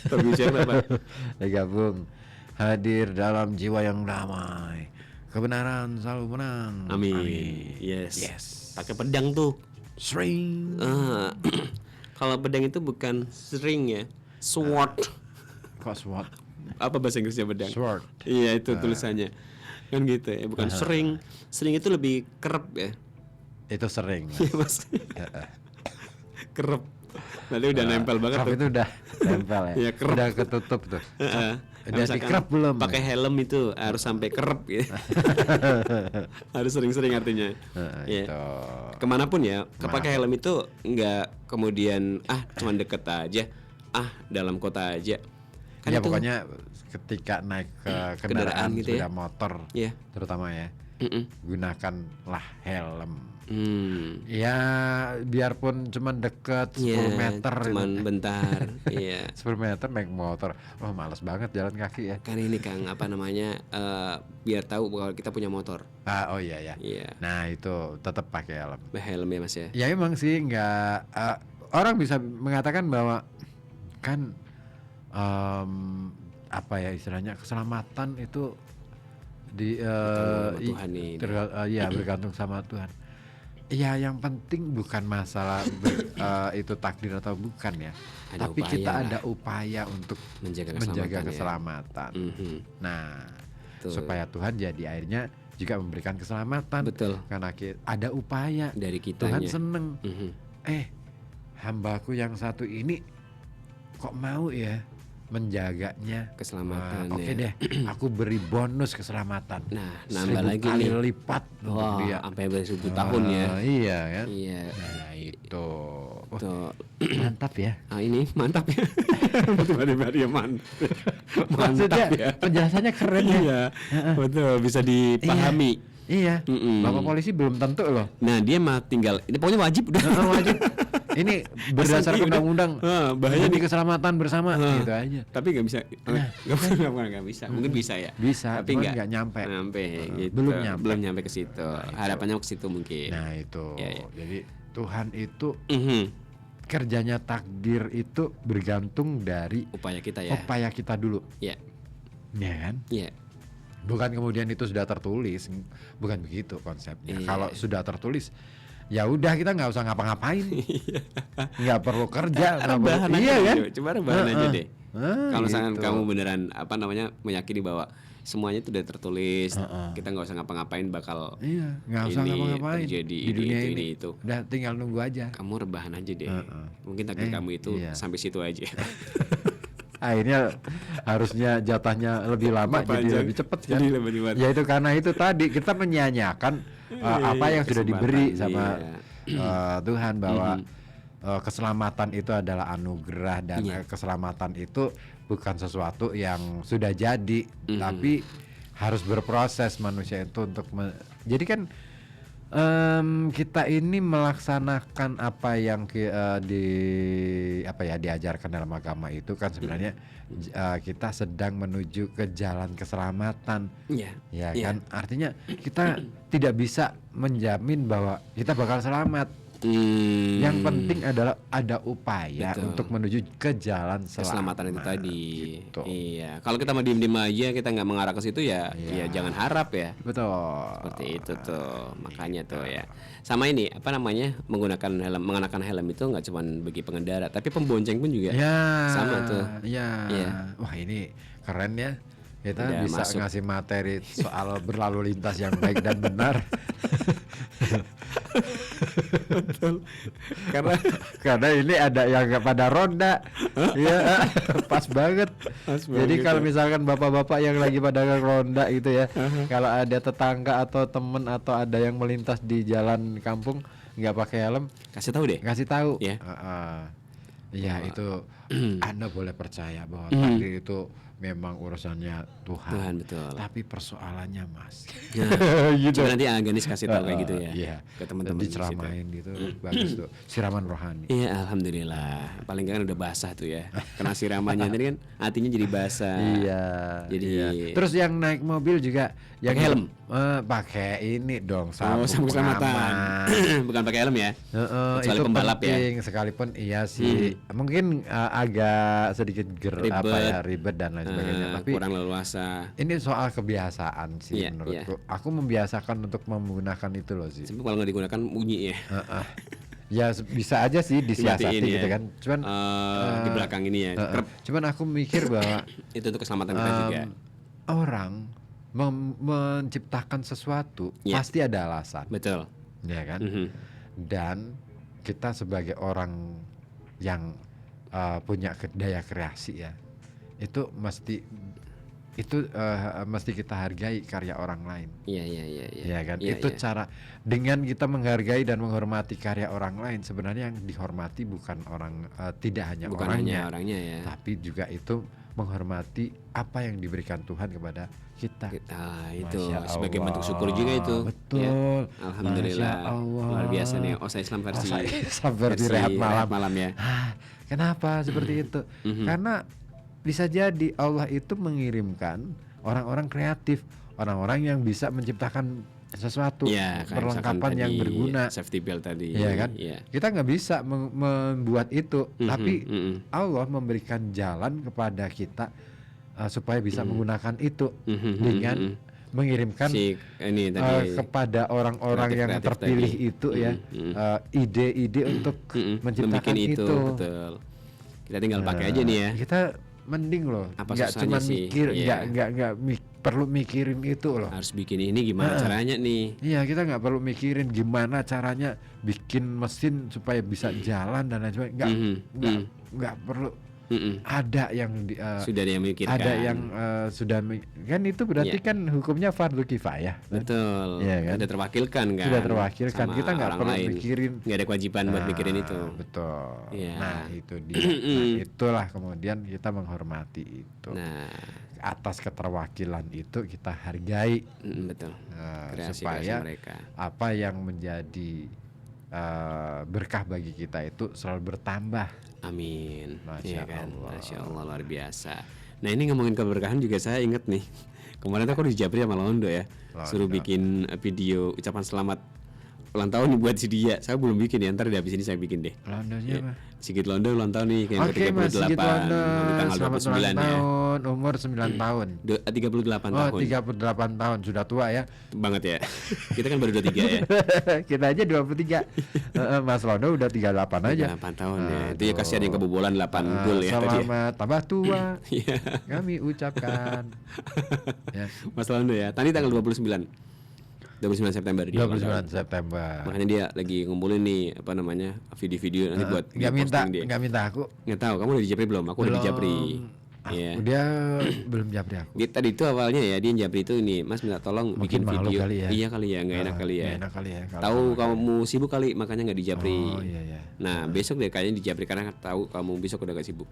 Tapi siapa apa? Gabung. Hadir dalam jiwa yang damai. Kebenaran selalu menang. Amin. Yes. Pakai pedang tuh. String. Kalau pedang itu bukan string ya, sword. Kok SWOT? Apa bahasa Inggrisnya pedang? Sword. Iya itu tulisannya. Kan gitu ya, bukan string. String itu lebih kerep ya. Itu sering. Iya mas. Kerep. Nanti udah nempel banget Krop tuh. itu udah nempel ya. Iya, krop. Udah ketutup tuh. Udah Misalkan dikerap belum? Pakai helm itu harus sampai kerep gitu. Harus sering-sering artinya. Ya. Itu. Kemanapun ya, kepakai helm itu nggak kemudian cuman deket aja, dalam kota aja. Kan Ya itu, pokoknya ketika naik ke kendaraan gitu ya. sudah motor, Iya. terutama ya, gunakanlah helm. Ya biarpun cuman deket 10 Iya, meter cuman gitu. bentar. Iya. 10 meter naik motor. Wah, males banget jalan kaki ya. Kan ini Kang, apa namanya? Biar tahu bahwa kita punya motor. Oh iya ya. Iya. Nah, itu tetap pakai helm. Helm ya Mas ya. Ya emang sih nggak orang bisa mengatakan bahwa kan apa ya istilahnya, keselamatan itu Sama Tuhan nih. bergantung sama Tuhan. Ya yang penting bukan masalah itu takdir atau bukan ya, Ada tapi upaya kita lah. ada upaya untuk Menjaga menjaga keselamatan ya. keselamatan. Nah, Betul. supaya Tuhan jadi akhirnya juga memberikan keselamatan. Betul. Karena ada upaya Dari Tuhan kitanya. seneng. Hambaku yang satu ini kok mau ya menjaganya Keselamatan Oke ya. deh, aku beri bonus keselamatan. Nah, nambah 1000 lagi kali nih. lipat untuk Wah, dia. sampai beribu tahun ya. Iya kan? Iya. Nah itu. Wah, Tuh. mantap ya. Ini mantap ya. Tiba-tiba dia mantap. Maksudnya Mantap ya. penjelasannya keren ya. Iya. Betul, bisa dipahami. Iya. Mm-mm. Bapak polisi belum tentu loh. Nah, dia mah tinggal ini pokoknya wajib udah. Wajib. Ini berdasar Iya, udah. undang-undang Bahaya demi nih. keselamatan bersama gitu aja. Tapi nggak bisa. Nggak bisa. Mungkin bisa ya. Bisa, Tapi cuman nggak nyampe. gitu. Belum nyampe. Belum nyampe ke situ. Harapannya ke situ mungkin. Nah itu. Iya. Jadi Tuhan itu Mhm. kerjanya takdir itu bergantung dari Upaya kita ya. upaya kita dulu. Iya. Ya kan? Iya. Bukan kemudian itu sudah tertulis, bukan begitu konsepnya. Iya. Kalau sudah tertulis, ya udah kita nggak usah ngapa-ngapain, nggak perlu kerja, nggak perlu, Rebahan aja iya deh, kan? Jo. Coba rebahan aja deh. Kalau misalkan gitu. kamu beneran apa namanya meyakini bahwa semuanya itu udah tertulis, kita nggak usah ngapa-ngapain bakal Iya, nggak usah ini ngapa-ngapain terjadi di dunia itu, ini. itu. Udah tinggal nunggu aja. Kamu rebahan aja deh. Mungkin takdir kamu itu iya. sampai situ aja. Akhirnya harusnya jatahnya lebih lama jadi lebih cepat kan? Jadi lebih cepat. Ya itu karena itu tadi kita menyanyiakan apa yang sudah diberi kesempatan, sama iya. Tuhan bahwa keselamatan itu adalah anugerah dan Iya. keselamatan itu bukan sesuatu yang sudah jadi, tapi harus berproses manusia itu untuk jadi kan kita ini melaksanakan apa yang diajarkan dalam agama itu kan sebenarnya kita sedang menuju ke jalan keselamatan. Iya. Ya Iya. kan artinya kita tidak bisa menjamin bahwa kita bakal selamat. Yang penting adalah ada upaya Betul. untuk menuju ke jalan Keselamatan itu tadi. Gitu. Iya. Kalau kita mau diem-diem aja, kita nggak mengarah ke situ ya, Iya. ya jangan harap ya. Betul. Seperti itu tuh, makanya tuh ya. Sama ini apa namanya, mengenakan helm itu nggak cuma bagi pengendara, tapi pembonceng pun juga. Ya. Sama tuh. Ya. Iya. Wah ini keren ya. Kita Udah bisa masuk. ngasih materi soal berlalu lintas yang baik dan benar. Karena ini ada yang nggak pada roda. Iya, pas banget. Jadi kalau misalkan bapak-bapak yang lagi pada ronda gitu ya, kalau ada tetangga atau temen atau ada yang melintas di jalan kampung, nggak pakai helm, Kasih tahu deh. kasih tahu. Ya. Iya itu Anda boleh percaya bahwa takdir itu memang urusannya Tuhan. Tuhan, betul. Tapi persoalannya Mas. Nah, gitu. coba nanti Aganis kasih tahu kayak gitu ya. Iya. Ke teman-teman di situ. Diceramain gitu bagus tuh. Siraman rohani. Iya, alhamdulillah. Paling kan udah basah tuh ya. Kena siramannya tadi kan hatinya jadi basah. Iya. Jadi iya. Terus yang naik mobil juga yang Pakai helm? Pakai ini dong sabuk keselamatan. pengaman. Bukan pakai helm ya. Kecuali itu pembalap penting, sekalipun iya sih mungkin agak sedikit ribet dan lain sebagainya, tapi kurang leluasa. ini soal kebiasaan sih Iya, menurutku. Aku membiasakan untuk menggunakan itu loh sih. Tapi kalau nggak digunakan bunyi ya. Ya bisa aja sih disiasati Dimatiin gitu ya. kan. Cuman Di belakang ini ya. Krep. cuman aku mikir bahwa Itu untuk keselamatan kita juga. orang menciptakan sesuatu Iya. pasti ada alasan, Betul. ya kan? Mhm. Dan kita sebagai orang yang punya daya kreasi ya, itu mesti kita hargai karya orang lain, Iya. ya kan? Iya, Itu iya. cara dengan kita menghargai dan menghormati karya orang lain, sebenarnya yang dihormati bukan orang, tidak hanya Bukan orangnya, hanya orangnya ya. tapi juga itu menghormati apa yang diberikan Tuhan kepada kita. Itu Masya sebagai Allah. bentuk syukur juga itu. Betul. Ya. Alhamdulillah. Masya Allah. Luar biasa nih. Osa Islam versi Seperti rehat malam. ya. Kenapa seperti itu? Karena bisa jadi Allah itu mengirimkan orang-orang kreatif, orang-orang yang bisa menciptakan sesuatu, Iya, kayak misalkan perlengkapan yang tadi berguna. Safety belt tadi. Iya kan? Iya. Kita nggak bisa membuat itu, tapi mhm. Allah memberikan jalan kepada kita supaya bisa menggunakan itu dengan mengirimkan ini tadi kepada orang-orang yang kreatif terpilih tadi. itu ya ide-ide untuk menciptakan membikin itu. Betul. Kita tinggal pakai aja nih ya. Kita mending loh, Apa nggak susahnya cuma sih? mikir, Iya. nggak perlu mikirin itu loh. Harus bikin ini gimana caranya nih? Iya, kita nggak perlu mikirin gimana caranya bikin mesin supaya bisa jalan dan lain sebagainya. Nggak perlu. Ada yang Sudah ada yang memikirkan. ada yang kan itu berarti Iya. kan hukumnya fardu kifayah. Betul. Iya kan? Sudah terwakilkan kan. Sudah terwakilkan. sama Kita nggak orang perlu lain. mikirin. Nggak ada kewajiban buat mikirin itu. Betul. Iya. Nah itu dia. Nah, itulah kemudian kita menghormati itu. Nah, Atas keterwakilan itu kita hargai betul. Kreasi supaya mereka. apa yang menjadi berkah bagi kita itu selalu bertambah. Amin. Masya Iya kan? Allah. Masya Allah, luar biasa. Nah ini ngomongin keberkahan juga saya inget nih. Kemarin tuh aku di Japri sama Londo ya. Suruh bikin video ucapan selamat ulang tahun buat si dia. Saya belum bikin ya, ntar di habis ini saya bikin deh. Londonya apa? Sigit Londo ulang tahun nih yang Oke Mas ke-38 Sigit Londo, di tanggal selamat 29 ulang ya. tahun, umur 9 tahun. 38 Oh tahun. 38 tahun, sudah tua ya. Banget ya. Kita kan baru 23 ya. Kita aja 23. Mas Londo udah 38 aja. 8 tahun ya. Itu ya kasihan yang kebobolan 8 gol ya tadi. Ya. Selamat tambah tua. Iya. Kami ucapkan. Ya. Mas Londo ya. Tadi tanggal 29 September dia. 29 September. Makanya dia lagi ngumpulin nih apa namanya video-video nanti buat dia posting dia. Nggak minta aku. Nggak tahu kamu udah di Japri belum? Aku udah di Japri. Iya. Dia belum Japri aku. Tadi itu awalnya ya dia Japri itu ini Mas minta tolong Mungkin bikin malu video. kali ya. Iya kali ya, nggak enak kali ya. Nggak enak kali ya. kalau Tahu sama kamu sibuk kali makanya nggak di Japri. Oh iya. Nah besok deh kayaknya di Japri karena tahu kamu besok udah gak sibuk.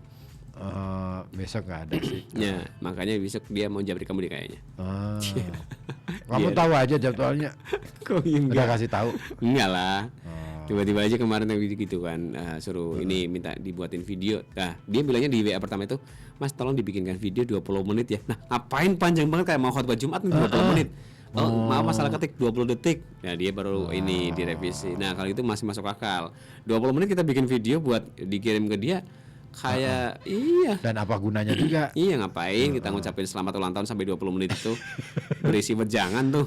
Besok nggak ada sih. Ya makanya besok dia mau Japri kamu deh kayaknya. Kamu tahu aja jadwalnya. Kok Udah kasih tahu. Enggak lah. Tiba-tiba aja kemarin gitu kan suruh ini minta dibuatin video. Nah, dia bilangnya di WA pertama itu, "Mas, tolong dibikinkan video 20 menit ya." Nah, ngapain panjang banget kayak mau khotbah Jumat nih 20 menit. Oh, maaf masalah ketik 20 detik. Nah, dia baru ini direvisi. Nah, kalau itu masih masuk akal. 20 menit kita bikin video buat dikirim ke dia kayak iya. Dan apa gunanya juga? Iya, ngapain kita ngucapin selamat ulang tahun sampai 20 menit itu berisi wejangan tuh.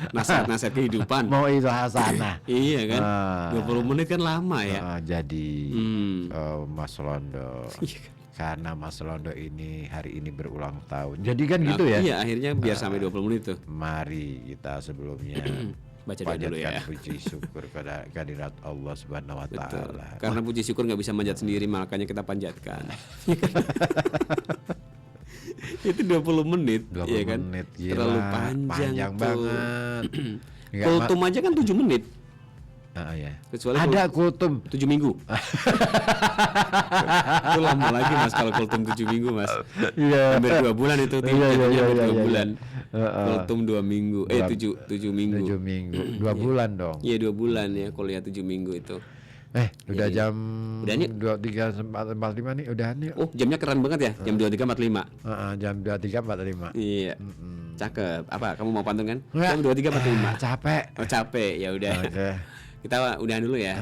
Nasihat-nasihat kehidupan. Mau itu hasanah. Iya kan, 20 menit kan lama ya. Jadi Mas Londo, karena Mas Londo ini hari ini berulang tahun. Jadi kan gitu ya. Iya, akhirnya biar sampai 20 menit tuh. Mari kita sebelumnya Baca doa dulu ya. panjatkan puji syukur kepada kehadirat Allah Subhanahu wa Betul. taala. Karena puji syukur nggak bisa manjat sendiri, makanya kita panjatkan. Itu 20 menit, 20 ya kan? menit gila. Terlalu panjang tuh. banget. Nggak Kultum aja kan 7 menit. Ya. Kecuali Ada kultum. 7 minggu. Itu lama lagi Mas kalau kultum 7 minggu Mas. Iya. Hampir 2 bulan itu Iya, iya, jatuhnya iya, hampir iya, 2 iya. bulan. Heeh. Kultum 2 minggu. 7 minggu. 7 minggu. 2 bulan dong. Iya 2 bulan ya kuliah 7 minggu itu. Udah jam Udah nih. 23.45 nih, udahan nih. Oh jamnya keren banget ya. Jam 23.45. Jam 23.45. Iya. Cakep. Apa kamu mau pantun kan? Enggak. Jam 23.45. Capek. Oh capek ya udah. Oke. Kita udahan dulu ya.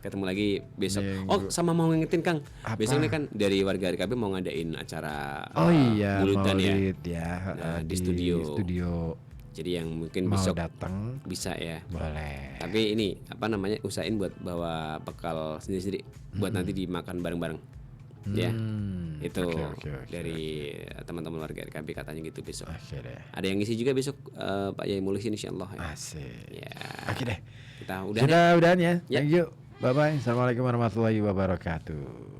Ketemu lagi besok. Minggu. Oh sama mau ngingetin Kang. Apa? Besok ini kan dari warga RKB mau ngadain acara Oh iya, Mauludan ya. Maulid ya. Nah, di studio. Jadi yang mungkin Mau besok datang bisa ya. boleh. Tapi ini apa namanya usahain buat bawa bekal sendiri-sendiri buat nanti dimakan bareng-bareng. Ya. Itu Oke. dari teman-teman warga RKB katanya gitu besok. Oke deh. Ada yang ngisi juga besok Pak Yai Mulis insyaallah ya. Asik. Ya. Oke deh. Kita udah Sudah udahan ya. Ya. Thank you. Bye bye. Assalamualaikum warahmatullahi wabarakatuh.